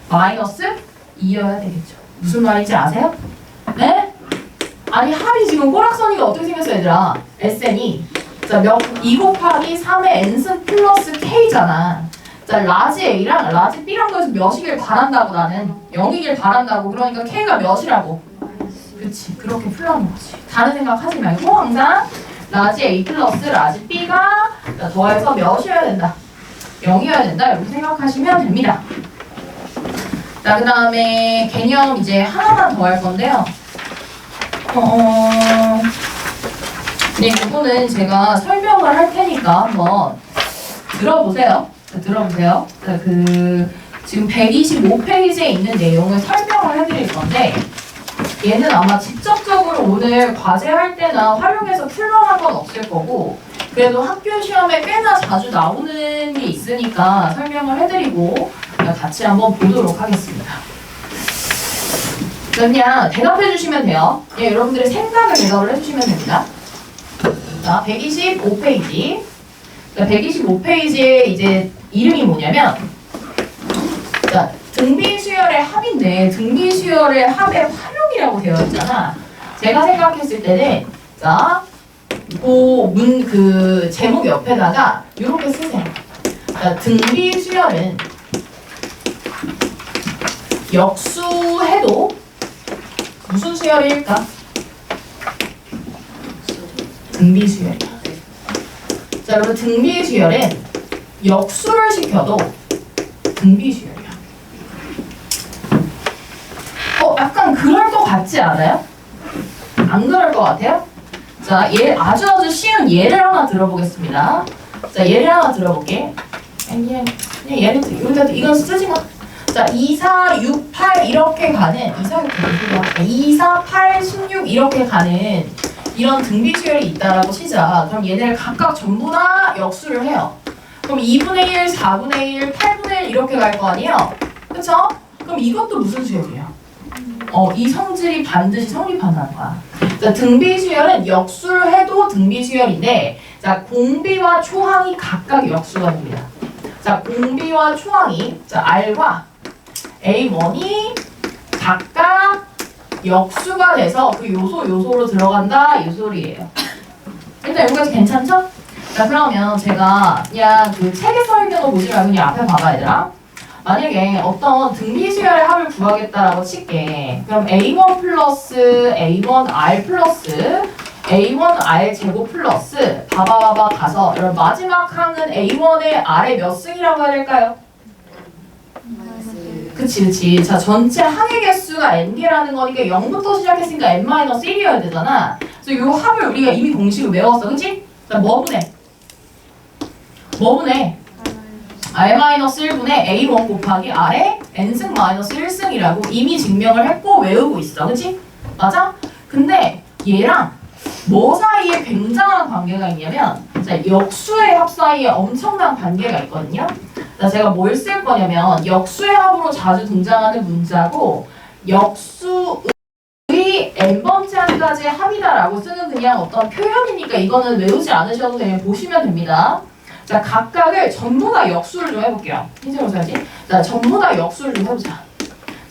마이너스 2여야 되겠죠. 무슨 말인지 아세요? 네? 아니 합이 지금 꼬락서니가 어떻게 생겼어 얘들아? SN이 자, 2 곱하기 3의 N승 플러스 K잖아. 자, 라지 A랑 라지 B랑 거에서 몇이길 바란다고 나는 0이길 바란다고. 그러니까 K가 몇이라고? 그치, 그렇게 풀라는 거지. 다른 생각 하지 말고 항상 라지 A 플러스 라지 B가 더해서 몇이어야 된다? 0이어야 된다. 이렇게 생각하시면 됩니다. 자, 그 다음에 개념 이제 하나만 더 할 건데요. 네, 이거는 제가 설명을 할 테니까 한번 들어보세요. 들어보세요. 자, 지금 125페이지에 있는 내용을 설명을 해드릴 건데, 얘는 아마 직접적으로 오늘 과제할 때나 활용해서 풀만한 건 없을 거고, 그래도 학교 시험에 꽤나 자주 나오는 게 있으니까 설명을 해드리고 같이 한번 보도록 하겠습니다. 그냥 대답해 주시면 돼요. 예, 여러분들의 생각을 대답을 해주시면 됩니다. 자, 125페이지. 125페이지에 이제 이름이 뭐냐면, 자, 등비수열의 합인데 등비수열의 합의 활용이라고 되어 있잖아. 제가 생각했을 때는 자, 그 제목 옆에다가 이렇게 쓰세요. 자, 등비수열은 역수해도 무슨 수열일까? 등비수열이야. 자, 여러분 등비수열은 역수를 시켜도 등비수열이야. 약간 그럴 것 같지 않아요? 안 그럴 것 같아요? 자, 아주 쉬운 예를 하나 들어보겠습니다. 자, 예를 하나 들어볼게. 그냥 예를 여기다 이건 쓰지 마. 자, 2, 4, 6, 8 이렇게 가는 2, 4, 8, 16 이렇게 가는 이런 등비수열이 있다라고 치자. 그럼 얘네를 각각 전부 다 역수를 해요. 그럼 2분의 1, 4분의 1, 8분의 1 이렇게 갈 거 아니에요? 그쵸? 그럼 이것도 무슨 수열이에요? 이 성질이 반드시 성립한다는 거야. 자, 등비수열은 역수를 해도 등비수열인데, 자, 공비와 초항이 각각 역수가 됩니다. 자, 공비와 초항이, 자, R과 A1이 각각 역수가 돼서 그 요소로 들어간다, 이 소리예요. 일단 여기까지 괜찮죠? 자, 그러면 제가 그냥 그 책에 써 있는 거 보지 말고 그냥 앞에 봐봐, 얘들아. 만약에 어떤 등비수열의 합을 구하겠다라고 칠게. 그럼 A1 플러스 A1R 플러스 A1R 제곱 플러스 봐봐 가서 여러분 마지막 항은 A1의 R의 몇 승이라고 해야 될까요? 그치. 자, 전체 항의 개수가 n개라는 거니까 0부터 시작했으니까 n-1이어야 되잖아. 그래서 이 합을 우리가 이미 공식을 외웠어. 그치? 자, 뭐분해? R-1분의 A1 곱하기 R의 N승 마이너스 1승이라고 이미 증명을 했고 외우고 있어. 그치? 맞아? 근데 얘랑 뭐 사이에 굉장한 관계가 있냐면, 자, 역수의 합 사이에 엄청난 관계가 있거든요. 자, 제가 뭘 쓸 거냐면 역수의 합으로 자주 등장하는 문자고, 역수의 n번째 항까지의 합이다라고 쓰는 그냥 어떤 표현이니까 이거는 외우지 않으셔도 그냥 보시면 됩니다. 자, 각각을 전부 다 역수를 좀 해볼게요. 흰색으로 써야지. 자, 전부 다 역수를 좀 해보자.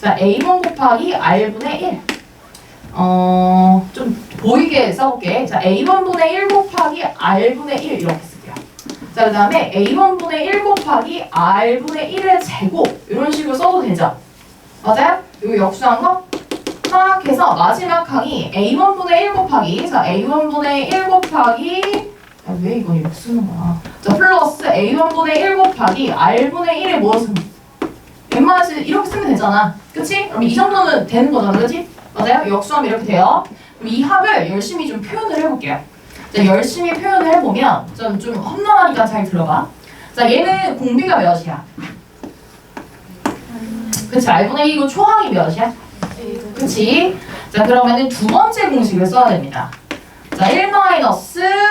자, A1 곱하기 R분의 1. 좀 보이게 써볼게. 자, A1분의 1 곱하기 R분의 1 이렇게 쓸게요. 자, 그 다음에 A1분의 1 곱하기 R분의 1의 제곱 이런 식으로 써도 되죠? 맞아요? 이거 역수한 거? 딱 해서 마지막 항이 A1분의 1 곱하기 자, A1분의 1 곱하기 왜 이건 이렇게 쓰는 거야? 자, 플러스 A1분의 1 곱하기 R분의 1의 무엇은? 웬만하지 이렇게 쓰면 되잖아. 그치? 그럼 이 정도는 되는 거잖아. 그치? 맞아요? 역수하면 이렇게 돼요. 그럼 이 합을 열심히 좀 표현을 해볼게요. 자, 열심히 표현을 해보면 좀 험난하니까 잘 들어봐. 자, 얘는 공비가 몇이야? 그치? R분의 2고 초항이 몇이야? 그치? 자, 그러면은 두 번째 공식을 써야 됩니다. 자, 1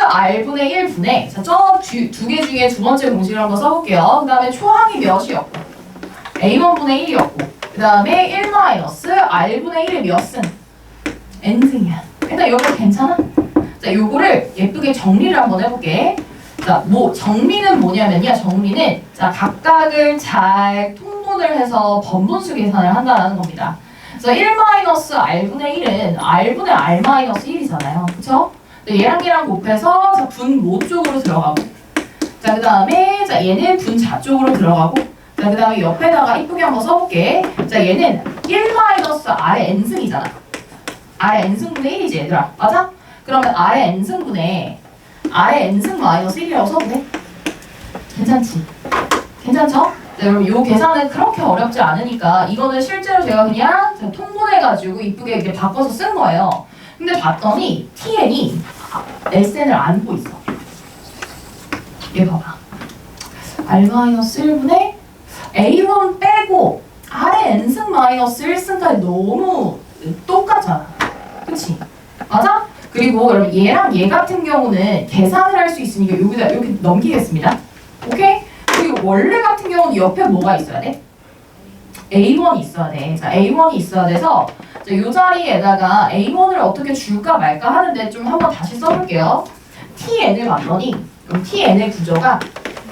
R분의 1분의 자, 저 두 개 중에 두 번째 공식을 한번 써볼게요. 그 다음에 초항이 몇이었고 A1분의 1이었고 그 다음에 1 R분의 1의 몇은? n승이야. 일단 여기 괜찮아? 자, 요거를 예쁘게 정리를 한번 해볼게. 자, 정리는 뭐냐면요. 정리는 자, 각각을 잘 통분을 해서 번분수 계산을 한다는 겁니다. 그래서 1 R분의 1은 R분의 R-1이잖아요. 그쵸? 얘랑 곱해서 자, 분모 쪽으로 들어가고 자, 그 다음에 자, 얘는 분자 쪽으로 들어가고 자, 그 다음에 옆에다가 이쁘게 한번 써볼게. 자, 얘는 1 R의 n승이잖아. R의 n승분의 1이지 얘들아. 맞아? 그러면 R의 n승분의 R의 n승 마이너스 1이라고 써도 돼? 괜찮지? 괜찮죠? 자, 여러분 요 계산은 그렇게 어렵지 않으니까 이거는 실제로 제가 그냥 통분해가지고 이쁘게 이렇게 바꿔서 쓴 거예요. 근데 봤더니 TN이 SN을 안고 있어. 얘 봐봐. R-1분의 A1 빼고 R의 n승 마이너스 1승까지 너무 똑같잖아. 그치? 맞아? 그리고 여러분 얘랑 얘 같은 경우는 계산을 할 수 있으니까 여기다 이렇게 넘기겠습니다. 오케이? 그리고 원래 같은 경우는 옆에 뭐가 있어야 돼? A1이 있어야 돼. 자, A1이 있어야 돼서 자, 이 자리에다가 A1을 어떻게 줄까 말까 하는데 좀 한번 다시 써볼게요. TN을 봤더니 그럼 TN의 구조가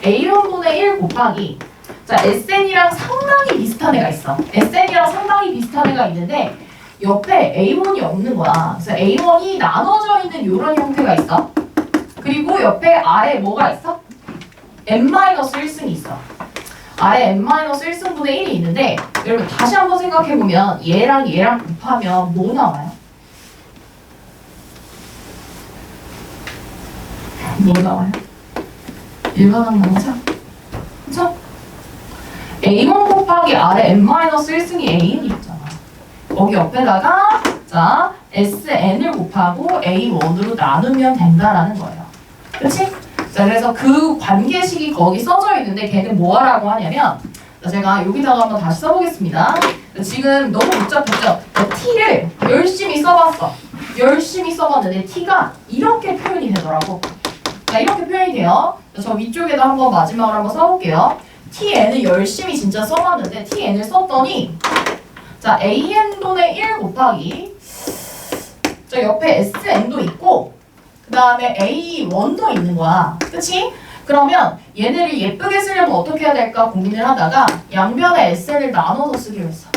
A1분의 1 곱하기 자, SN이랑 상당히 비슷한 애가 있어. SN이랑 상당히 비슷한 애가 있는데 옆에 A1이 없는 거야. 그래서 A1이 나눠져 있는 이런 형태가 있어. 그리고 옆에 아래 뭐가 있어? n-1승이 있어. 아래 n-1승분의 1이 있는데 여러분 다시 한번 생각해보면 얘랑 곱하면 뭐 나와요? 뭐 나와요? 일반항 나오죠? 그쵸? A1 곱하기 아래 n-1승이 AN이었잖아. 여기 옆에다가 자 SN을 곱하고 A1으로 나누면 된다라는 거예요. 그치? 자, 그래서 그 관계식이 거기 써져 있는데 걔는 뭐하라고 하냐면 자, 제가 여기다가 한번 다시 써보겠습니다. 자, 지금 너무 복잡했죠? T를 열심히 써봤어. 열심히 써봤는데 T가 이렇게 표현이 되더라고. 자, 이렇게 표현이 돼요. 자, 저 위쪽에도 한번 마지막으로 한번 써볼게요. TN을 열심히 진짜 써봤는데 TN을 썼더니 자, AN분의 1 곱하기 저 옆에 SN도 있고 그 다음에 A1도 있는 거야. 그치? 그러면 얘네를 예쁘게 쓰려면 어떻게 해야 될까 고민을 하다가 양변에 SN을 나눠서 쓰기로 했어.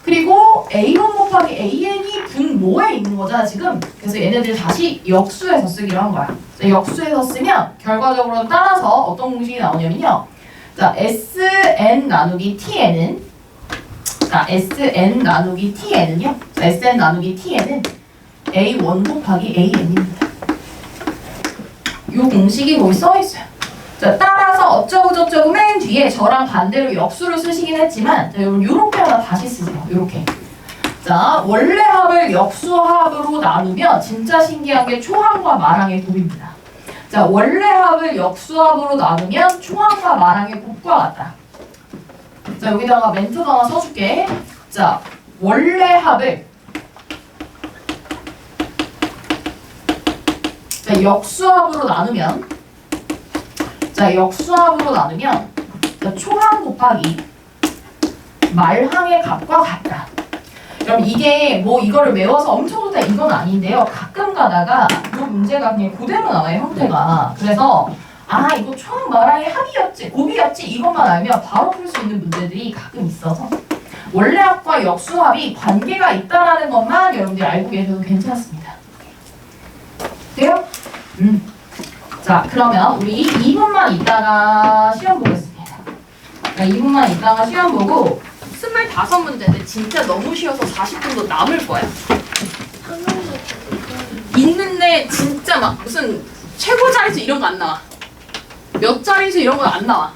그리고 A1 곱하기 AN이 분모에 있는 거잖아 지금. 그래서 얘네들 다시 역수해서 쓰기로 한 거야. 자, 역수해서 쓰면 결과적으로 따라서 어떤 공식이 나오냐면요. 자, SN 나누기 TN은 자, SN 나누기 TN은요. 자, SN 나누기 TN은 A1 곱하기 AN입니다. 이 공식이 거기 써있어요. 자, 따라서 어쩌고저쩌고 맨 뒤에 저랑 반대로 역수를 쓰시긴 했지만 자, 여러분 요렇게 하나 다시 쓰세요. 요렇게. 자, 원래 합을 역수합으로 나누면 진짜 신기한 게 초항과 마랑의 곱입니다. 자, 원래 합을 역수합으로 나누면 초항과 마랑의 곱과 같다. 자, 여기다가 멘트도 하나 써줄게. 자, 원래 합을 자, 역수합으로 나누면 자, 초항 곱하기 말항의 값과 같다. 그럼 이게 뭐 이거를 외워서 엄청 좋다 이건 아닌데요. 가끔 가다가 이 문제가 그냥 그대로 나와요, 형태가. 그래서 아, 이거 초항 말항의 합이었지, 곱이었지 이것만 알면 바로 풀 수 있는 문제들이 가끔 있어서 원래 합과 역수합이 관계가 있다라는 것만 여러분들이 알고 계셔도 괜찮습니다. 돼요? 자, 그러면 우리 2분만 있다가 시험 보겠습니다. 자, 2분만 있다가 시험 보고 25문제인데 진짜 너무 쉬워서 40분도 남을 거야. 있는데 진짜 막 무슨 최고 자릿수 이런 거 안 나와. 몇 자릿수 이런 거 안 나와.